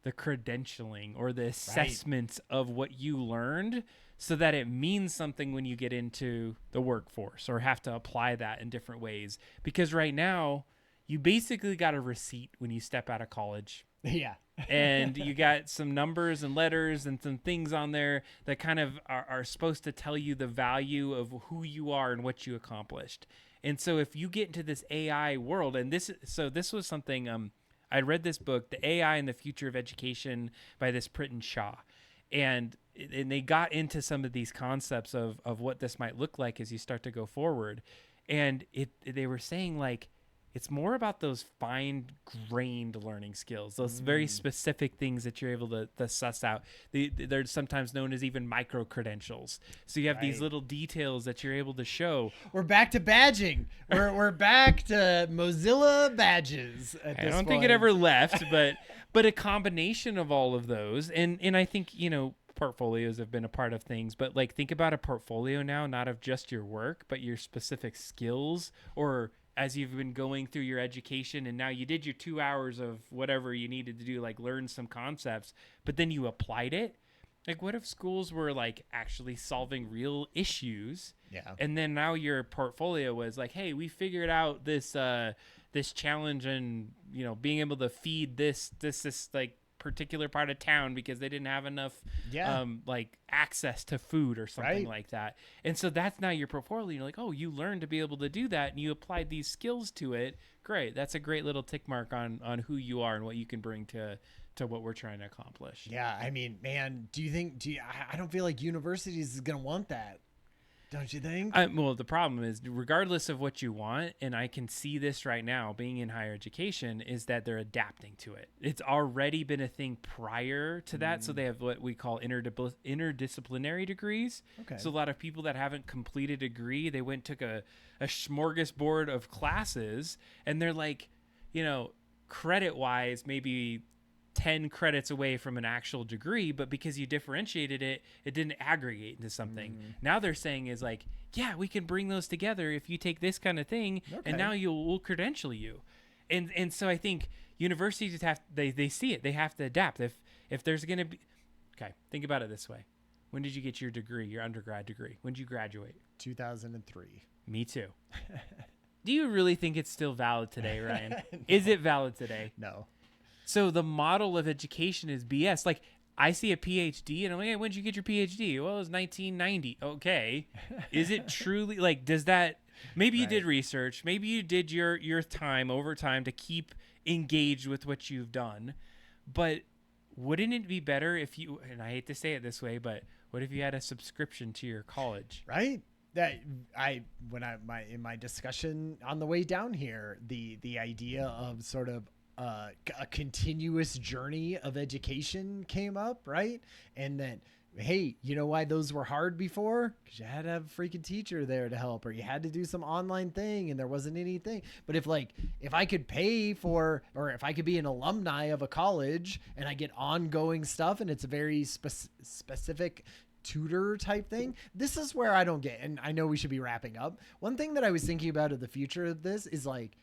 the credentialing or the assessments of what you learned so that it means something when you get into the workforce or have to apply that in different ways? Because right now, you basically got a receipt when you step out of college. Yeah. And you got some numbers and letters and some things on there that kind of are supposed to tell you the value of who you are and what you accomplished. And so if you get into this AI world, and this was something, I read this book, The AI and the Future of Education by this Pritin Shah. And they got into some of these concepts of what this might look like as you start to go forward. And they were saying, like, it's more about those fine-grained learning skills, those very specific things that you're able to suss out. They're sometimes known as even micro-credentials. So you have these little details that you're able to show. We're back to badging. We're back to Mozilla badges at this I don't point. think it ever left, but a combination of all of those. And I think, portfolios have been a part of things, but like think about a portfolio now, not of just your work, but your specific skills, or as you've been going through your education and now you did your 2 hours of whatever you needed to do, like learn some concepts, but then you applied it. Like, what if schools were like actually solving real issues? Yeah. And then now your portfolio was like, hey, we figured out this challenge and, being able to feed this like particular part of town because they didn't have enough like access to food or something like that. And so that's now your portfolio. You're like, oh, you learned to be able to do that and you applied these skills to it. Great. That's a great little tick mark on who you are and what you can bring to what we're trying to accomplish. Yeah. I mean, man, I don't feel like universities is going to want that. Don't you think? Well, the problem is, regardless of what you want, and I can see this right now being in higher education, is that they're adapting to it. It's already been a thing prior to that. So they have what we call interdisciplinary degrees. Okay. So a lot of people that haven't completed a degree, they went and took a smorgasbord of classes, and they're like, credit-wise, maybe 10 credits away from an actual degree, but because you differentiated it, it didn't aggregate into something. Now they're saying is like, yeah, we can bring those together if you take this kind of thing, and now we'll credential you. And so I think universities they see it. They have to adapt. If there's going to be, okay, think about it this way. When did you get your degree, your undergrad degree? When did you graduate? 2003. Me too. Do you really think it's still valid today, Ryan? No. Is it valid today? No. So the model of education is BS. Like, I see a PhD and I'm like, hey, when did you get your PhD? Well, it was 1990. Okay. Is it truly, like, does that, maybe you did research, maybe you did your time over time to keep engaged with what you've done, but wouldn't it be better if you, and I hate to say it this way, but what if you had a subscription to your college? Right. In my discussion on the way down here, the idea of sort of a continuous journey of education came up, right? And then, hey, you know why those were hard before? Because you had to have a freaking teacher there to help, or you had to do some online thing and there wasn't anything. But if I could pay for, or if I could be an alumni of a college and I get ongoing stuff and it's a very specific tutor type thing, this is where I don't get, and I know we should be wrapping up. One thing that I was thinking about of the future of this is like,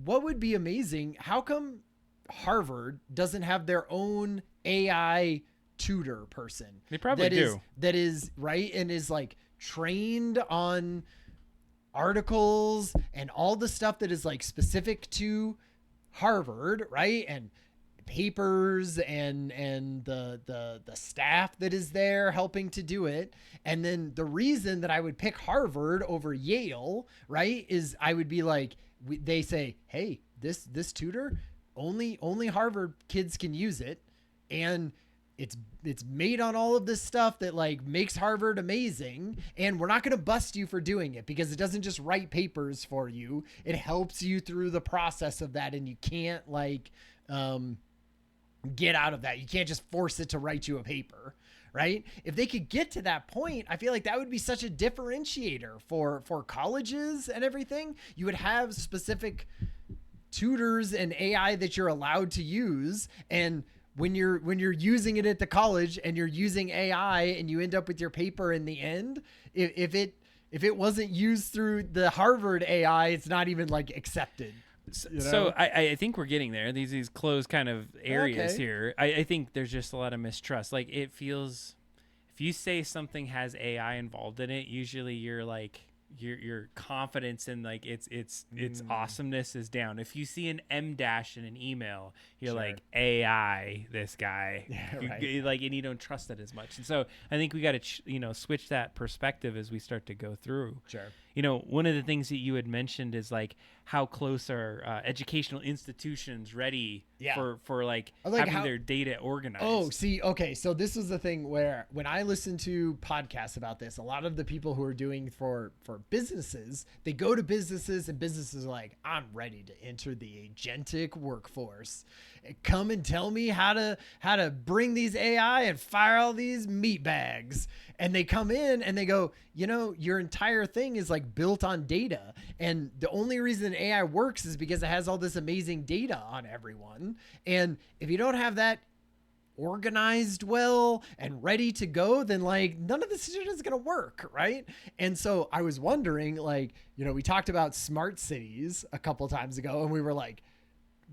what would be amazing? How come Harvard doesn't have their own AI tutor person? They probably do. That is right and is like trained on articles and all the stuff that is like specific to Harvard, right? And papers and the staff that is there helping to do it. And then the reason that I would pick Harvard over Yale, right, is I would be like, they say, hey, this tutor only Harvard kids can use it, and it's made on all of this stuff that like makes Harvard amazing, and we're not going to bust you for doing it because it doesn't just write papers for you. It helps you through the process of that, and you can't like get out of that. You can't just force it to write you a paper, right? If they could get to that point, I feel like that would be such a differentiator for colleges and everything. You would have specific tutors and AI that you're allowed to use, and when you're using it at the college and you're using AI and you end up with your paper in the end, if it wasn't used through the Harvard AI, it's not even like accepted. So I think we're getting there. These closed kind of areas here. I think there's just a lot of mistrust. Like it feels, if you say something has AI involved in it, usually you're like your confidence in like its awesomeness is down. If you see an M dash in an email, you're like AI, this guy, like, and you don't trust it as much. And so I think we got to switch that perspective as we start to go through. Sure. One of the things that you had mentioned is like how close are educational institutions ready for like having their data organized. Oh, see, okay. So this was the thing where when I listen to podcasts about this, a lot of the people who are doing for businesses, they go to businesses and businesses are like, I'm ready to enter the agentic workforce. Come and tell me how to bring these AI and fire all these meat bags. And they come in and they go, your entire thing is like built on data. And the only reason AI works is because it has all this amazing data on everyone. And if you don't have that organized well and ready to go, then like none of this shit is going to work. Right. And so I was wondering, like, we talked about smart cities a couple times ago and we were like,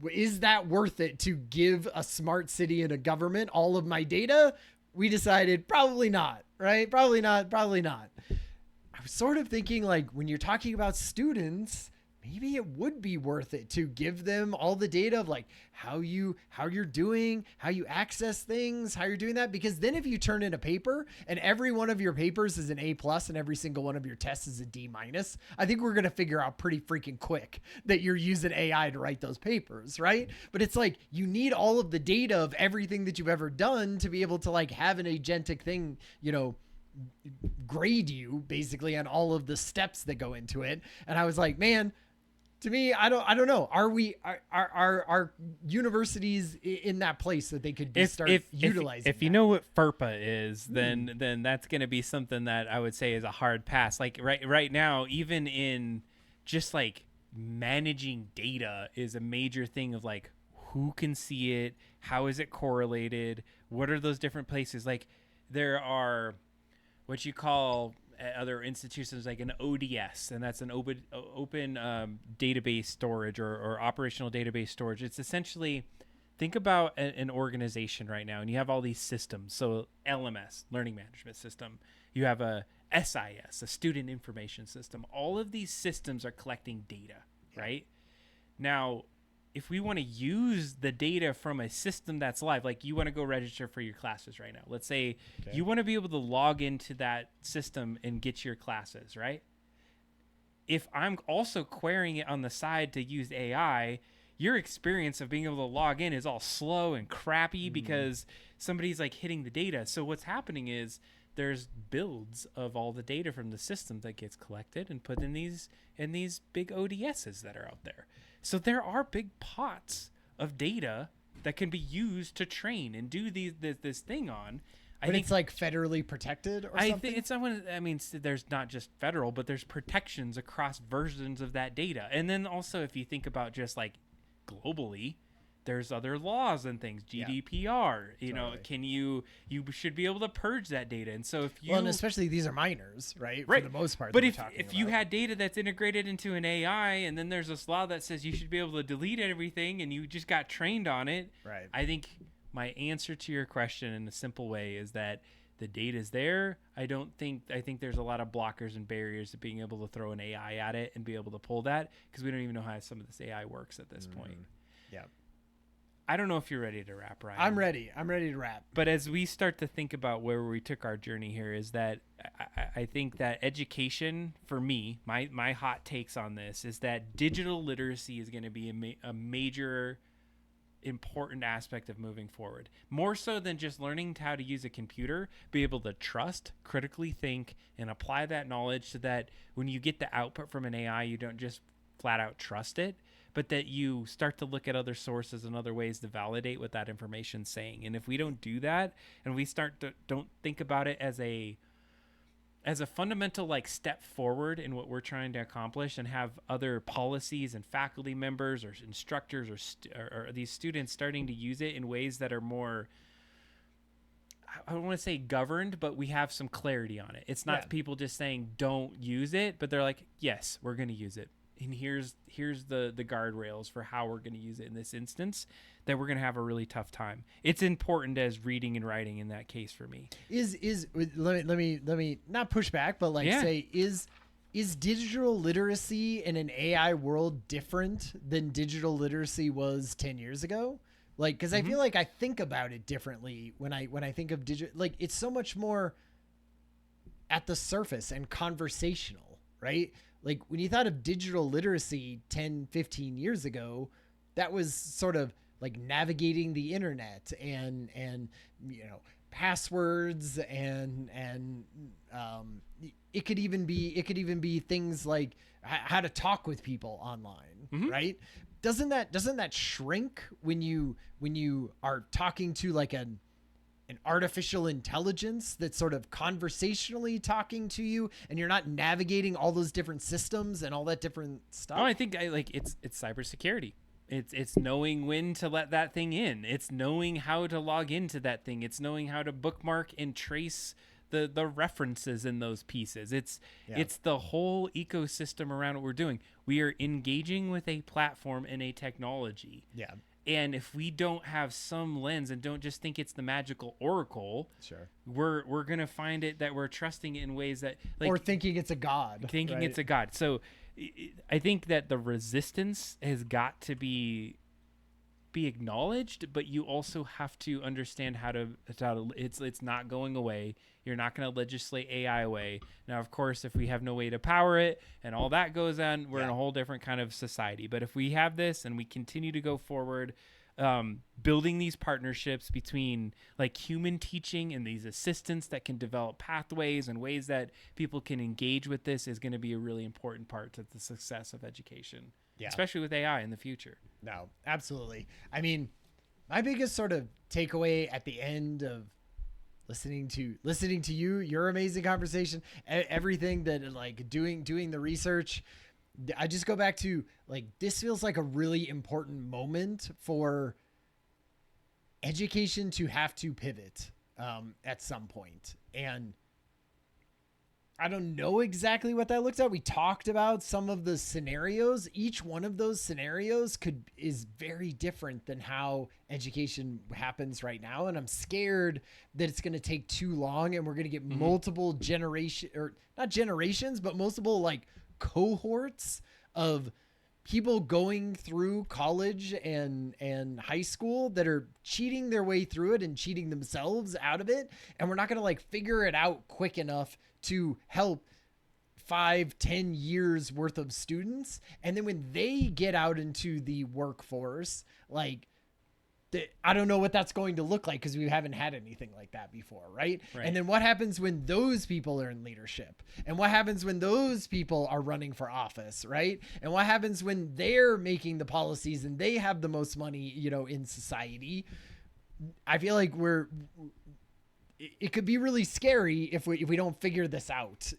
is that worth it to give a smart city and a government all of my data? We decided probably not, right? Probably not. I was sort of thinking like when you're talking about students, maybe it would be worth it to give them all the data of like how you're doing, how you access things, how you're doing that. Because then if you turn in a paper and every one of your papers is an A+ and every single one of your tests is a D-, I think we're going to figure out pretty freaking quick that you're using AI to write those papers, right? But it's like you need all of the data of everything that you've ever done to be able to like have an agentic thing, grade you basically on all of the steps that go into it. And I was like, man, to me, I don't know. Are universities in that place that they could start utilizing? If you know what FERPA is, then that's going to be something that I would say is a hard pass. Like right now, even in just like managing data is a major thing of like who can see it, how is it correlated, what are those different places? Like there are what you call at other institutions like an ODS, and that's an open database storage or operational database storage. It's essentially, think about an organization right now, and you have all these systems. So LMS, learning management system. You have a SIS, a student information system. All of these systems are collecting data, right? Now, if we want to use the data from a system that's live, like you want to go register for your classes right now. Let's say you want to be able to log into that system and get your classes, right? If I'm also querying it on the side to use AI, your experience of being able to log in is all slow and crappy because somebody's like hitting the data. So what's happening is there's builds of all the data from the system that gets collected and put in these big ODSs that are out there. So there are big pots of data that can be used to train and do this thing on. But it's like federally protected or something? I think it's someone. I mean, there's not just federal, but there's protections across versions of that data. And then also, if you think about just like globally, there's other laws and things. GDPR. You should be able to purge that data. And so if you and especially these are minors, right? For the most part. But if you had data that's integrated into an AI, and then there's this law that says you should be able to delete everything, and you just got trained on it, right? I think my answer to your question in a simple way is that the data is there. I think there's a lot of blockers and barriers to being able to throw an AI at it and be able to pull that, because we don't even know how some of this AI works at this point. Yeah. I don't know if you're ready to wrap, Ryan. I'm ready to wrap. But as we start to think about where we took our journey here, is that I think that education, for me, my hot takes on this is that digital literacy is going to be a major important aspect of moving forward. More so than just learning how to use a computer, be able to trust, critically think, and apply that knowledge so that when you get the output from an AI, you don't just flat out trust it, but that you start to look at other sources and other ways to validate what that information's saying. And if we don't do that, and we don't think about it as a fundamental like step forward in what we're trying to accomplish, and have other policies and faculty members or instructors or these students starting to use it in ways that are more, I don't want to say governed, but we have some clarity on it. It's not people just saying don't use it, but they're like, yes, we're going to use it. And here's the guardrails for how we're going to use it in this instance, that we're going to have a really tough time. It's important as reading and writing in that case for me. Let me not push back, but say, is digital literacy in an AI world different than digital literacy was 10 years ago? Like, because I feel like I think about it differently when I think of digital. Like, it's so much more at the surface and conversational, right? Like, when you thought of digital literacy 10, 15 years ago, that was sort of like navigating the internet and passwords and it could even be things like how to talk with people online, right? Doesn't that shrink when you are talking to like an artificial intelligence that's sort of conversationally talking to you, and you're not navigating all those different systems and all that different stuff? Oh, I think it's cybersecurity. It's knowing when to let that thing in. It's knowing how to log into that thing. It's knowing how to bookmark and trace the references in those pieces. It's the whole ecosystem around what we're doing. We are engaging with a platform and a technology. Yeah. And if we don't have some lens and don't just think it's the magical oracle, sure, we're gonna find it that we're trusting it in ways that, like, or thinking it's a god. Thinking it's a god. So I think that the resistance has got to be acknowledged, but you also have to understand how to it's not going away. You're not going to legislate AI away. Now, of course, if we have no way to power it and all that goes on, we're in a whole different kind of society. But if we have this and we continue to go forward, building these partnerships between like human teaching and these assistants that can develop pathways and ways that people can engage with this is going to be a really important part to the success of education, especially with AI in the future. No, absolutely. I mean, my biggest sort of takeaway at the end of listening to you, your amazing conversation, everything that like doing the research, I just go back to like, this feels like a really important moment for education to have to pivot at some point. And I don't know exactly what that looks like. We talked about some of the scenarios. Each one of those scenarios is very different than how education happens right now. And I'm scared that it's going to take too long and we're going to get multiple not generations, but multiple like cohorts of people going through college and high school that are cheating their way through it and cheating themselves out of it. And we're not going to like figure it out quick enough to help 5-10 years worth of students. And then when they get out into the workforce, like, I don't know what that's going to look like because we haven't had anything like that before, right? And then what happens when those people are in leadership? And what happens when those people are running for office, right? And what happens when they're making the policies and they have the most money, in society? I feel like it could be really scary if we don't figure this out,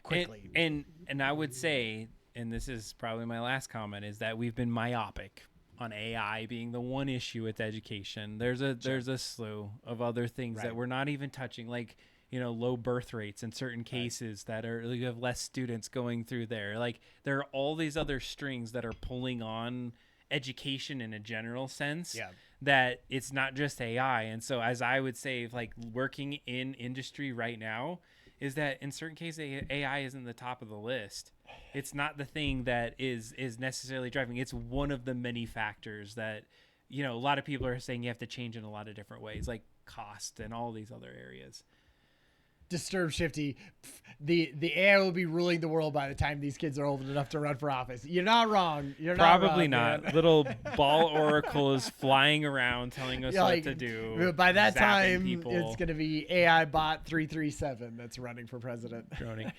quickly. And I would say, and this is probably my last comment, is that we've been myopic on AI being the one issue with education. There's a slew of other things that we're not even touching, like, low birth rates in certain cases that are, you have less students going through there. Like, there are all these other strings that are pulling on education in a general sense. Yeah. That it's not just AI. And so, as I would say, like, working in industry right now, is that in certain cases AI isn't the top of the list. It's not the thing that is necessarily driving. It's one of the many factors that, a lot of people are saying you have to change in a lot of different ways, like cost and all these other areas. Disturb Shifty. The AI will be ruling the world by the time these kids are old enough to run for office. You're not wrong. You're Probably not wrong, not. Little ball oracle is flying around telling us what to do. By that zapping time, people. it's going to be AI bot 337 that's running for president. Droning.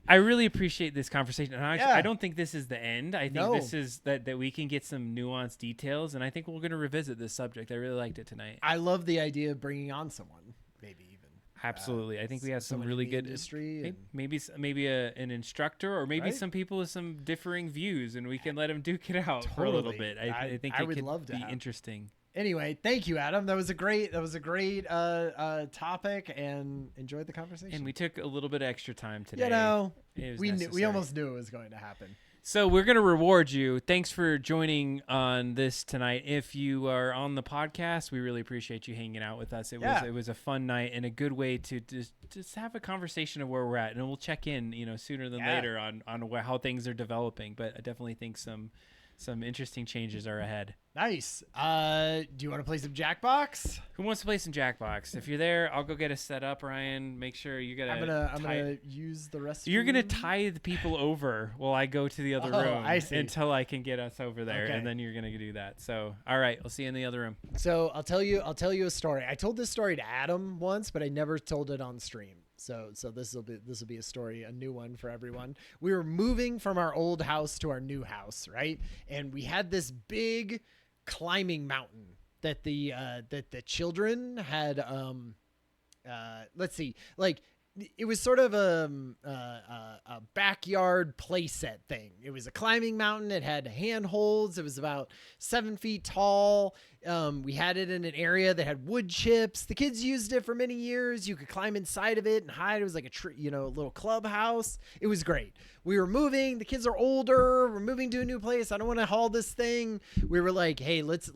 I really appreciate this conversation. And I don't think this is the end. I think this is that we can get some nuanced details, and I think we're going to revisit this subject. I really liked it tonight. I love the idea of bringing on someone, maybe even. Absolutely. I think we have some really good industry. Maybe an instructor, or maybe some people with some differing views, and we can let them duke it out for a little bit. I think it would love to be interesting. Anyway, thank you, Adam. That was a great topic, and enjoyed the conversation. And we took a little bit of extra time today. You know, we almost knew it was going to happen. So we're going to reward you. Thanks for joining on this tonight. If you are on the podcast, we really appreciate you hanging out with us. It was a fun night and a good way to just have a conversation of where we're at, and we'll check in, sooner than later on how things are developing. But I definitely think some interesting changes are ahead. Nice. Do you want to play some Jackbox? Who wants to play some Jackbox? If you're there, I'll go get us set up, Ryan. Make sure you got. I'm gonna use the rest. You're gonna tide people over while I go to the other room. I see. Until I can get us over there, and then you're gonna do that. So, all right, I'll see you in the other room. So I'll tell you a story. I told this story to Adam once, but I never told it on stream. So this will be a story, a new one for everyone. We were moving from our old house to our new house, right? And we had this big climbing mountain that the children had. Let's see, like it was sort of a backyard playset thing. It was a climbing mountain. It had handholds. It was about 7 feet tall. We had it in an area that had wood chips. The kids used it for many years. You could climb inside of it and hide. It was like a little clubhouse. It was great. We were moving. The kids are older. We're moving to a new place. I don't want to haul this thing. We were like, hey, let's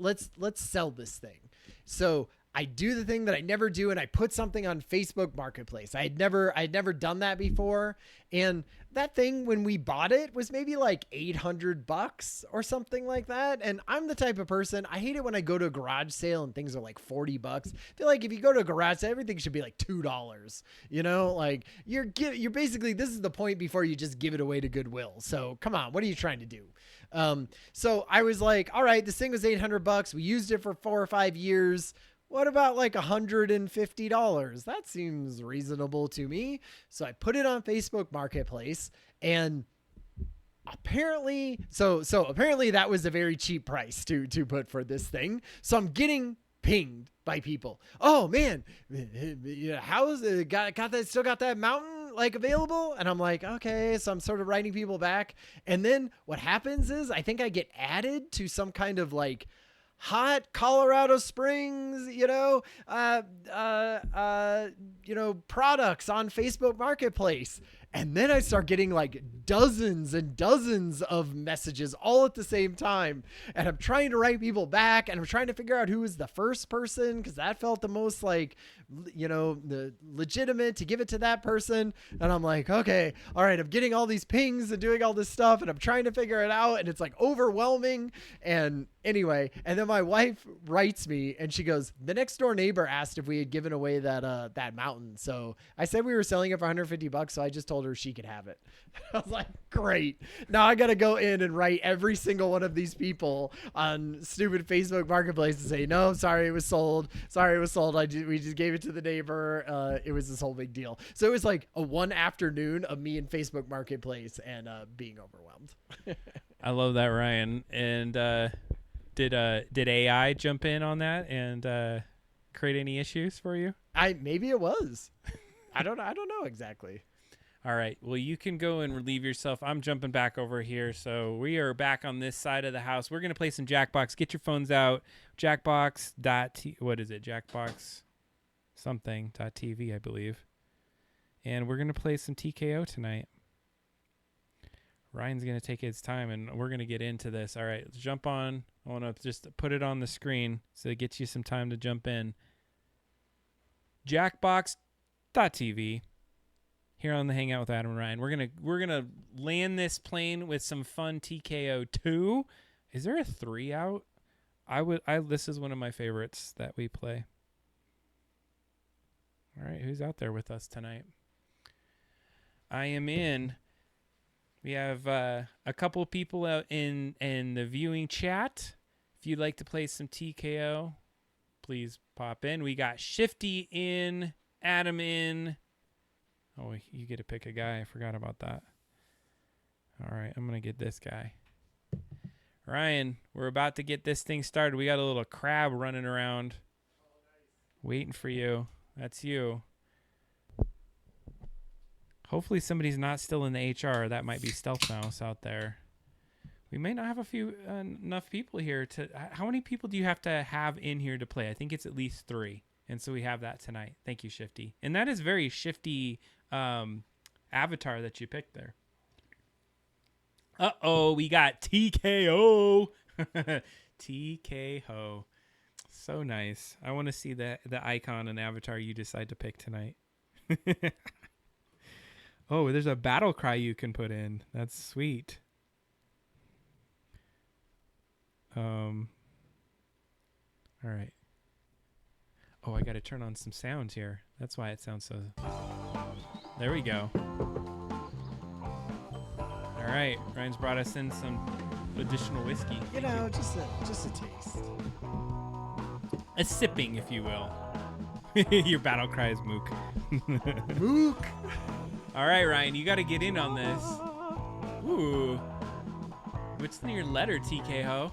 sell this thing. So I do the thing that I never do, and I put something on Facebook Marketplace. I had never done that before, and that thing, when we bought it, was maybe like $800 or something like that. And I'm the type of person, I hate it when I go to a garage sale and things are like $40. I feel like if you go to a garage sale, everything should be like $2. Like you're basically, this is the point before you just give it away to Goodwill. So come on, what are you trying to do? So I was like, all right, this thing was $800. We used it for 4 or 5 years. What about like $150? That seems reasonable to me. So I put it on Facebook Marketplace, and apparently that was a very cheap price to put for this thing. So I'm getting pinged by people. Oh man, how's it got that? Still got that mountain like available? And I'm like, okay. So I'm sort of writing people back, and then what happens is I think I get added to some kind of like hot Colorado Springs, products on Facebook Marketplace. And then I start getting like dozens and dozens of messages all at the same time. And I'm trying to write people back, and I'm trying to figure out who was the first person, because that felt the most like, the legitimate to give it to that person. And I'm like, okay, all right, I'm getting all these pings and doing all this stuff, and I'm trying to figure it out, and it's like overwhelming. And anyway, and then my wife writes me, and she goes, the next door neighbor asked if we had given away that mountain. So I said we were selling it for $150. So I just told her she could have it. I was like, great. Now I got to go in and write every single one of these people on stupid Facebook Marketplace and say, no, sorry, it was sold. We just gave it to the neighbor. It was this whole big deal. So it was like a one afternoon of me in Facebook Marketplace and being overwhelmed. I love that, Ryan. And did AI jump in on that and create any issues for you? Maybe it was. I don't know exactly. All right. Well, you can go and relieve yourself. I'm jumping back over here. So we are back on this side of the house. We're going to play some Jackbox. Get your phones out. What is it? Jackbox something.tv, I believe. And we're going to play some TKO tonight. Ryan's going to take his time, and we're going to get into this. All right. Let's jump on. I want to just put it on the screen so it gets you some time to jump in. Jackbox.tv. Here on the Hangout with Adam and Ryan. We're gonna land this plane with some fun TKO 2. Is there a 3 out? This is one of my favorites that we play. All right, who's out there with us tonight? I am in. We have a couple of people out in the viewing chat. If you'd like to play some TKO, please pop in. We got Shifty in, Adam in. Oh, you get to pick a guy. I forgot about that. All right, I'm going to get this guy. Ryan, we're about to get this thing started. We got a little crab running around waiting for you. That's you. Hopefully somebody's not still in the HR. That might be Stealth Mouse out there. We may not have enough people here to... How many people do you have to have in here to play? I think it's at least 3. And so we have that tonight. Thank you, Shifty. And that is very Shifty avatar that you picked there. Uh-oh, we got TKO. TKO. So nice. I want to see the icon and avatar you decide to pick tonight. Oh, there's a battle cry you can put in. That's sweet. All right. Oh, I got to turn on some sounds here. That's why it sounds so... There we go. All right. Ryan's brought us in some additional whiskey. You know, just a taste. A sipping, if you will. Your battle cry is Mook. Mook! All right, Ryan, you got to get in on this. Ooh. What's in your letter, TKO?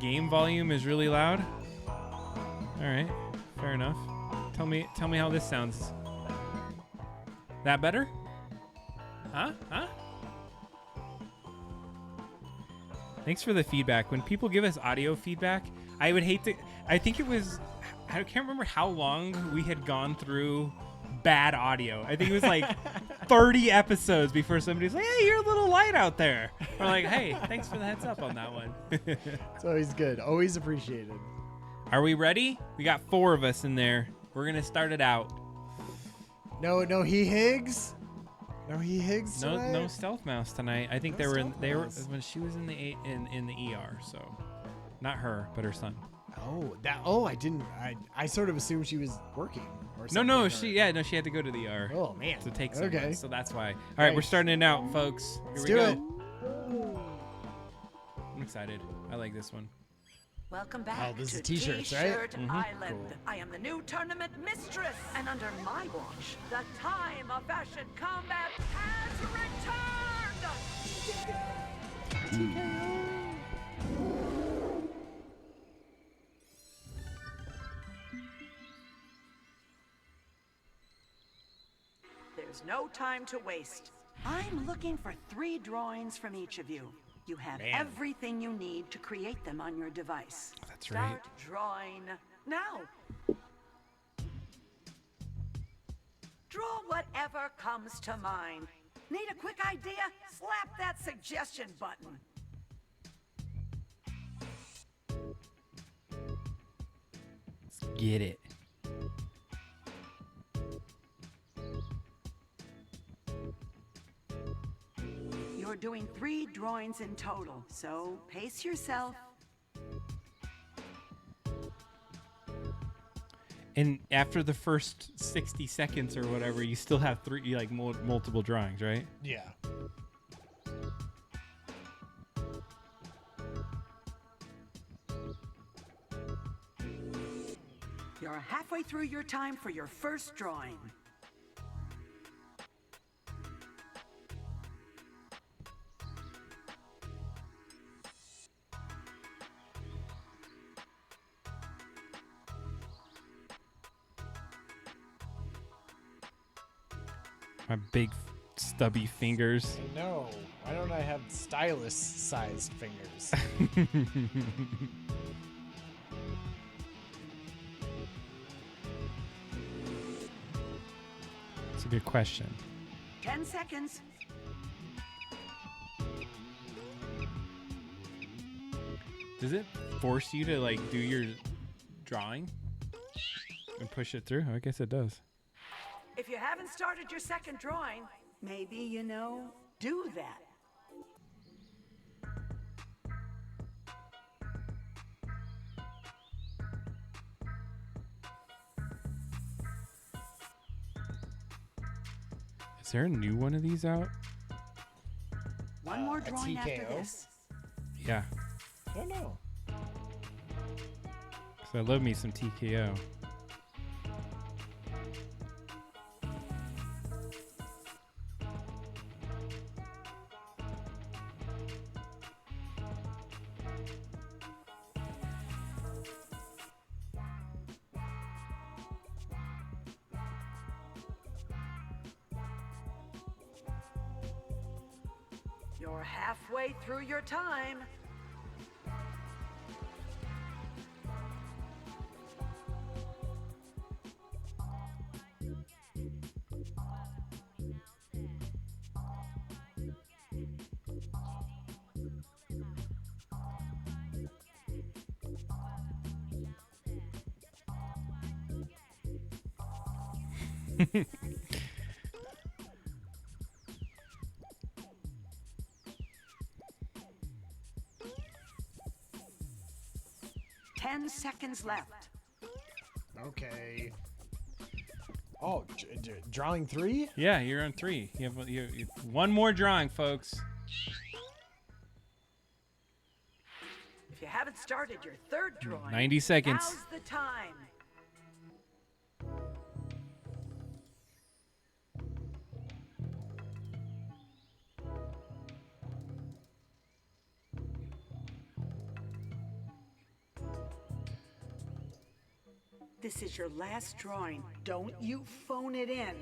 Game volume is really loud. All right, fair enough. Tell me how this sounds. That better? Huh? Thanks for the feedback. When people give us audio feedback, I would hate to... I think it was... I can't remember how long we had gone through bad audio. I think it was like 30 episodes before somebody's like, hey, you're a little light out there. We're like, hey, thanks for the heads up on that one. It's always good. Always appreciated. Are we ready? We got 4 of us in there. We're going to start it out. No, he Higgs? No, he Higgs tonight? No Stealth Mouse tonight. I think No they were Stealth Mouse. when she was in the ER, so not her, but her son. I sort of assumed she was working or something. No, she had to go to the ER. Oh man. To take some. Okay. So that's why. All right, we're Nice. starting it out, folks. Here Let's we do go. it. I'm excited. I like this one. Welcome back Oh, this to is t-shirts, right? T-shirt Mhm. Island. Cool. I am the new tournament mistress, and under my watch, the time of fashion combat has returned. There's no time to waste. I'm looking for 3 drawings from each of you. You have everything you need to create them on your device. That's right. Start drawing now. Draw whatever comes to mind. Need a quick idea? Slap that suggestion button. Let's get it. You're doing 3 drawings in total, so pace yourself. And after the first 60 seconds or whatever, you still have 3 like multiple drawings, right? Yeah. You're halfway through your time for your first drawing. My big stubby fingers. I know. Why don't I have stylus-sized fingers? It's a good question. 10 seconds. Does it force you to like do your drawing and push it through? I guess it does. If you haven't started your second drawing, maybe, do that. Is there a new one of these out? One more a drawing after TKO? this. Yeah. I don't know. So I love me some TKO. You're halfway through your time. Ten seconds left. Okay. Oh, drawing 3? Yeah, you're on 3. You have one more drawing, folks. If you haven't started your third drawing, 90 seconds. now's the time. This is your last drawing. Don't you phone it in.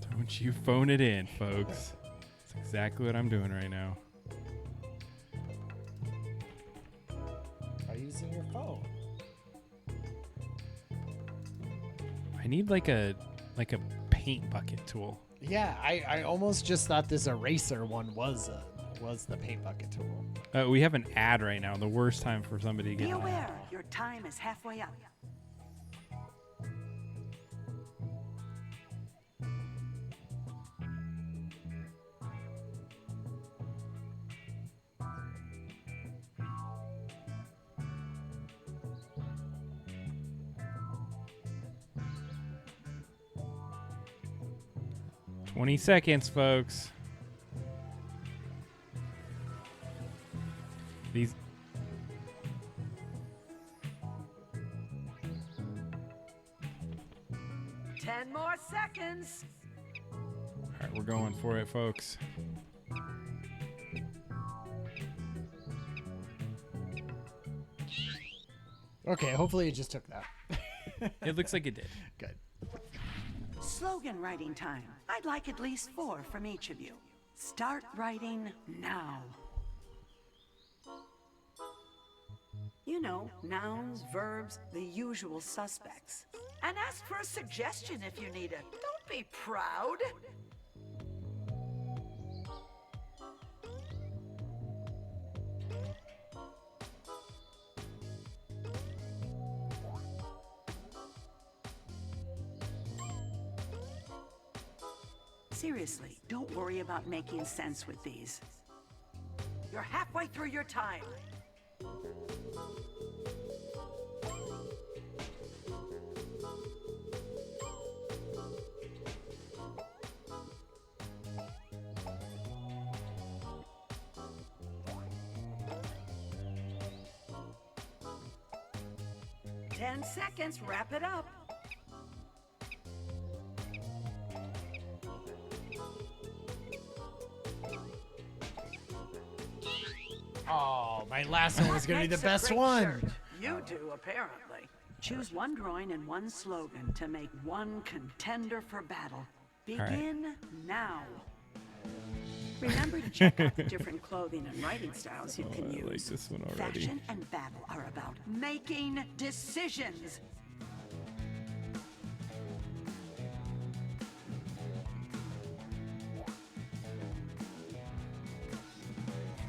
Don't you phone it in, folks. That's exactly what I'm doing right now. Are you using your phone? I need like a paint bucket tool. Yeah, I almost just thought this eraser one was the paint bucket tool. We have an ad right now. The worst time for somebody to Be get an ad. aware, your time is halfway up. "20 seconds, folks. These. 10 more seconds. All right, we're going for it, folks. Okay, hopefully it just took that. It looks like it did. Good. Slogan writing time. I'd like at least 4 from each of you. Start writing now. You know, nouns, verbs, the usual suspects. And ask for a suggestion if you need it. Don't be proud. Seriously, don't worry about making sense with these. You're halfway through your time. Ten seconds, wrap it up. Oh, my last one was going to be the Makes a best great one. shirt. You do, apparently. Choose one drawing and one slogan to make one contender for battle. Begin now. Remember to check out the different clothing and writing styles you can I use. like this one already. Fashion and battle are about making decisions.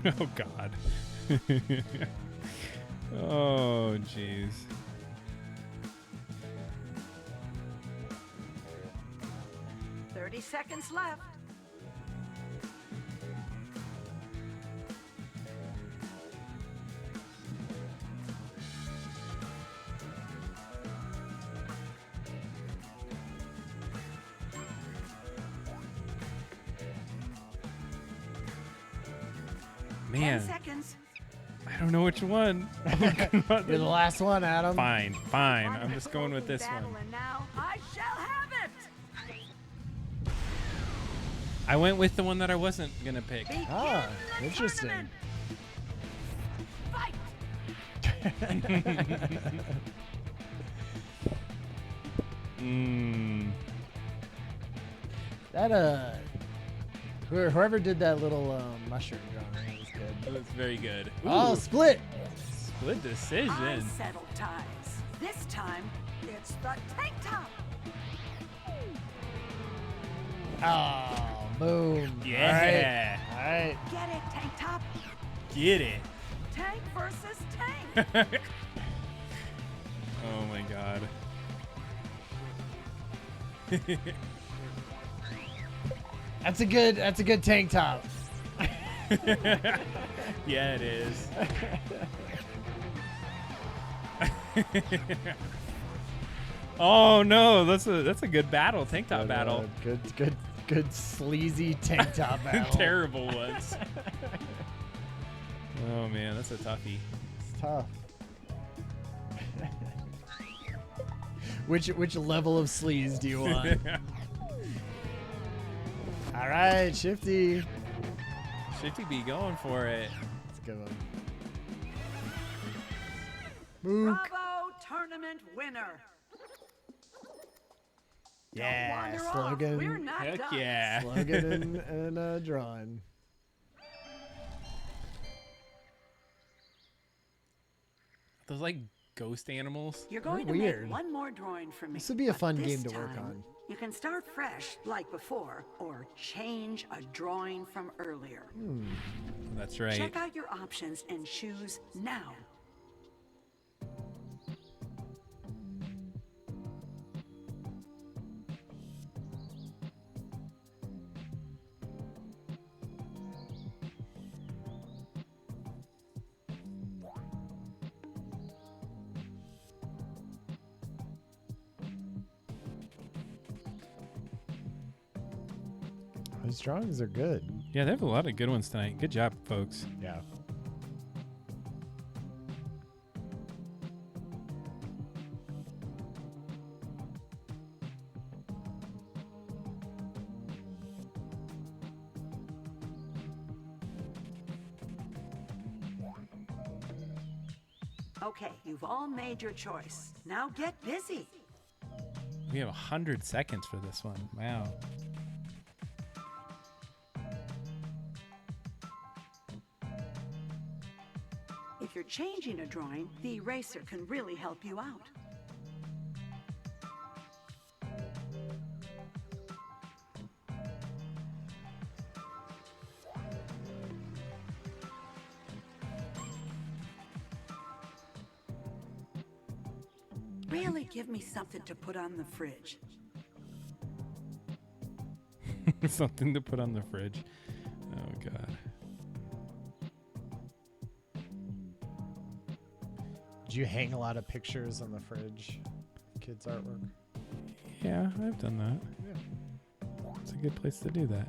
Oh, God. Oh, jeez. "30 seconds left. Man. 10 seconds. I don't know which one. You're the last one, Adam. Fine. I'm just going with this Battle, one. And now I shall have it. I went with the one that I wasn't gonna pick. Begin Ah, the interesting. tournament. Fight. That whoever did that little mushroom drawing was good. That was very good. Oh, Ooh, split. split I decision. settled ties. This time, it's the tank top. Oh, boom. Yeah. All right. Get it, tank top. Get it. Tank versus tank. Oh my god. That's a good tank top. Yeah, it is. Oh no, that's a good battle, tank top battle. Good sleazy tank top battle. Terrible ones. Oh man, that's a toughie. It's tough. Which level of sleaze do you want? All right, Shifty. Shifty be going for it. That's a good one. Mook. Bravo tournament winner. Yeah, Wander off. slogan. We're not Heck done. yeah. Slogan and drawing. Those like ghost animals. You're going to Weird. make one more drawing for me. This would be a but fun this game to work time, on. You can start fresh like before, or change a drawing from earlier. That's right. Check out your options and choose now. These drawings are good. Yeah, they have a lot of good ones tonight. Good job, folks. Yeah. Okay, you've all made your choice. Now get busy. We have 100 seconds for this one. Wow. If you're changing a drawing, the eraser can really help you out. Really give me something to put on the fridge. Something to put on the fridge. Oh god. Do you hang a lot of pictures on the fridge? Kids' artwork? Yeah, I've done that. Yeah. It's a good place to do that.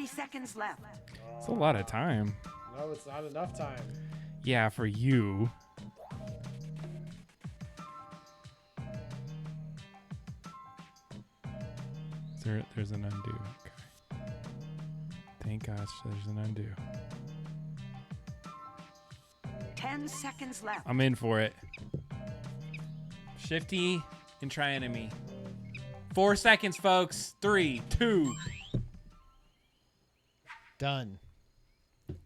Seconds left. It's a lot of time. No, it's not enough time. Yeah, for you. There's an undo. Okay. Thank gosh, there's an undo. 10 seconds left. I'm in for it. Shifty and try enemy. 4 seconds, folks. 3, 2. Done.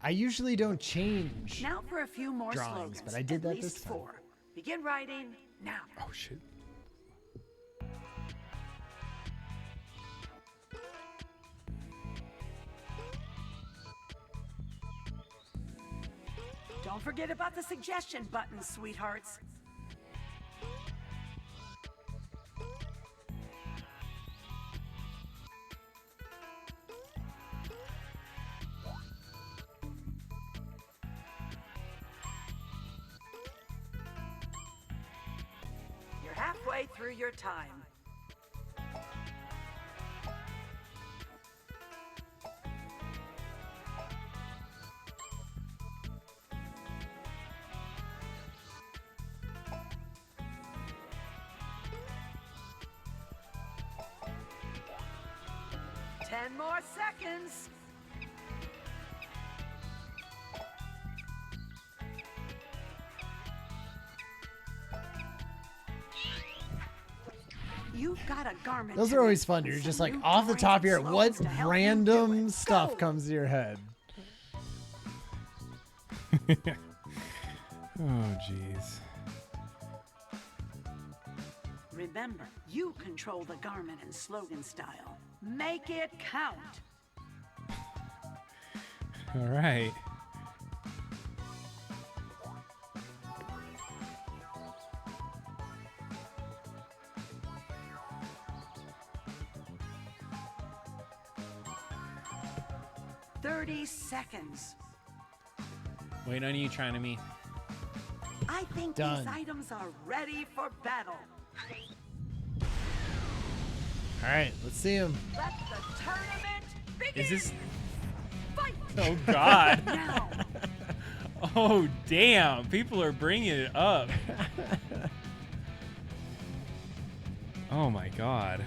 I usually don't change. Now for a few more Drawings, slogans. but I did at that least this time. 4. Begin writing now. Oh shit. Don't forget about the suggestion button, sweethearts. halfway through your time. Ten more seconds. You've got a garment. Those to are always make fun. with You're just some like new off the toys top of and your head. What slogans to help you do random it. stuff Go! comes to your head? Oh, jeez. Remember, you control the garment and slogan style. Make it count. All right. "30 seconds. Wait on you, trying to me. I think Done. these items are ready for battle. All right, let's see him. Let the tournament begin. Is this? Fight Oh God. now. Oh damn! People are bringing it up. Oh my God.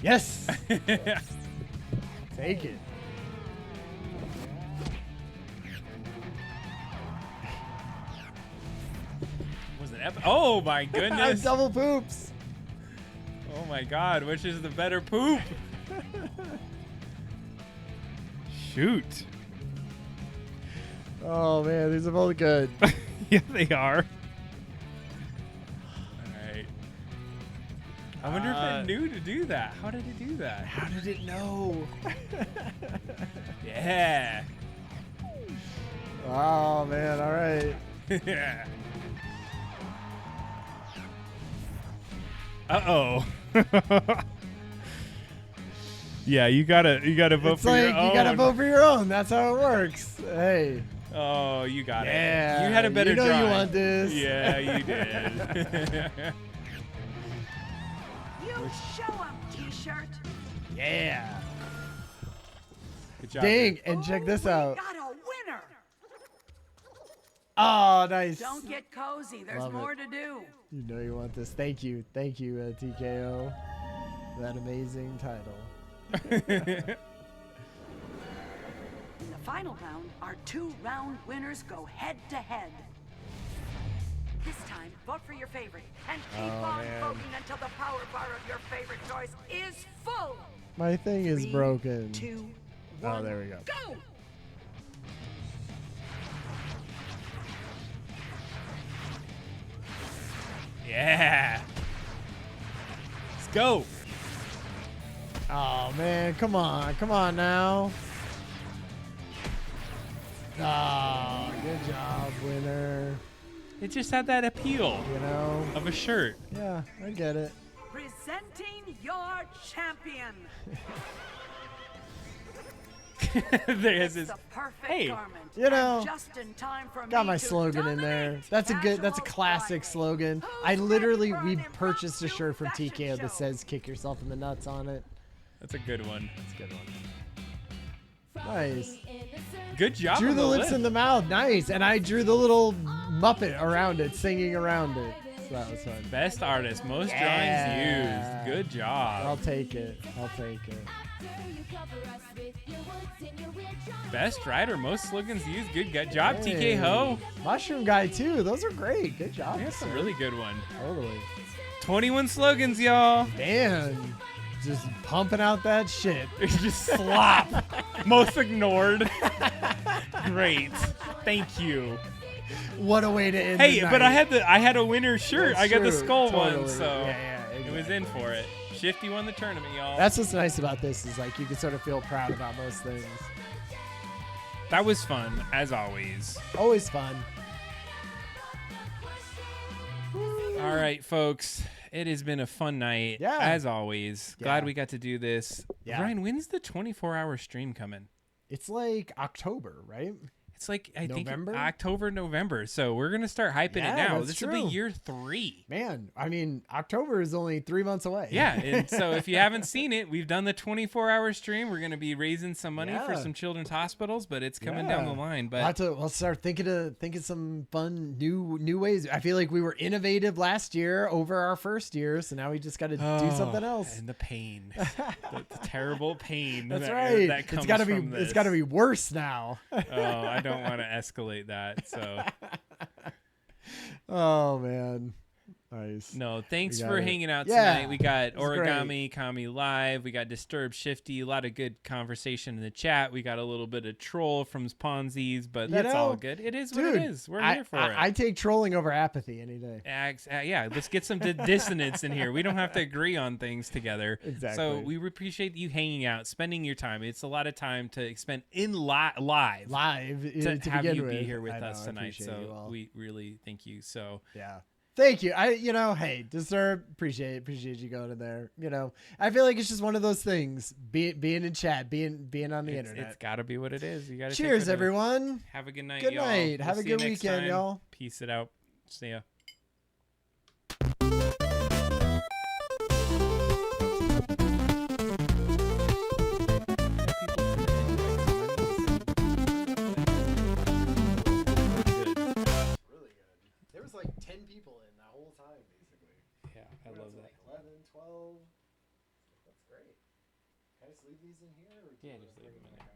Yes. Take it. Was it oh my goodness. Double poops. Oh my God, which is the better poop? Shoot. Oh man, these are both good. Yeah, they are. Alright. I wonder if it knew to do that. How did it do that? How did it know? Yeah. Oh man, all right. Yeah. Uh-oh. Yeah, you gotta vote It's for like your own. you gotta vote for your own. That's how it works. Hey. Oh, you got Yeah. it. You had a better You know drawing. you want this. Yeah, you did. You show 'em, T-shirt. Yeah. Good job. Dang, dude. and check this We out. got a winner. Oh, nice. Don't get cozy. There's Love it. more to do. You know you want this. Thank you, TKO. That amazing title. In the final round, our 2-round winners go head-to-head. This time, vote for your favorite and keep on man. voting until the power bar of your favorite choice is full. My thing is 3, broken. 2, 1, Oh, there we go. Go! Yeah. Let's go. Oh man, come on now. Oh, good job, winner. It just had that appeal You know? of a shirt. Yeah, I get it. Presenting your champion. There's his. The perfect Hey, garment. you know, and just in time for got me my to slogan in there. dominate That's a Casual classic Friday. slogan. Who's I literally ready for we an purchased a impromptu shirt from fashion TKO that show? says "Kick yourself in the nuts" on it. That's a good one. That's a good one. Nice. Good job. Drew on the lips lip. and the mouth. Nice. And I drew the little Muppet around it, singing around it. So that was fun. Best artist, most Yeah. drawings used. Good job. I'll take it. I'll take it. Best writer, most slogans used. Good job, Hey. TK Ho. Mushroom Guy too. Those are great. Good job. That's a sir. really good one. Totally. 21 slogans, y'all. Man, just pumping out that shit. It's just slop. Most ignored. Great. Thank you. What a way to end. Hey, the but night. I had a winner shirt. That's I got the true. skull Totally. one, so Yeah, it was in for it. Shifty won the tournament, y'all. That's what's nice about this is like you can sort of feel proud about most things. That was fun, as always. Always fun. All right, folks. It has been a fun night, Yeah. as always. Glad Yeah. we got to do this. Yeah. Ryan, when's the 24-hour stream coming? It's like October, right? It's like I November? think October, November. So we're gonna start hyping it now. That's This true. will be year 3. Man, I mean, October is only 3 months away. Yeah, and so if you haven't seen it, we've done the 24-hour stream. We're gonna be raising some money for some children's hospitals, but it's coming down the line. But we'll start thinking of some fun new ways. I feel like we were innovative last year over our first year, so now we just got to do something else. And the pain, the terrible pain. That's that, right. That comes it's got to be. from this. It's got to be worse now. Oh, I don't want to escalate that. So. Oh man. Nice. No, thanks got for it. hanging out Yeah, tonight. We got it was Origami Kami Live. We got Disturbed Shifty. A lot of good conversation in the chat. We got a little bit of troll from Ponzi's, but that's all good. It is what it is. We're here for it. I take trolling over apathy any day. Yeah, let's get some dissonance in here. We don't have to agree on things together. Exactly. So we appreciate you hanging out, spending your time. It's a lot of time to spend in live to have you be here with us tonight. So we really thank you. So yeah. Thank you. Hey, Disturb, appreciate you going in there. I feel like it's just one of those things. Being in chat, being on the internet. It's got to be what it is. You got to. Cheers, everyone. Have a good night. Good y'all. night. We'll Have a good weekend, y'all. Peace it out. See ya. There was like 10 people in that whole time, basically. Yeah, I love that. Like 11, 12. That's great. Can I just leave these in here? Or Yeah, just leave them in there.